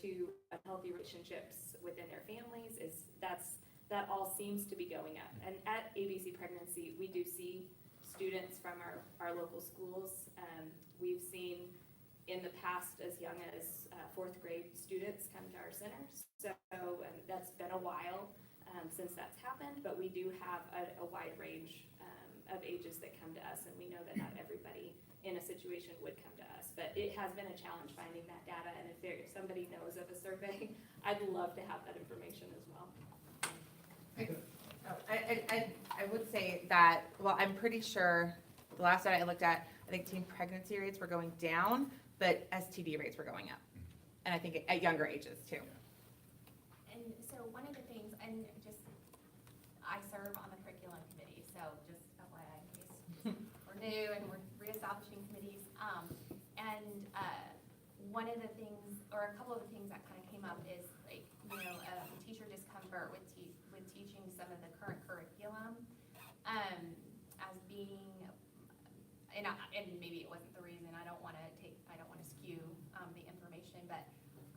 to unhealthy relationships within their families, that all seems to be going up. And at ABC Pregnancy, we do see students from our local schools. We've seen in the past as young as 4th grade students come to our centers. So that's been a while since that's happened, but we do have a wide range of ages that come to us, and we know that not everybody in a situation would come to us. But it has been a challenge finding that data, and if somebody knows of a survey, I'd love to have that information as well. I would say that, well, I'm pretty sure the last data I looked at, I think teen pregnancy rates were going down, but STD rates were going up. And I think at younger ages too. And so one of the things, and just, I serve on the curriculum committee, so just FYI, in case we're new and we're reestablishing committees. One of the things, or a couple of the things that kind of came up is like, teacher discomfort with teaching some of the current curriculum as being, and maybe it wasn't the reason. I don't want to skew the information, but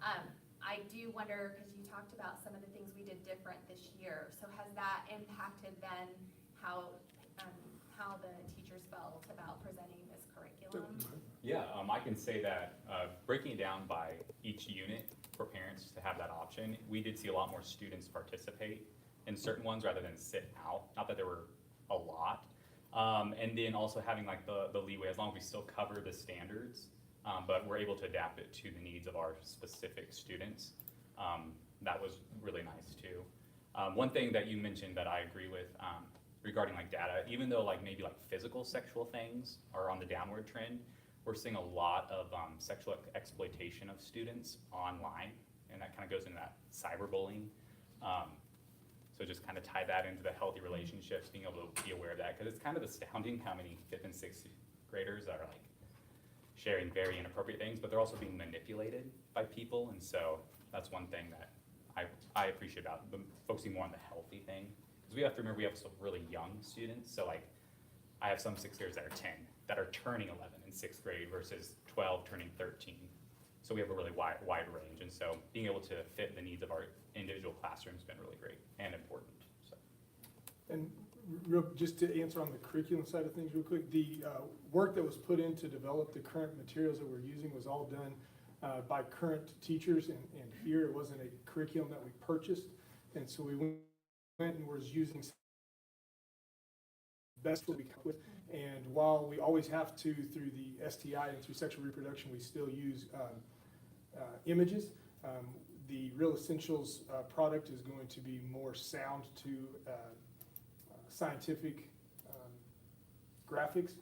I do wonder, because you talked about some of the things we did different this year. So has that impacted then how the teachers felt about presenting this curriculum? Yeah, I can say that breaking it down by each unit for parents to have that option, we did see a lot more students participate in certain ones rather than sit out. Not that there were a lot. And then also having like the leeway, as long as we still cover the standards, but we're able to adapt it to the needs of our specific students. That was really nice too. One thing that you mentioned that I agree with regarding like data, even though like maybe like physical sexual things are on the downward trend, we're seeing a lot of sexual exploitation of students online, and that kind of goes into that cyberbullying. So just kind of tie that into the healthy relationships, being able to be aware of that, because it's kind of astounding how many 5th and 6th graders are like sharing very inappropriate things, but they're also being manipulated by people, and so that's one thing that I appreciate about them focusing more on the healthy thing, because we have to remember we have some really young students. So like I have some 6th graders that are 10 that are turning 11 in 6th grade versus 12 turning 13. So we have a really wide range, and so being able to fit the needs of our individual classrooms has been really great and important. So. And just to answer on the curriculum side of things real quick, the work that was put in to develop the current materials that we're using was all done by current teachers, and here it wasn't a curriculum that we purchased, and so we went and was using best what we come up with. And while we always have to, through the STI and through sexual reproduction, we still use images. The Real Essentials product is going to be more sound to scientific graphics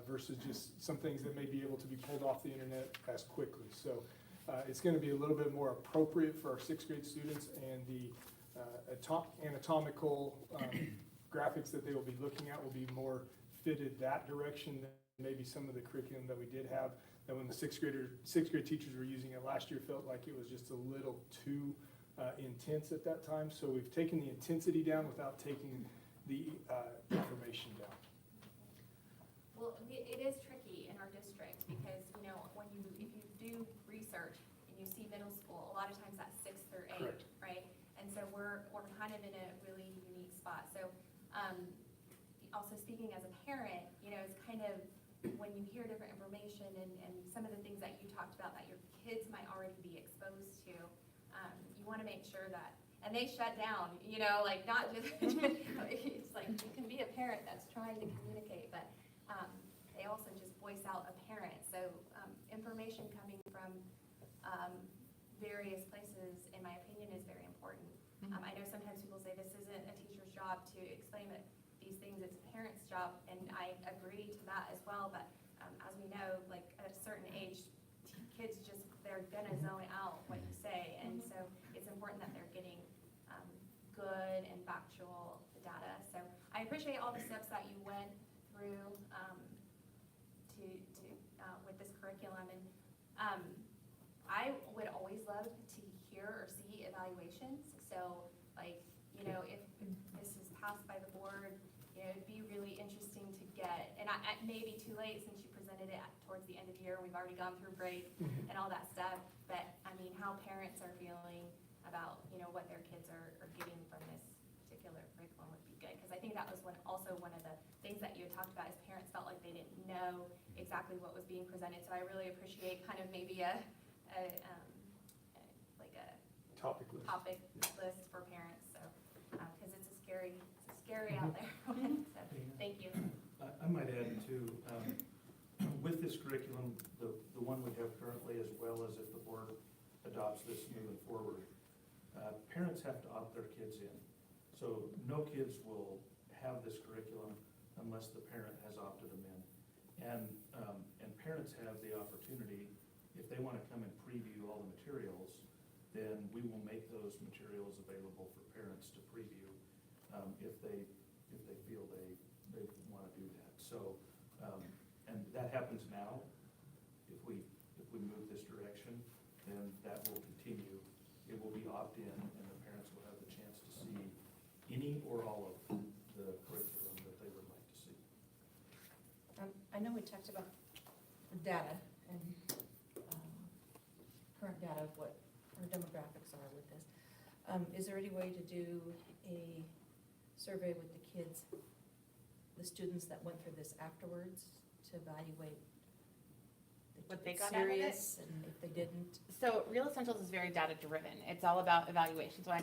versus just some things that may be able to be pulled off the internet as quickly. So it's going to be a little bit more appropriate for our 6th grade students, and the anatomical graphics that they will be looking at will be more fitted that direction than maybe some of the curriculum that we did have, that when the 6th grade teachers were using it last year felt like it was just a little too intense at that time. So we've taken the intensity down without taking the information down. Well, it is tricky in our district because, if you do research and you see middle school, a lot of times that's 6th or 8th, Correct. right? And so we're kind of in a really unique spot. So also speaking as a parent, it's kind of when you hear different information and some of the things that you talked about that your kids might already be exposed to, you want to make sure that, and they shut down, like not just, it's like you can be a parent that's trying to communicate, but they also just voice out a parent. So information coming from various places, in my opinion, is very important. I know sometimes people say this isn't a teacher's job to explain these things, it's a parent's job, and I agree to that as well, but, as we know, like, at a certain age, kids just, they're gonna zone out what you say, and so it's important that they're getting, good and factual data. So I appreciate all the steps that you went through, with this curriculum, and, I would always love to hear or see evaluations. So, like, you know, if this is passed by the board, you know, it'd be really interesting to get, and it may be too late since you presented it towards the end of the year, we've already gone through break and all that stuff, but, I mean, how parents are feeling about, you know, what their kids are getting from this particular curriculum would be good, because I think that was also one of the things that you had talked about, is parents felt like they didn't know exactly what was being presented, so I really appreciate kind of maybe a Topic list. For parents, so, because it's scary out there. So, thank you. I might add too, with this curriculum, the one we have currently, as well as if the board adopts this moving forward, parents have to opt their kids in. So no kids will have this curriculum unless the parent has opted them in. And parents have the opportunity, if they want to come and preview all the materials, then we will make those materials available for parents to preview, if they feel they want to do that. So, and that happens now. If we move this direction, then that will continue. It will be opt-in, and the parents will have the chance to see any or all of the curriculum that they would like to see. I know we talked about the data and current data of what our demographics are with this. Is there any way to do a survey with the kids, the students that went through this afterwards, to evaluate What they got out of it? serious and if they didn't? So Real Essentials is very data driven. It's all about evaluations. When I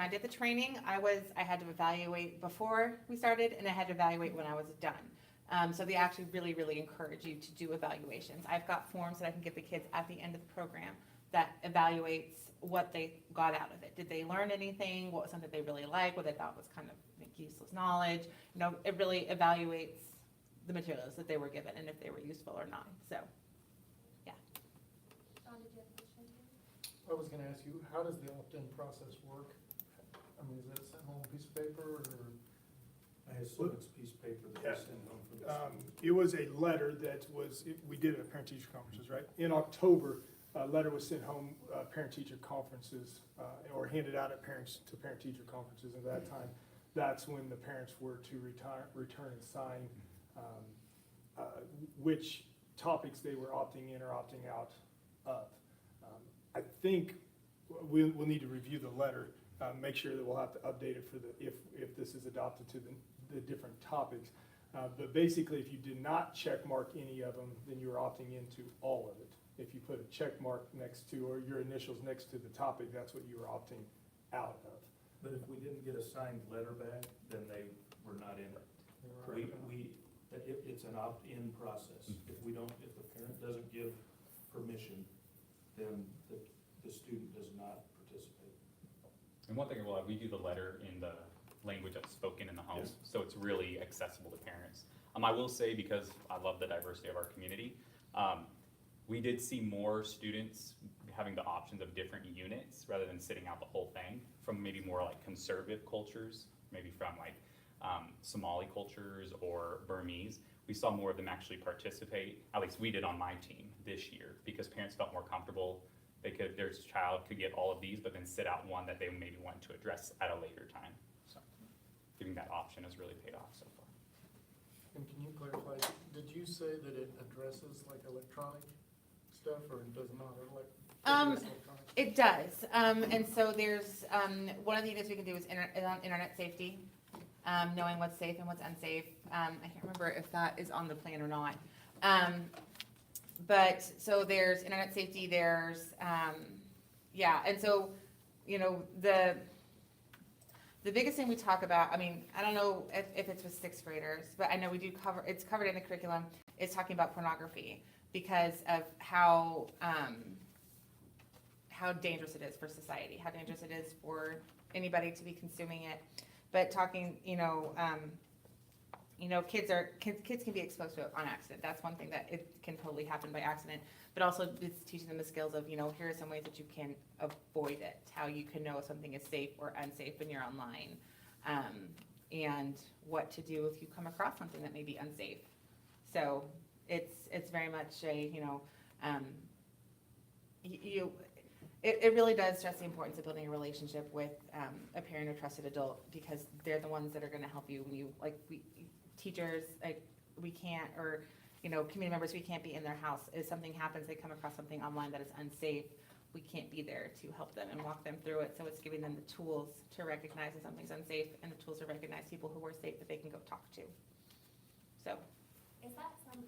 did the training, I had to evaluate before we started, and I had to evaluate when I was done. So they actually really encourage you to do evaluations. I've got forms that I can give the kids at the end of the program that evaluates what they got out of it. Did they learn anything? What was something they really liked? What they thought was kind of like useless knowledge? You know, it really evaluates the materials that they were given and if they were useful or not. So, yeah. Sean, did you have a question too? I was gonna ask you, how does the opt-in process work? I mean, is that sent home a piece of paper, or? I assume it's a piece of paper that was sent home for this. It was a letter that we did it at parent-teacher conferences, right? In October, a letter was sent home, parent-teacher conferences, or handed out at to parent-teacher conferences. At that time, that's when the parents were to return and sign which topics they were opting in or opting out of. I think we'll need to review the letter, make sure that we'll have to update it for if this is adopted to the different topics. But basically, if you did not check mark any of them, then you were opting into all of it. If you put a check mark next to, or your initials next to the topic, that's what you were opting out of. But if we didn't get a signed letter back, then they were not in it. It's an opt-in process. If the parent doesn't give permission, then the student does not participate. And one thing, we do the letter in the language that's spoken in the home, so it's really accessible to parents. I will say, because I love the diversity of our community, we did see more students having the options of different units rather than sitting out the whole thing from maybe more like conservative cultures, maybe from like Somali cultures or Burmese. We saw more of them actually participate, at least we did on my team this year, because parents felt more comfortable. Their child could get all of these, but then sit out one that they maybe want to address at a later time. So giving that option has really paid off so far. And can you clarify, did you say that it addresses like electronic stuff, or it does not? It does. And so there's, one of the things we can do is on internet safety, knowing what's safe and what's unsafe. I can't remember if that is on the plan or not. But so there's internet safety, there's, and so, you know, the biggest thing we talk about, I mean, I don't know if it's with sixth graders, but I know we do it's covered in the curriculum, is talking about pornography because of how dangerous it is for society, how dangerous it is for anybody to be consuming it. But talking, you know, you know, kids can be exposed to it on accident. That's one thing that it can totally happen by accident. But also it's teaching them the skills of, you know, here are some ways that you can avoid it, how you can know if something is safe or unsafe when you're online, and what to do if you come across something that may be unsafe. So it's very much a, you know, it really does stress the importance of building a relationship with a parent or trusted adult, because they're the ones that are going to help you when you, like, teachers, like, we can't, or, you know, community members, we can't be in their house. If something happens, they come across something online that is unsafe, we can't be there to help them and walk them through it. So it's giving them the tools to recognize if something's unsafe and the tools to recognize people who are safe that they can go talk to. So. Is that kind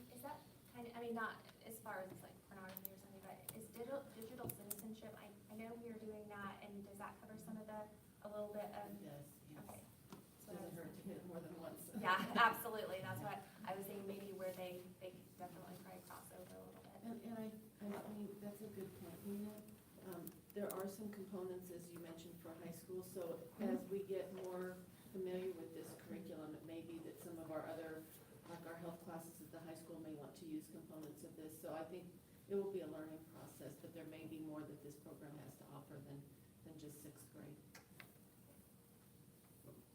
of, I mean, not as far as like pornography or something, but is digital citizenship, I know we are doing that, and does that cover some of a little bit of? Yes, yes. Okay. Doesn't hurt to hit more than once. Yeah, absolutely, that's what I was thinking, maybe where they definitely probably cross over a little bit. And I mean, that's a good point, Nina. There are some components, as you mentioned, for high school, so as we get more familiar with this curriculum, it may be that some of our other, like our health classes at the high school may want to use components of this. So I think it will be a learning process, but there may be more that this program has to offer than just sixth grade.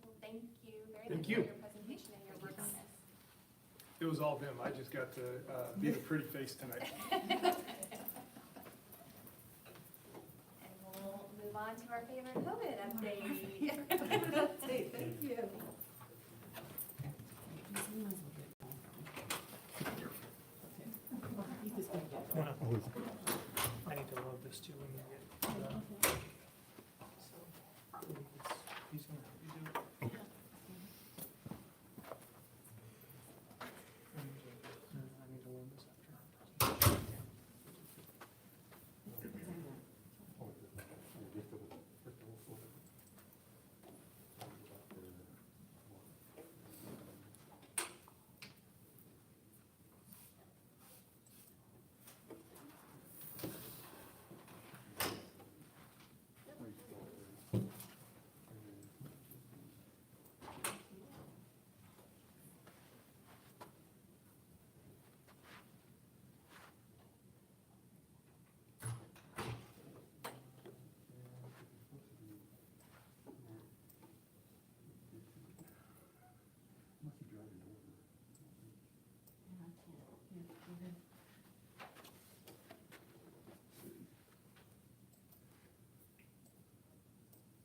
Well, thank you very Thank much you. for your presentation and your work on this. It was all them. I just got to be the pretty face tonight. And we'll move on to our favorite COVID update. COVID update, thank you. I need to load this too when you get done. So, he's gonna help you do it. I need to load this after.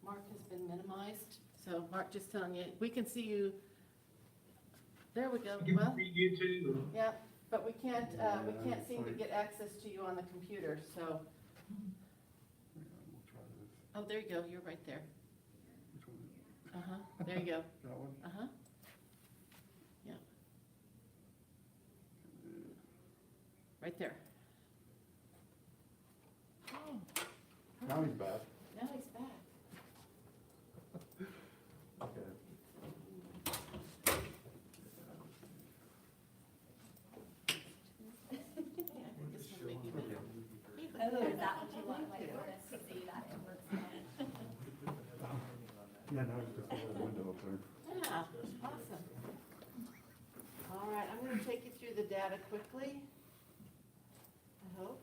Mark has been minimized, so Mark, just telling you, we can see you. There we go. Well, You too. yeah, but we can't seem to get access to you on the computer, so. Oh, there you go, you're right there. Uh-huh, there you go. That one? Uh-huh. Yeah. Right there. Oh. Now he's back. Now he's back. Okay. Oh, is that what you want, like, for us to see that it works on? Yeah, now it's just a little window up there. Yeah, awesome. All right, I'm gonna take you through the data quickly. I hope.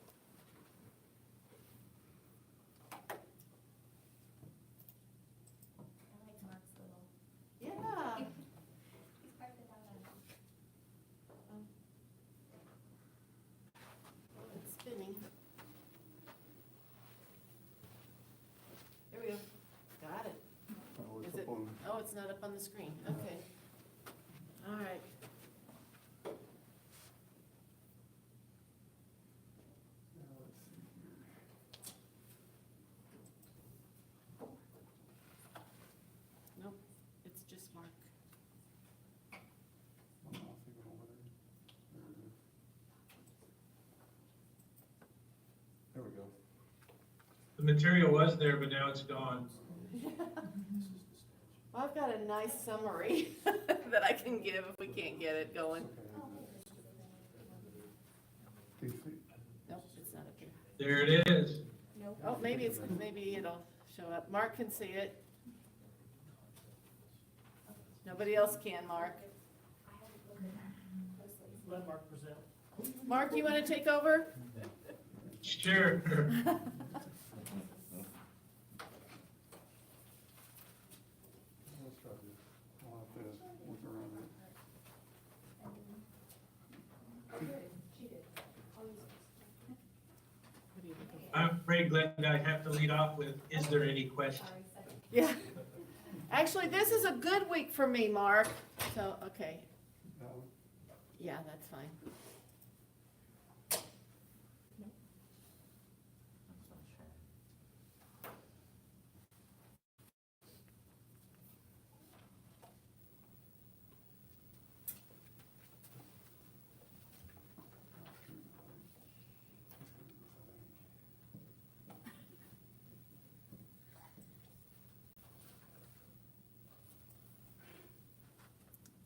I like Mark's little. Yeah. He's part of the data. It's spinning. There we go. Got it. Oh, it's Is up it? on. Oh, it's not up on the screen. Okay. All right. Now, let's see here. Nope, it's just Mark. One mouse even over there. There it is. There we go. The material was there, but now it's gone. Well, I've got a nice summary that I can give if we can't get it going. Do you see? Nope, it's not up here. There it is. Oh, maybe it'll show up. Mark can see it. Nobody else can, Mark. I Let Mark present. Mark, you want to take over? Sure. I'm afraid, Glenda, I have to lead off with, is there any question? Yeah. Actually, this is a good week for me, Mark. So, okay. Yeah, that's fine.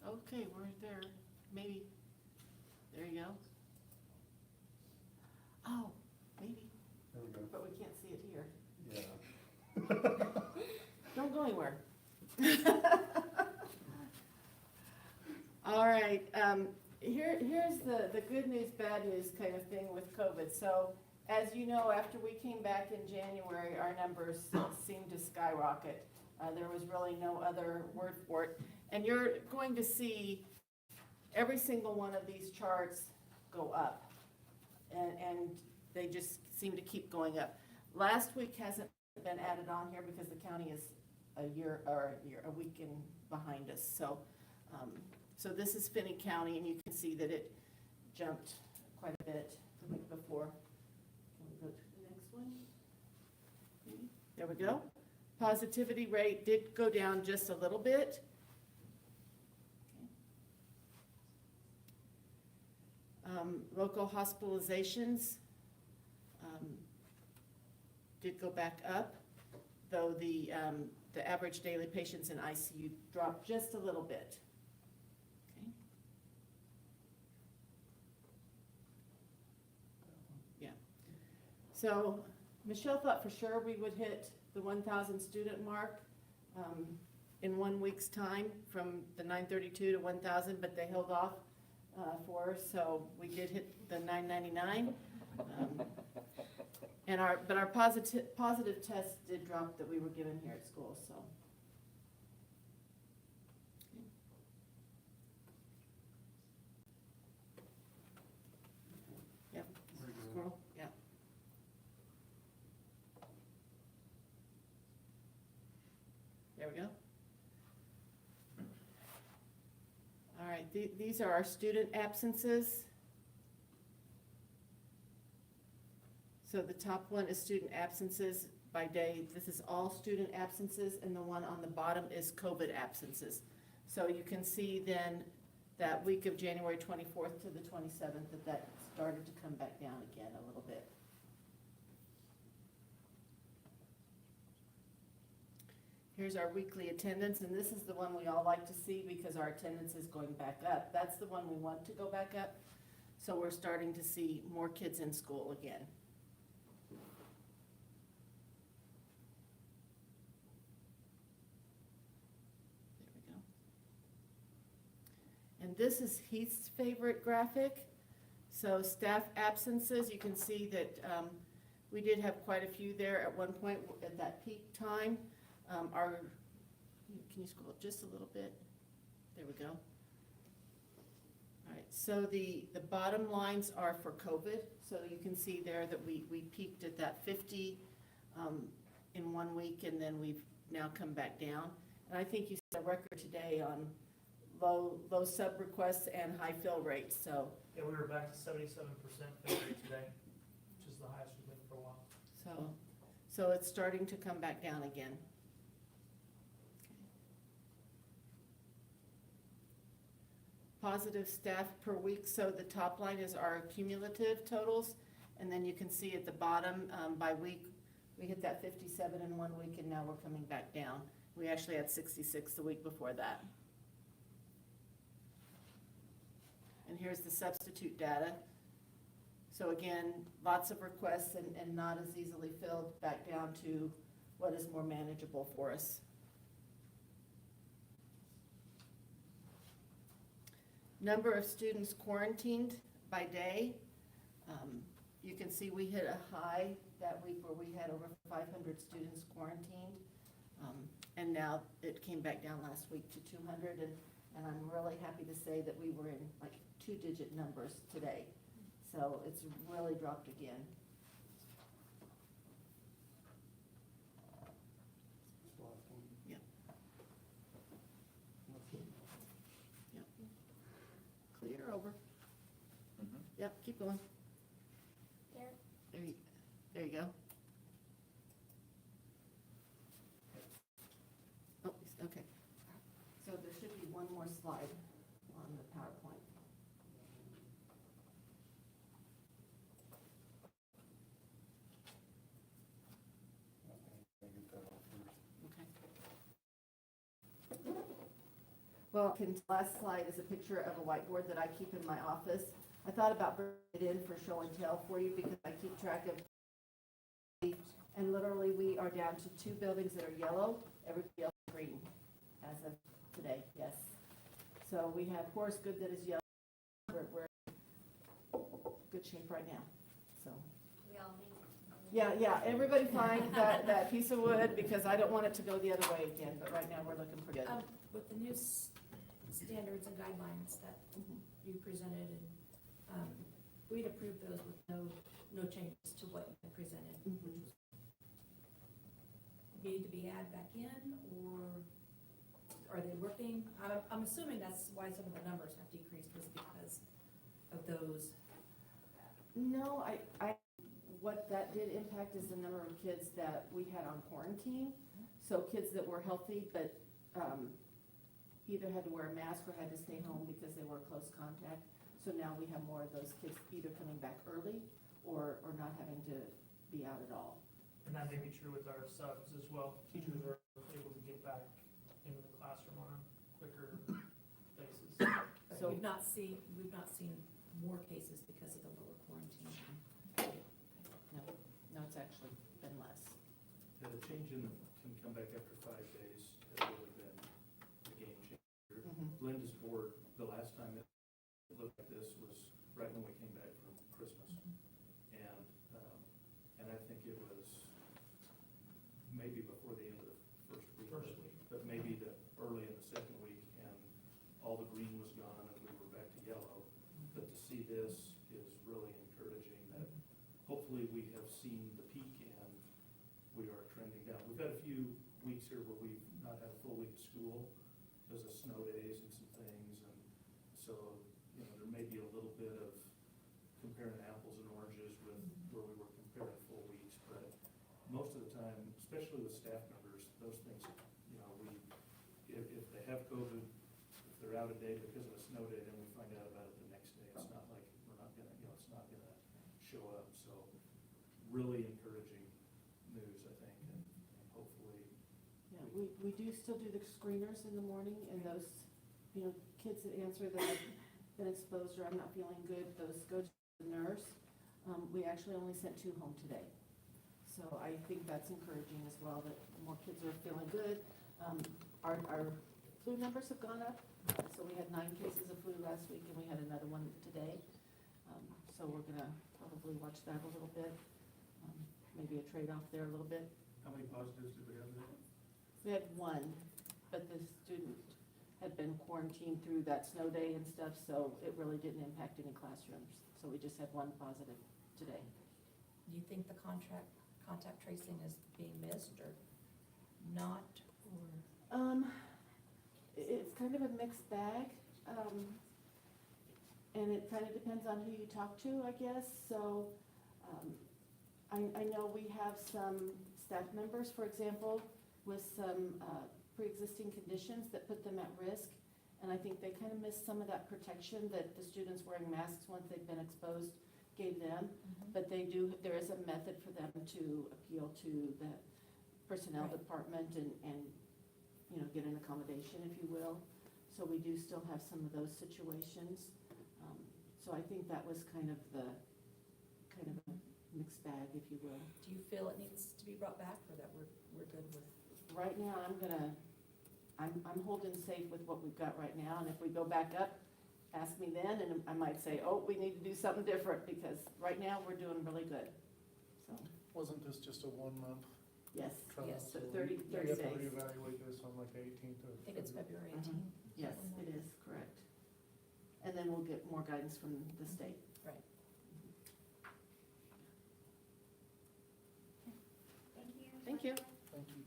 Okay, we're there. Maybe. There you go. Oh, maybe. There we go. But we can't see it here. Yeah. Don't go anywhere. All right, here's the good news, bad news kind of thing with COVID. So, as you know, after we came back in January, our numbers seemed to skyrocket. There was really no other word for it. And you're going to see every single one of these charts go up. And they just seem to keep going up. Last week hasn't been added on here because the county is a week in behind us. So, so this is Finney County, and you can see that it jumped quite a bit the week before. Can we go to the next one? There we go. Positivity rate did go down just a little bit. Local hospitalizations did go back up, though the average daily patients in ICU dropped just a little bit. Okay. Yeah. So Michelle thought for sure we would hit the 1,000 student mark in 1 week's time from the 932 to 1,000, but they held off for us, so we did hit the 999. And our positive tests did drop that we were given here at school, so. Yep, scroll, yep. There we go. All right, these are our student absences. So the top one is student absences by day. This is all student absences, and the one on the bottom is COVID absences. So you can see then that week of January 24th to the 27th that started to come back down again a little bit. Here's our weekly attendance, and this is the one we all like to see because our attendance is going back up. That's the one we want to go back up. So we're starting to see more kids in school again. There we go. And this is Heath's favorite graphic. So staff absences, you can see that we did have quite a few there at one point at that peak time. Can you scroll up just a little bit? There we go. All right, so the bottom lines are for COVID. So you can see there that we peaked at that 50 in 1 week, and then we've now come back down. And I think you set a record today on low sub requests and high fill rates, so. Yeah, we were back to 77% fill rate today, which is the highest we've been for a while. So it's starting to come back down again. Positive staff per week, so the top line is our cumulative totals, and then you can see at the bottom by week, we hit that 57 in 1 week, and now we're coming back down. We actually had 66 the week before that. And here's the substitute data. So again, lots of requests and not as easily filled, back down to what is more manageable for us. number of students quarantined by day. You can see we hit a high that week where we had over 500 students quarantined. And now it came back down last week to 200, and I'm really happy to say that we were in like 2-digit numbers today. So it's really dropped again. Yep. Yep. Clear over. Yep, keep going. There you go. Oh, okay. So there should be one more slide on the PowerPoint. Okay. Well, last slide is a picture of a whiteboard that I keep in my office. I thought about bringing it in for show and tell for you because I keep track of, and literally we are down to 2 buildings that are yellow, everybody else is green as of today, yes. So we have Horace Good that is yellow, we're in good shape right now, so. We all need Yeah, everybody find that piece of wood because I don't want it to go the other way again, but right now we're looking pretty good. With the new standards and guidelines that you presented, and we'd approve those with no changes to what you had presented, which was need to be added back in, or are they working? I'm assuming that's why some of the numbers have decreased, was because of those. No, what that did impact is the number of kids that we had on quarantine. So kids that were healthy, but either had to wear a mask or had to stay home because they were close contact. So now we have more of those kids either coming back early or not having to be out at all. And that may be true with our subs as well. Teachers are able to get back into the classroom on a quicker basis. So we've not seen more cases because of the lower quarantine. No, it's actually been less. Yeah, the change in can come back after 5 days has really been a game changer. Linda's board, the last time it looked like this was right when we came back from Christmas. And I think it was maybe before the end of the first week, but maybe early in the second week, and all the green was gone and we were back to yellow. But to see this is really encouraging that hopefully we have seen the peak and we are trending down. We've had a few weeks here where we've not had a full week of school because of snow days and some things, and so there may be a little bit of comparing apples and oranges with where we were comparing full weeks, but most of the time, especially with staff members, those things, if they have COVID, if they're out a day because of a snow day, then we find out about it the next day. It's not like we're not gonna, it's not gonna show up. So really encouraging news, I think, and hopefully. Yeah, we do still do the screeners in the morning, and those, kids that answer that have been exposed or I'm not feeling good, those go to the nurse. We actually only sent 2 home today. So I think that's encouraging as well, that more kids are feeling good. Our flu numbers have gone up. So we had 9 cases of flu last week and we had another one today. So we're gonna probably watch that a little bit. Maybe a trade-off there a little bit. How many positives did we have there? We had 1, but the student had been quarantined through that snow day and stuff, so it really didn't impact any classrooms. So we just had 1 positive today. Do you think the contact tracing is being missed or not, or? It's kind of a mixed bag, and it kind of depends on who you talk to, I guess. So I know we have some staff members, for example, with some pre-existing conditions that put them at risk, and I think they kind of missed some of that protection that the students wearing masks once they've been exposed gave them. But there is a method for them to appeal to the personnel department and get an accommodation, if you will. So we do still have some of those situations. So I think that was kind of a mixed bag, if you will. Do you feel it needs to be brought back, or that we're good with? Right now, I'm holding safe with what we've got right now, and if we go back up, ask me then, and I might say, oh, we need to do something different, because right now, we're doing really good. So, Wasn't this just a 1 month yes, trial? yes, so So 30 we days. have to reevaluate this on like the 18th of I think it's February Mhm. 18th. Yes, it is, correct. And then we'll get more guidance from the state. Right. Thank you. Thank you. Thank you.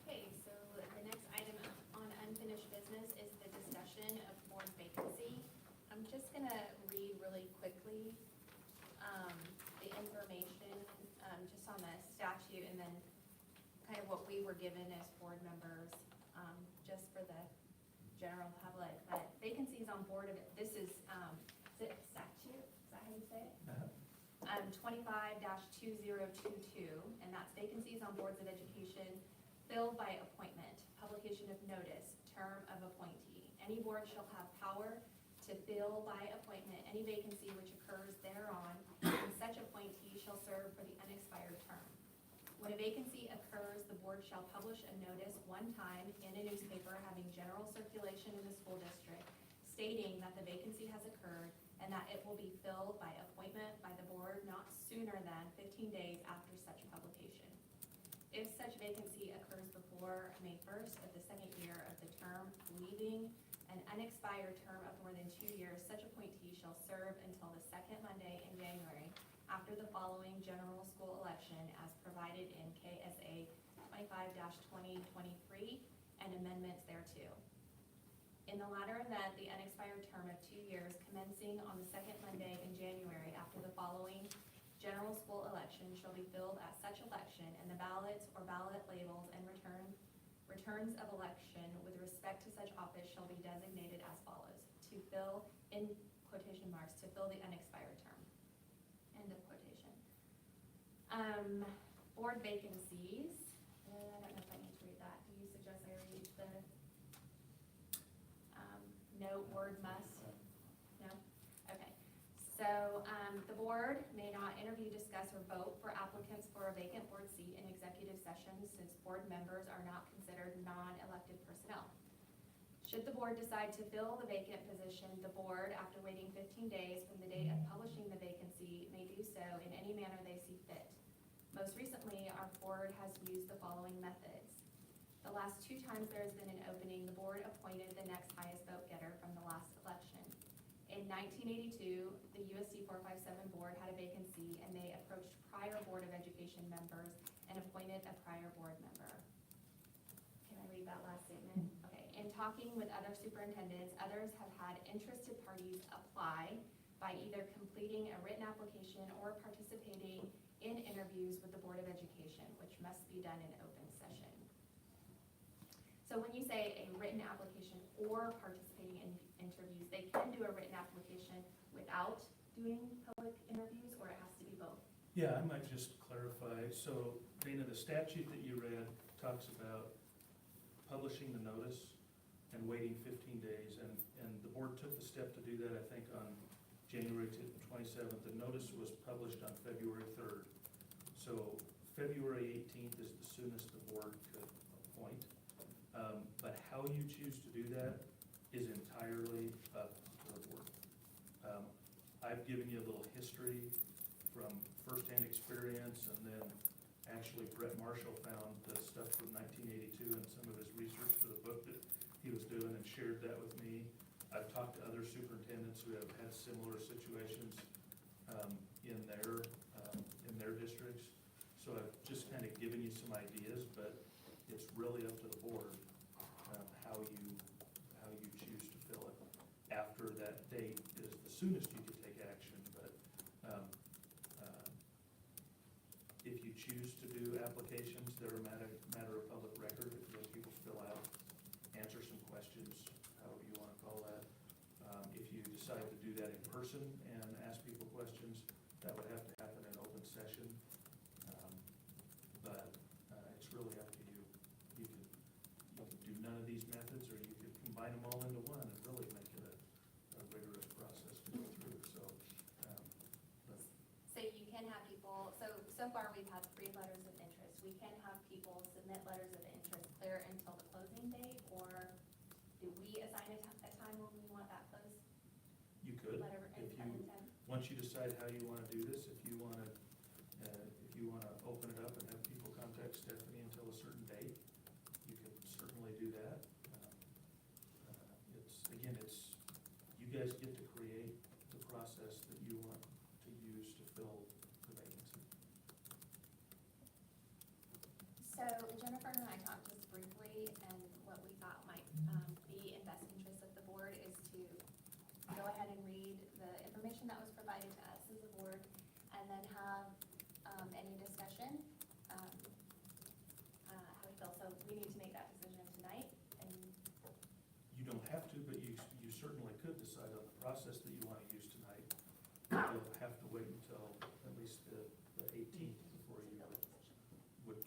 Okay, so the next item on unfinished business is the discussion of board vacancy. I'm just gonna read really quickly, the information, just on the statute, and then kind of what we were given as board members, just for the general public. But vacancies on board of, this is it statute, is that how you say it? 25-2022, and that's vacancies on boards of education filled by appointment, publication of notice, term of appointee. Any board shall have power to fill by appointment any vacancy which occurs thereon, and such appointee shall serve for the unexpired term. When a vacancy occurs, the board shall publish a notice one time in a newspaper having general circulation in the school district, stating that the vacancy has occurred and that it will be filled by appointment by the board not sooner than 15 days after such publication. If such vacancy occurs before May 1st of the second year of the term, leaving an unexpired term of more than 2 years, such appointee shall serve until the second Monday in January after the following general school election as provided in KSA 25-2023 and amendments thereto. In the latter event, the unexpired term of 2 years commencing on the second Monday in January after the following general school election shall be filled at such election, and the ballots or ballot labels and returns of election with respect to such office shall be designated as follows: to fill, in quotation marks, to fill the unexpired term. End of quotation. Board vacancies. I don't know if I need to read that. Do you suggest I read the no word must? No? Okay. So the board may not interview, discuss, or vote for applicants for a vacant board seat in executive sessions since board members are not considered non-elected personnel. Should the board decide to fill the vacant position, the board, after waiting 15 days from the date of publishing the vacancy, may do so in any manner they see fit. Most recently, our board has used the following methods. The last 2 times there has been an opening, the board appointed the next highest vote getter from the last election. In 1982, the USD-457 board had a vacancy, and they approached prior Board of Education members and appointed a prior board member. Can I read that last statement? Okay. In talking with other superintendents, others have had interested parties apply by either completing a written application or participating in interviews with the Board of Education, which must be done in open session. So when you say a written application or participating in interviews, they can do a written application without doing public interviews, or it has to be both? Yeah, I might just clarify. So, Dana, the statute that you read talks about publishing the notice and waiting 15 days, and the board took the step to do that, I think, on January 27th. The notice was published on February 3rd. So February 18th is the soonest the board could appoint. But how you choose to do that is entirely up to the board. I've given you a little history from firsthand experience, and then actually Brett Marshall found the stuff from 1982 and some of his research for the book that he was doing and shared that with me. I've talked to other superintendents who have had similar situations in their districts. So I've just kind of given you some ideas, but it's really up to the board how you choose to fill it. After that date is the soonest you could take action, but if you choose to do applications, they're a matter of public record. If people fill out, answer some questions, however you want to call that. If you decide to do that in person and ask people questions, that would have to happen in open session. But it's really up to you. You can do none of these methods, or you could combine them all into one and really make it a rigorous process to go through. So you can have people, so far we've had 3 letters of interest. We can have people submit letters of interest clear until the closing closing date, or do we assign a time when we want that closed? You could, Letter of if you, intent? once you decide how you wanna do this, if you wanna open it up and have people contact Stephanie until a certain date, you could certainly do that. It's, you guys get to create the process that you want to use to fill the vacancy. So Jennifer and I talked just briefly, and what we thought might be in best interest of the board is to go ahead and read the information that was provided to us as a board, and then have any discussion. How we feel, so we need to make that decision tonight, and You don't have to, but you certainly could decide on the process that you want to use tonight. You'll have to wait until at least the 18th before you would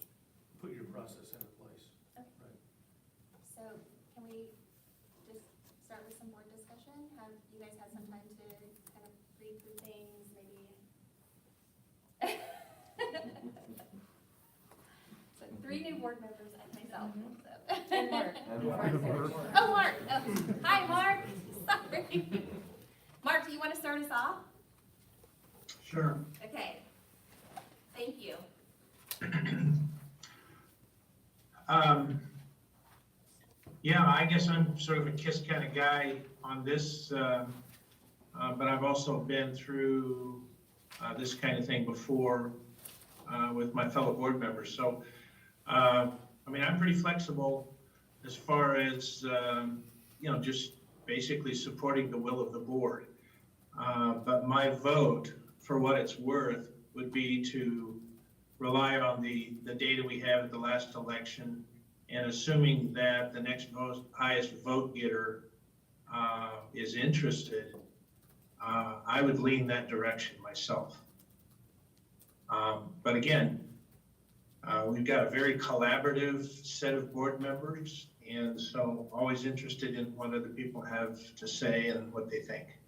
put your process into place. Okay. Right. So can we just start with some board discussion? Have you guys had some time to kind of read through things, maybe? So 3 new board members and myself, so. And Mark. Oh, Mark. Oh, hi, Mark. Sorry. Mark, do you want to start us off? Sure. Okay. Thank you. Yeah, I guess I'm sort of a KISS kind of guy on this, but I've also been through this kind of thing before with my fellow board members. So, I mean, I'm pretty flexible as far as, just basically supporting the will of the board. But my vote, for what it's worth, would be to rely on the data we have at the last election, and assuming that the next highest vote getter is interested, I would lean that direction myself. But again, we've got a very collaborative set of board members, and so always interested in what other people have to say and what they think.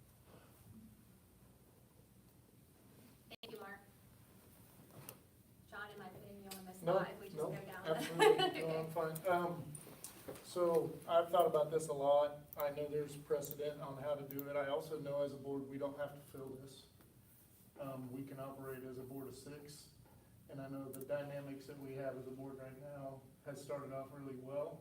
Thank you, Mark. John, am I putting you on the No, spot if we just no, go down? absolutely, no, I'm fine. So I've thought about this a lot. I know there's precedent on how to do it. I also know as a board, we don't have to fill this. We can operate as a board of 6. And I know the dynamics that we have as a board right now has started off really well,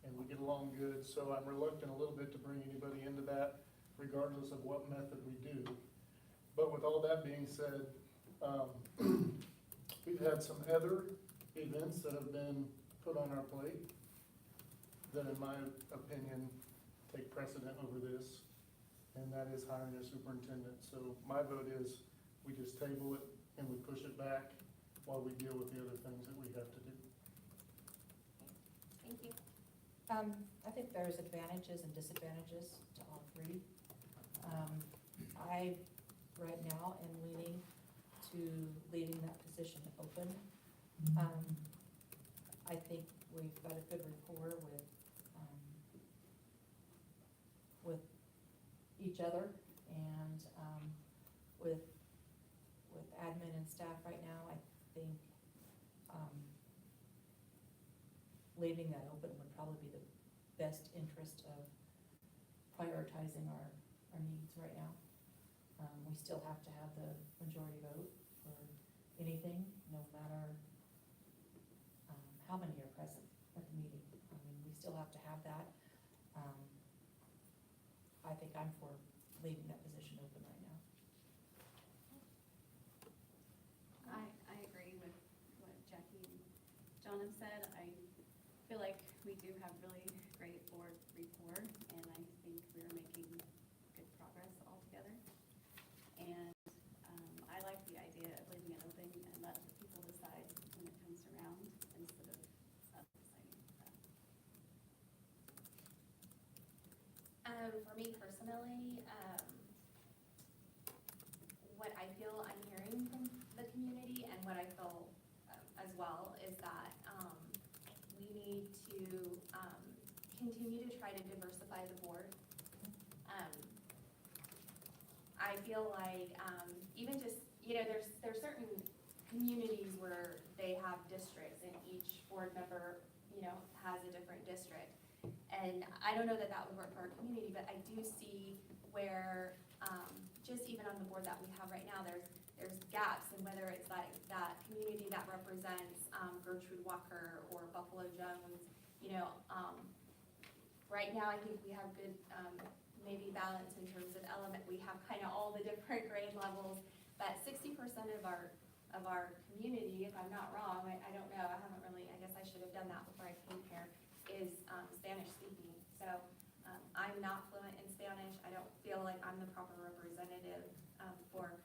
and we get along good. So I'm reluctant a little bit to bring anybody into that, regardless of what method we do. But with all that being said, we've had some other events that have been put on our plate that, in my opinion, take precedent over this, and that is hiring a superintendent. So my vote is we just table it and we push it back while we deal with the other things that we have to do. Thank you. I think there's advantages and disadvantages to all 3. I, right now, am leaning to leaving that position open. I think we've got a good rapport with each other, and with admin and staff right now. I think leaving that open would probably be the best interest of prioritizing our needs right now. We still have to have the majority vote for anything, no matter how many are present at the meeting. I mean, we still have to have that. I think I'm for leaving that position open right now. I agree with what Jackie and John have said. I feel like we do have really great board rapport, and I think we're making good progress all together. And I like the idea of leaving it open and let the people decide when it comes around instead of us deciding that. For me personally, what I feel I'm hearing from the community, and what I feel as well, is that we need to continue to try to diversify the board. I feel like even just, there's certain communities where they have districts, and each board member, has a different district. And I don't know that that would work for our community, but I do see where, just even on the board that we have right now, there's gaps, and whether it's like that community that represents Gertrude Walker or Buffalo Jones, right now I think we have good maybe balance in terms of element. We have kind of all the different grade levels, but 60% of our community, if I'm not wrong, I don't know, I haven't really, I guess I should have done that before I came here, is Spanish speaking. So I'm not fluent in Spanish. I don't feel like I'm the proper representative for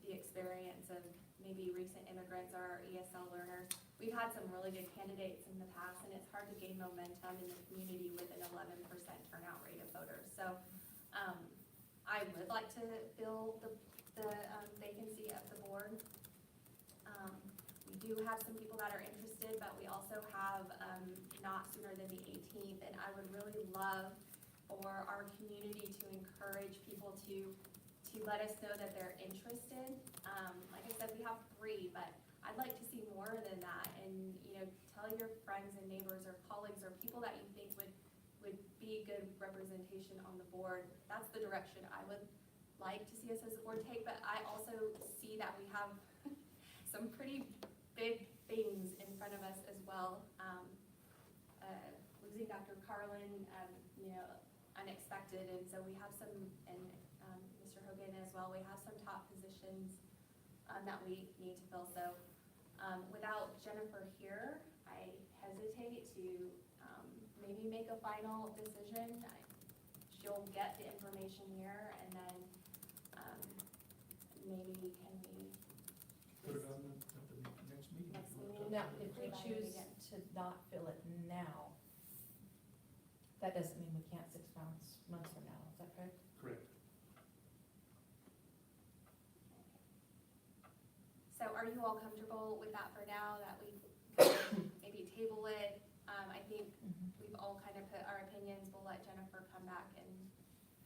the experience of maybe recent immigrants or ESL learners. We've had some really good candidates in the past, and it's hard to gain momentum in the community with an 11% turnout rate of voters. So I would like to fill the vacancy of the board. We do have some people that are interested, but we also have not sooner than the 18th, and I would really love for our community to encourage people to let us know that they're interested. Like I said, we have 3, but I'd like to see more than that, and tell your friends and neighbors or colleagues or people that you think would be good representation on the board. That's the direction I would like to see us as a board take, but I also see that we have some pretty big things in front of us as well. Losing Dr. Carlin, unexpected, and so we have some, and Mr. Hogan as well, we have some top positions that we need to fill. So without Jennifer here, I hesitate to maybe make a final decision. She'll get the information here, and then maybe can we Put it on the next meeting. Next meeting. Now, if we choose to not fill it now, that doesn't mean we can't 6 months from now, is that correct? Correct. So are you all comfortable with that for now, that we maybe table it? I think we've all kind of put our opinions. We'll let Jennifer come back and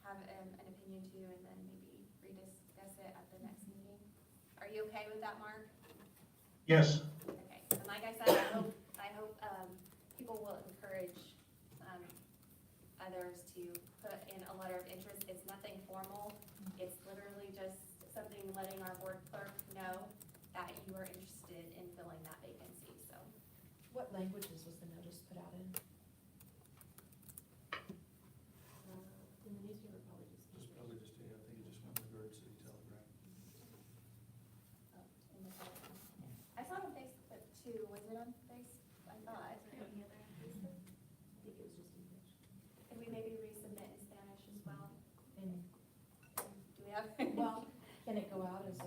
have an opinion too, and then maybe rediscuss it at the next meeting. Are you okay with that, Mark? Yes. Okay, and like I said, I hope people will encourage others to put in a letter of interest. It's nothing formal. It's literally just something letting our board clerk know that you are interested in filling that vacancy. So, What languages was the notice put out in? In the newspaper, probably just. I think it just went in the Guard City Telegram. in the telephone. I saw it on Facebook too. Was it on Facebook? I thought. I think it was just English. Could we maybe resubmit in Spanish as well? And, Do we have? well, can it go out as a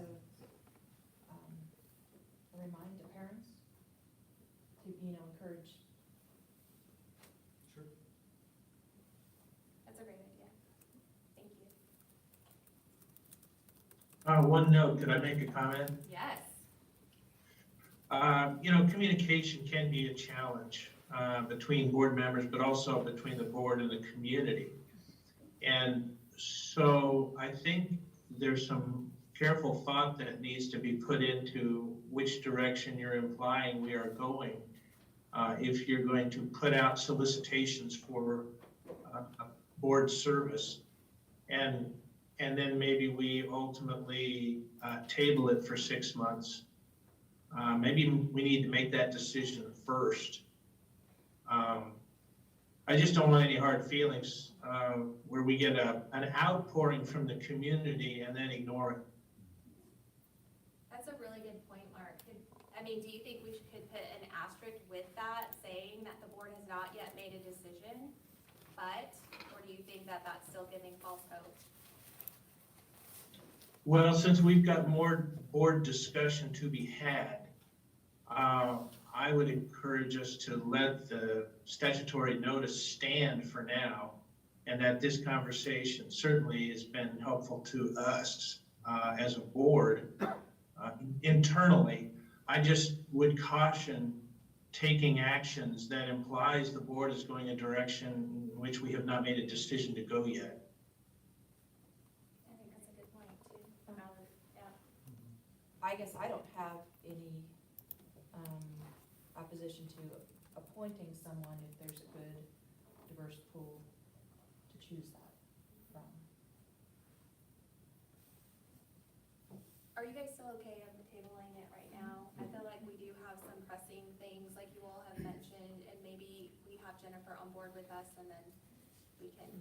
reminder to parents to, encourage? Sure. That's a great idea. Thank you. One note, could I make a comment? Yes. Communication can be a challenge between board members, but also between the board and the community. And so I think there's some careful thought that needs to be put into which direction you're implying we are going. If you're going to put out solicitations for board service, and then maybe we ultimately table it for 6 months. Maybe we need to make that decision first. I just don't want any hard feelings where we get an outpouring from the community and then ignore it. That's a really good point, Mark. Do you think we could put an asterisk with that, saying that the board has not yet made a decision, or do you think that that's still giving false hope? Well, since we've got more board discussion to be had, I would encourage us to let the statutory notice stand for now, and that this conversation certainly has been helpful to us as a board internally. I just would caution taking actions that implies the board is going a direction in which we have not made a decision to go yet. I think that's a good point too. Yeah. I guess I don't have any opposition to appointing someone if there's a good diverse pool to choose that from. Are you guys still okay on tabling it right now? I feel like we do have some pressing things, like you all have mentioned, and maybe we have Jennifer on board with us, and then we can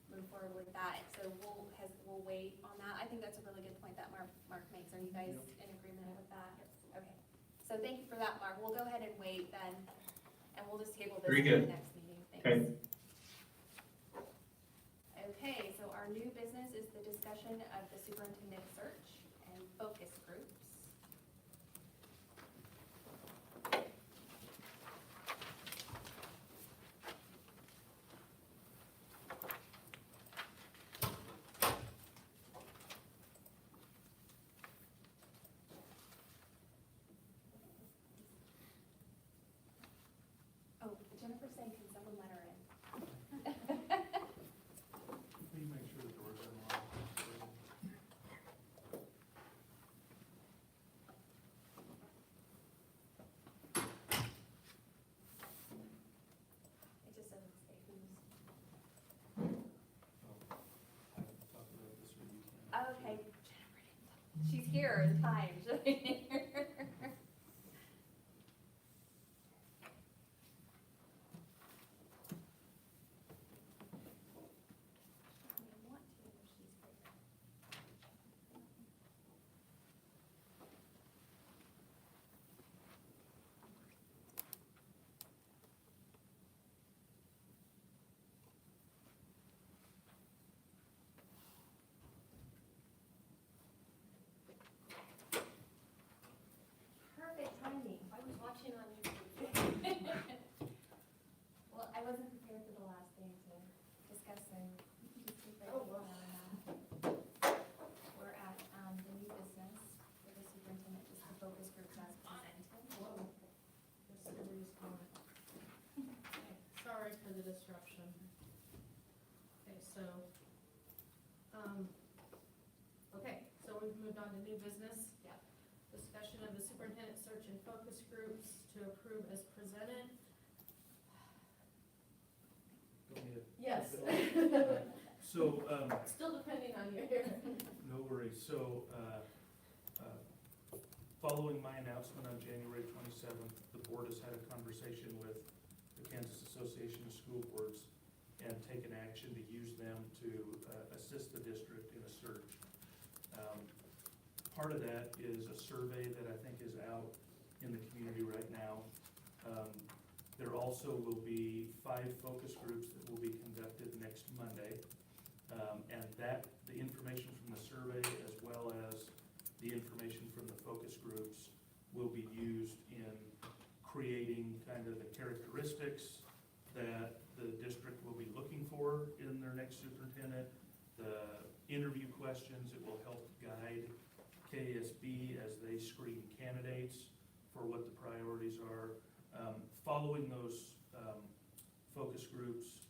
move forward with that. So we'll wait on that. I think that's a really good point that Mark makes. Are you guys in agreement with that? Okay. So thank you for that, Mark. We'll go ahead and wait then, and we'll just table this Very for good. the next meeting. Thanks. Okay. Okay, so our new business is the discussion of the superintendent search and focus groups. Oh, Jennifer's saying, can someone let her in? Can you make sure the doors are locked? It just doesn't say who's. I can talk about this or you can. Oh, okay. Jennifer didn't tell. She's here at the time. Perfect timing. I was watching on YouTube. Well, I wasn't prepared for the last thing to discuss, so just keep it. Oh, wow. We're at the new business for the superintendent, just the focus groups as presented. Whoa. Serious comment. Okay, sorry for the disruption. Okay, so we've moved on to new business. Yep. Discussion of the superintendent search and focus groups to approve as presented. Go ahead. Yes. So, Still depending on you here. no worries. So, following my announcement on January 27th, the board has had a conversation with the Kansas Association of School Boards and taken action to use them to assist the district in a search. Part of that is a survey that I think is out in the community right now. There also will be 5 focus groups that will be conducted next Monday. And the information from the survey as well as the information from the focus groups will be used in creating kind of the characteristics that the district will be looking for in their next superintendent, the interview questions. It will help guide KSB as they screen candidates for what the priorities are. Following those focus groups,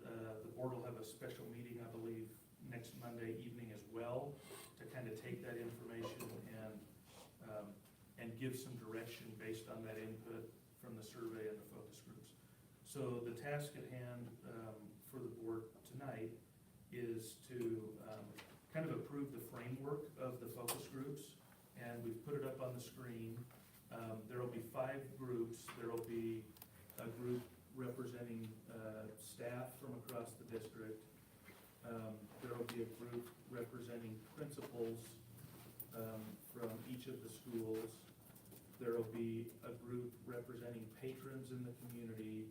the board will have a special meeting, I believe, next Monday evening as well to kind of take that information and give some direction based on that input from the survey and the focus groups. So the task at hand for the board tonight is to kind of approve the framework of the focus groups, and we've put it up on the screen. There will be 5 groups. There will be a group representing staff from across the district. There will be a group representing principals from each of the schools. There will be a group representing patrons in the community.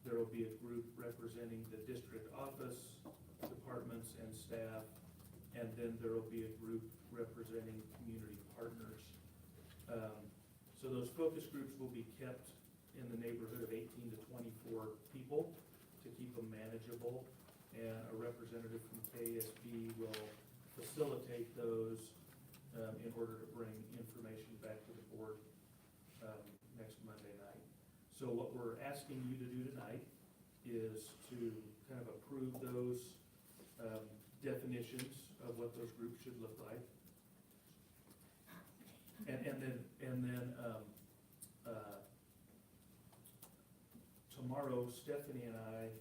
There will be a group representing the district office, departments, and staff. And then there will be a group representing community partners. So those focus groups will be kept in the neighborhood of 18 to 24 people to keep them manageable. And a representative from KSB will facilitate those in order to bring information back to the board next Monday night. So what we're asking you to do tonight is to kind of approve those definitions of what those groups should look like. And then tomorrow, Stephanie and I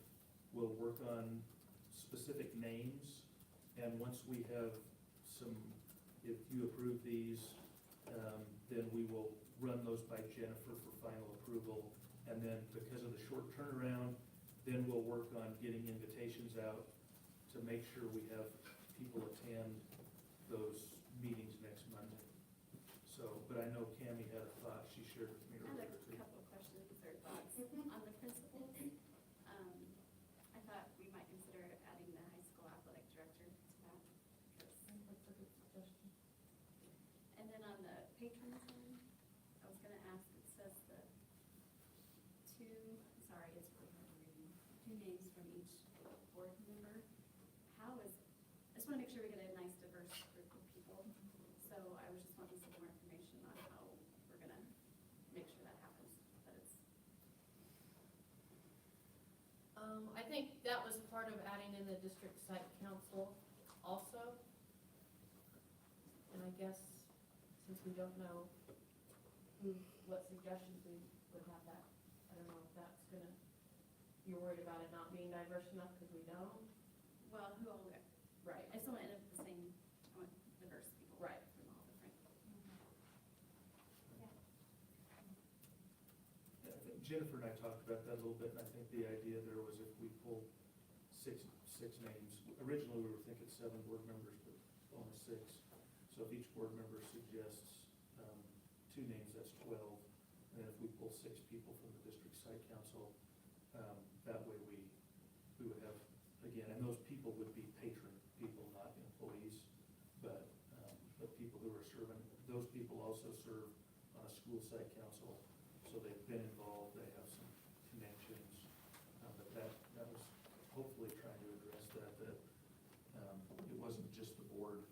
will work on specific names, and once we have some, if you approve these, then we will run those by Jennifer for final approval. And then because of the short turnaround, then we'll work on getting invitations out to make sure we have people attend those meetings next Monday. So, but I know Cammie had a thought she shared with me I earlier had too. a couple of questions or thoughts on the principal. I thought we might consider adding the high school athletic director to that. That's a good suggestion. And then on the patrons one, I was gonna ask, it says the two, sorry, it's really hard to read, 2 names from each board member. How is, I just wanna make sure we get a nice diverse group of people. So I was just wanting some more information on how we're gonna make sure that happens, that it's. I think that was part of adding in the district site council also. And I guess, since we don't know what suggestions we would have that, I don't know if that's gonna, you're worried about it not being diverse enough because we don't? Well, who all, Right. I just don't want to end up with the same, I want diverse people. Right. From all different. Yeah, I think Jennifer and I talked about that a little bit, and I think the idea there was if we pull six names, originally we were thinking 7 board members, but only 6. So if each board member suggests 2 names, that's 12. And then if we pull 6 people from the district site council, that way we would have, again, and those people would be patron people, not employees, but people who are serving. Those people also serve on a school site council, so they've been involved, they have some connections. But that was hopefully trying to address that it wasn't just the board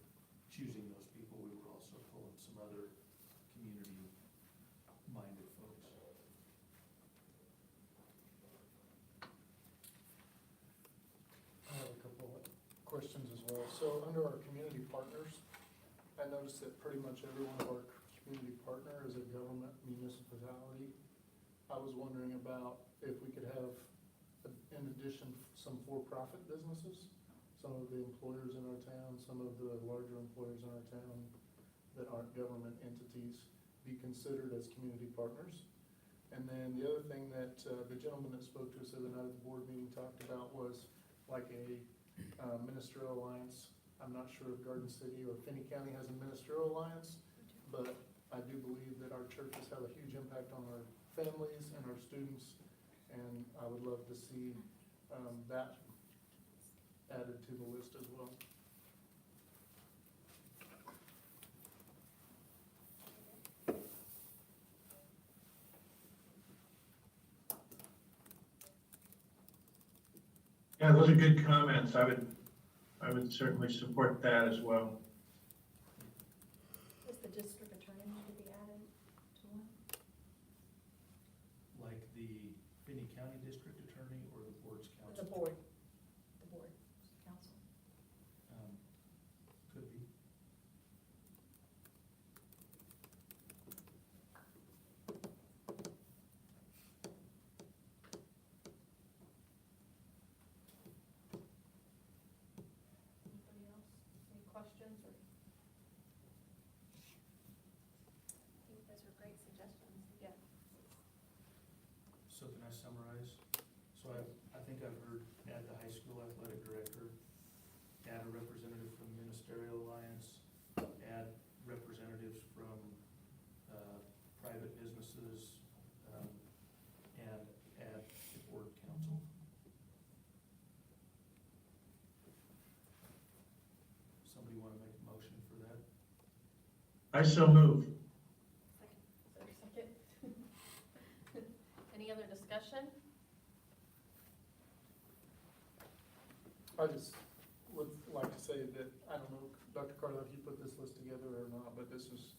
choosing those people, we were also pulling some other community-minded folks. I have a couple of questions as well. So under our community partners, I noticed that pretty much every one of our community partner is a government municipality. I was wondering about if we could have, in addition, some for-profit businesses, some of the employers in our town, some of the larger employers in our town that aren't government entities be considered as community partners. And then the other thing that the gentleman that spoke to us the other night at the board meeting talked about was like a ministerial alliance. I'm not sure if Garden City or Finney County has a ministerial alliance, but I do believe that our churches have a huge impact on our families and our students, and I would love to see that added to the list as well. Yeah, those are good comments. I would certainly support that as well. Does the district attorney need to be added to one? Like the Finney County District Attorney or the board's counsel? The board council. Could be. Anybody else? Any questions or? I think those are great suggestions. Yeah. So can I summarize? So I think I've heard add the high school athletic director, add a representative from Ministerial Alliance, add representatives from private businesses, and add the board council. Somebody want to make a motion for that? I so move. Second. Any other discussion? I just would like to say that, I don't know, Dr. Carla, if you put this list together or not, but this is,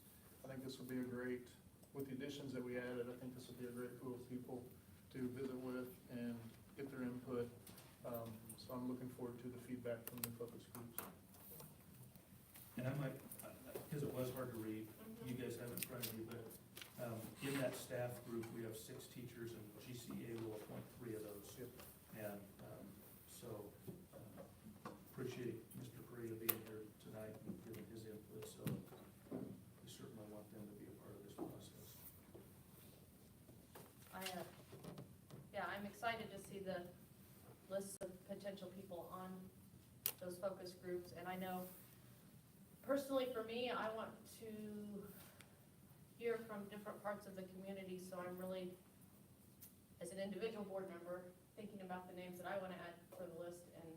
I think this would be a great, with the additions that we added, I think this would be a great pool of people to visit with and get their input. So I'm looking forward to the feedback from the focus groups. And I might, because it was hard to read, you guys have it in front of you, but in that staff group, we have 6 teachers, and GCA will appoint 3 of So appreciate Mr. Perea being here tonight and giving his input, so we certainly want them to be a part of this process. I'm excited to see the lists of potential people on those focus groups, and I know personally for me, I want to hear from different parts of the community, so I'm really, as an individual board member, thinking about the names that I want to add for the list, and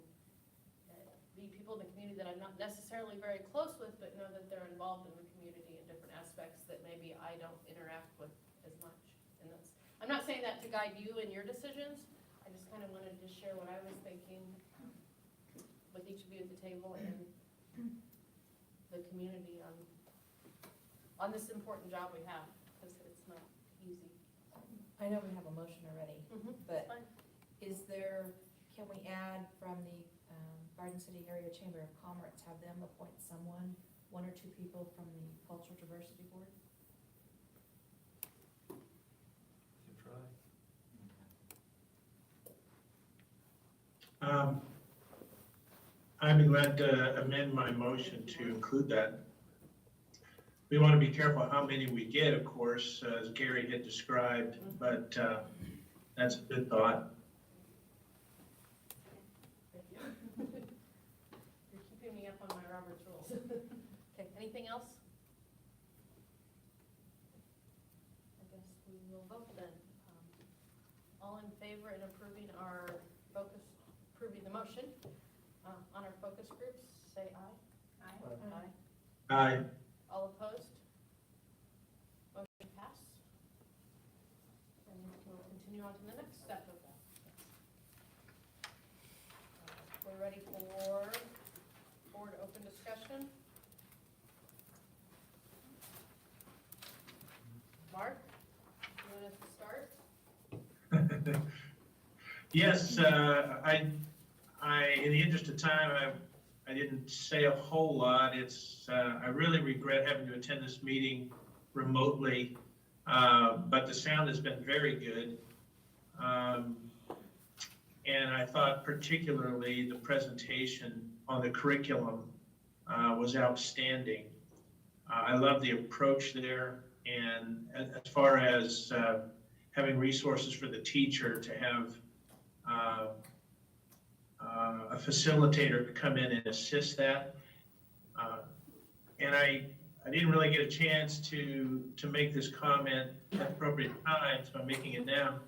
be people in the community that I'm not necessarily very close with, but know that they're involved in the community in different aspects that maybe I don't interact with as much. And that's, I'm not saying that to guide you in your decisions, I just kind of wanted to share what I was thinking with each of you at the table and the community on this important job we have, because it's not easy. I know we have a motion already, but is there, can we add from the Garden City Area Chamber of Commerce, have them appoint someone, one or two people from the Cultural Diversity Board? You can try. I'd be glad to amend my motion to include that. We want to be careful how many we get, of course, as Gary had described, but that's a good thought. You're keeping me up on my Robert's rules. Okay, anything else? I guess we will vote then. All in favor in approving our focus, approving the motion on our focus groups, say aye. Aye. Aye. All opposed? Motion passed. And we'll continue on to the next step of that. We're ready for board open discussion. Mark, you want us to start? Yes, in the interest of time, I didn't say a whole lot. I really regret having to attend this meeting remotely, but the sound has been very good. And I thought particularly the presentation on the curriculum was outstanding. I love the approach there, and as far as having resources for the teacher to have a facilitator to come in and assist that. And I didn't really get a chance to make this comment at appropriate time, so I'm making it now.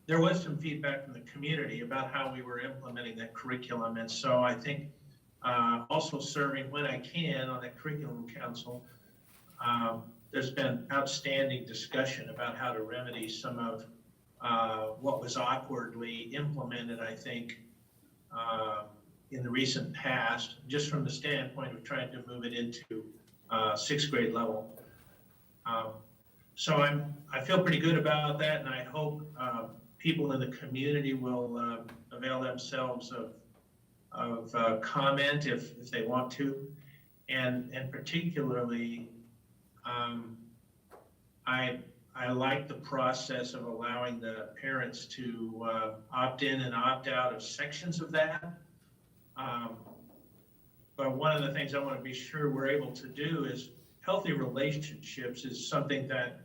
There was some feedback from the community about how we were implementing that curriculum, and so I think also serving when I can on that curriculum council, there's been outstanding discussion about how to remedy some of what was awkwardly implemented, I think, in the recent past, just from the standpoint of trying to move it into sixth grade level. So I feel pretty good about that, and I hope people in the community will avail themselves of comment if they want to, and particularly, I like the process of allowing the parents to opt in and opt out of sections of that. But one of the things I want to be sure we're able to do is healthy relationships is something that,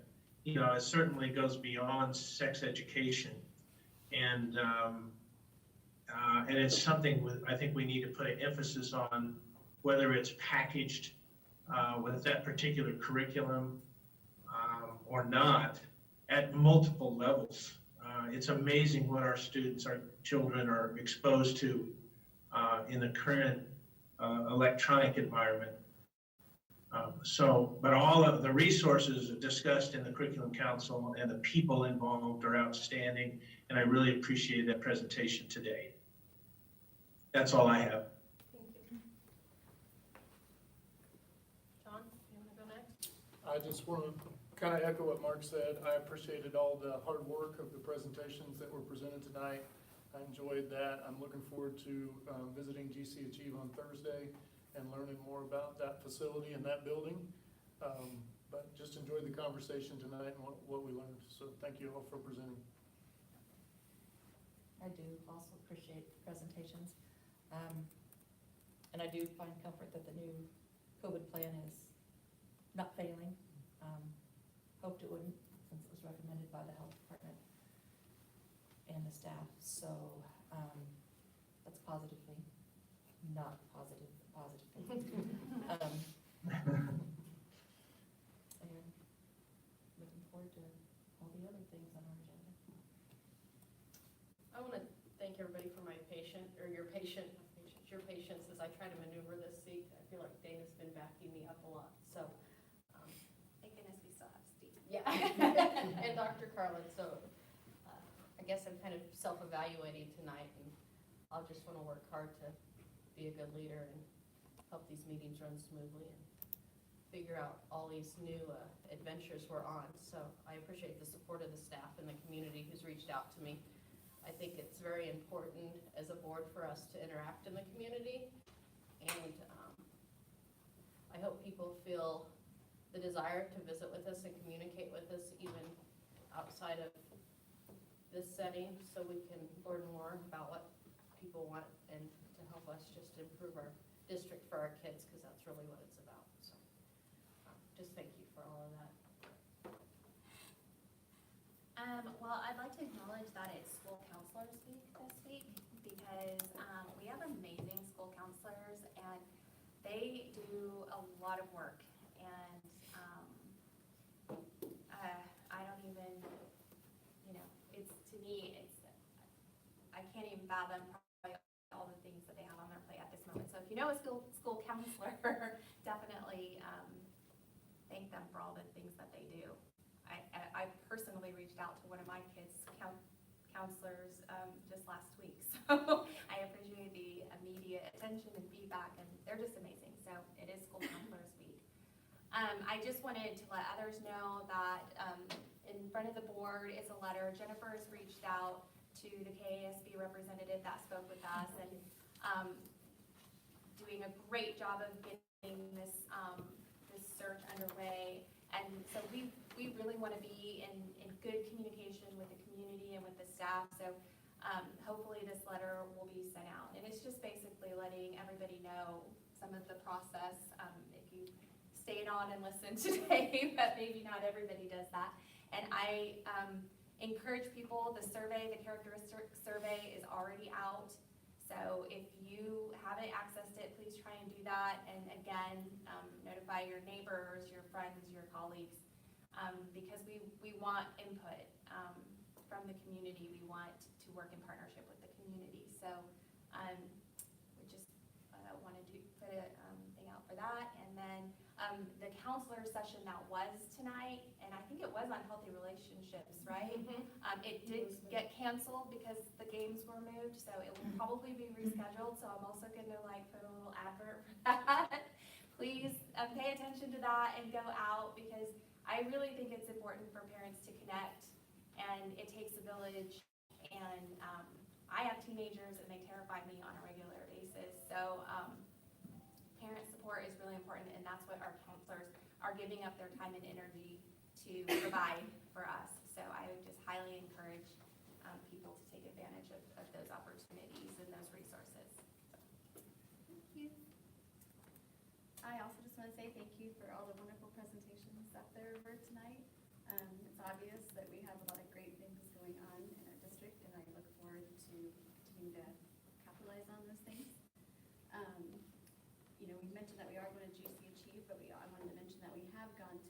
it certainly goes beyond sex education. And it's something I think we need to put an emphasis on, whether it's packaged with that particular curriculum or not, at multiple levels. It's amazing what our students, our children are exposed to in the current electronic environment. But all of the resources discussed in the Curriculum Council and the people involved are outstanding, and I really appreciate that presentation today. That's all I have. Thank you. John, you want to go next? I just want to kind of echo what Mark said. I appreciated all the hard work of the presentations that were presented tonight. I enjoyed that. I'm looking forward to visiting GC Achieve on Thursday and learning more about that facility and that building. But just enjoyed the conversation tonight and what we learned. So thank you all for presenting. I do also appreciate the presentations. And I do find comfort that the new COVID plan is not failing. Hoped it wouldn't, since it was recommended by the health department and the staff. So that's positively, not positive, positive. And looking forward to all the other things on our agenda. I want to thank everybody for your patience as I try to maneuver this seat. I feel like Dana's been backing me up a lot, so. Thank goodness we still have Steve. Yeah, and Dr. Carlin, so I guess I'm kind of self-evaluating tonight, and I'll just want to work hard to be a good leader and help these meetings run smoothly and figure out all these new adventures we're on. So I appreciate the support of the staff and the community who's reached out to me. I think it's very important as a board for us to interact in the community, and I hope people feel the desire to visit with us and communicate with us even outside of this setting, so we can learn more about what people want and to help us just improve our district for our kids, because that's really what it's about. So just thank you for all of that. Well, I'd like to acknowledge that it's School Counselors Week this week, because we have amazing school counselors, and they do a lot of work, and I don't even, it's, to me, I can't even fathom probably all the things that they have on their plate at this moment. So if you know a school counselor, definitely thank them for all the things that they do. I personally reached out to one of my kids' counselors just last week, so I appreciate the immediate attention and feedback, and they're just amazing. So it is School Counselors Week. I just wanted to let others know that in front of the board is a letter. Jennifer has reached out to the KASB representative that spoke with us, and doing a great job of getting this search underway. And so we really want to be in good communication with the community and with the staff. So hopefully this letter will be sent out. And it's just basically letting everybody know some of the process. If you stayed on and listened today, but maybe not everybody does that. And I encourage people, the survey, the characteristic survey is already out. So if you haven't accessed it, please try and do that. And again, notify your neighbors, your friends, your colleagues, because we want input from the community. We want to work in partnership with the community. So we just wanted to put a thing out for that. And then the counselor session that was tonight, and I think it was on healthy relationships, right? It did get canceled because the games were moved, so it will probably be rescheduled. So I'm also going to put a little advert for that. Please pay attention to that and go out, because I really think it's important for parents to connect, and it takes a village. And I have teenagers, and they terrify me on a regular basis. So parent support is really important, and that's what our counselors are giving up their time and energy to provide for us. So I would just highly encourage people to take advantage of those opportunities and those resources. Thank you. I also just want to say thank you for all the wonderful presentations up there for tonight. It's obvious that we have a lot of great things going on in our district, and I look forward to continuing to capitalize on those things. We mentioned that we are going to GC Achieve, but I wanted to mention that we have gone to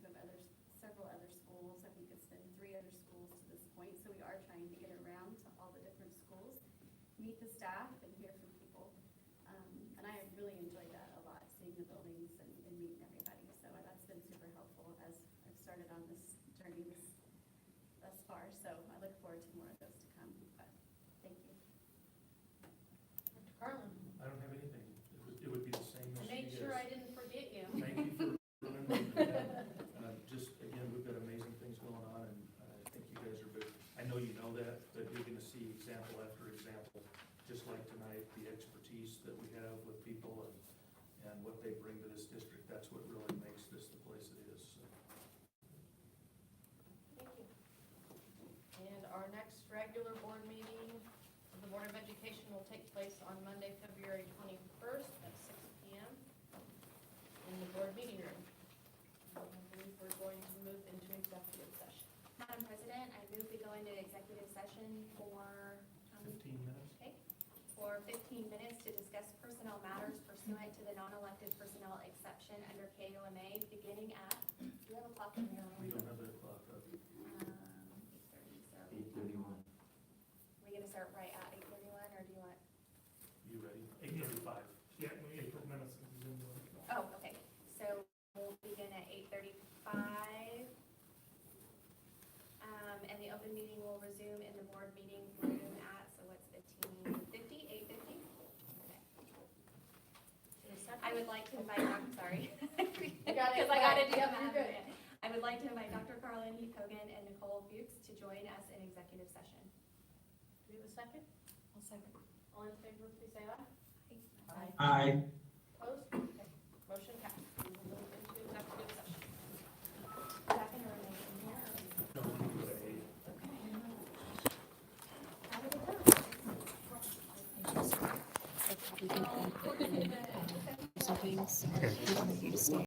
several other schools. I think it's been 3 other schools to this point, so we are trying to get around to all the different schools, meet the staff, and hear from people. And I really enjoyed that a lot, seeing the buildings and meeting everybody. So that's been super helpful as I've started on this journey thus far. So I look forward to more of those to come. But thank you. Dr. Carlin. I don't have anything. It would be the same I as made you sure guys. I didn't forget you. Thank you for remembering that. Just, again, we've got amazing things going on, and I think you guys are big. I know you know that, but you're going to see example after example, just like tonight, the expertise that we have with people and what they bring to this district. That's what really makes this the place it is. So. Thank you. And our next regular board meeting of the Board of Education will take place on Monday, February 21st at 6 p.m. in the board meeting room. I believe we're going to move into executive session. Madam President, I move we go into executive session for 15 minutes. Okay, for 15 minutes to discuss personnel matters pursuant to the non-elected personnel exception under KOMA, beginning at, do you have a clock in your We don't have that clock up. 8:30, so. 8:31. We gonna start right at 8:31, or do you want? You ready? 8:35. Yeah, we need to put minutes in Zoom. Oh, okay, so we'll begin at 8:35. And the open meeting will resume in the board meeting room at, so what's 8:50? I would like to invite, I'm sorry. You got it. Because I gotta do Yep, the you're math. good. I would like to invite Dr. Carlin Heath Hogan and Nicole Fuchs to join us in executive session. Do we have a second? I'll second. All in favor, please say aye. Aye. Opposed? Okay. Motion passed. We will move into executive session. Is that gonna remain in here? Some things, you stay.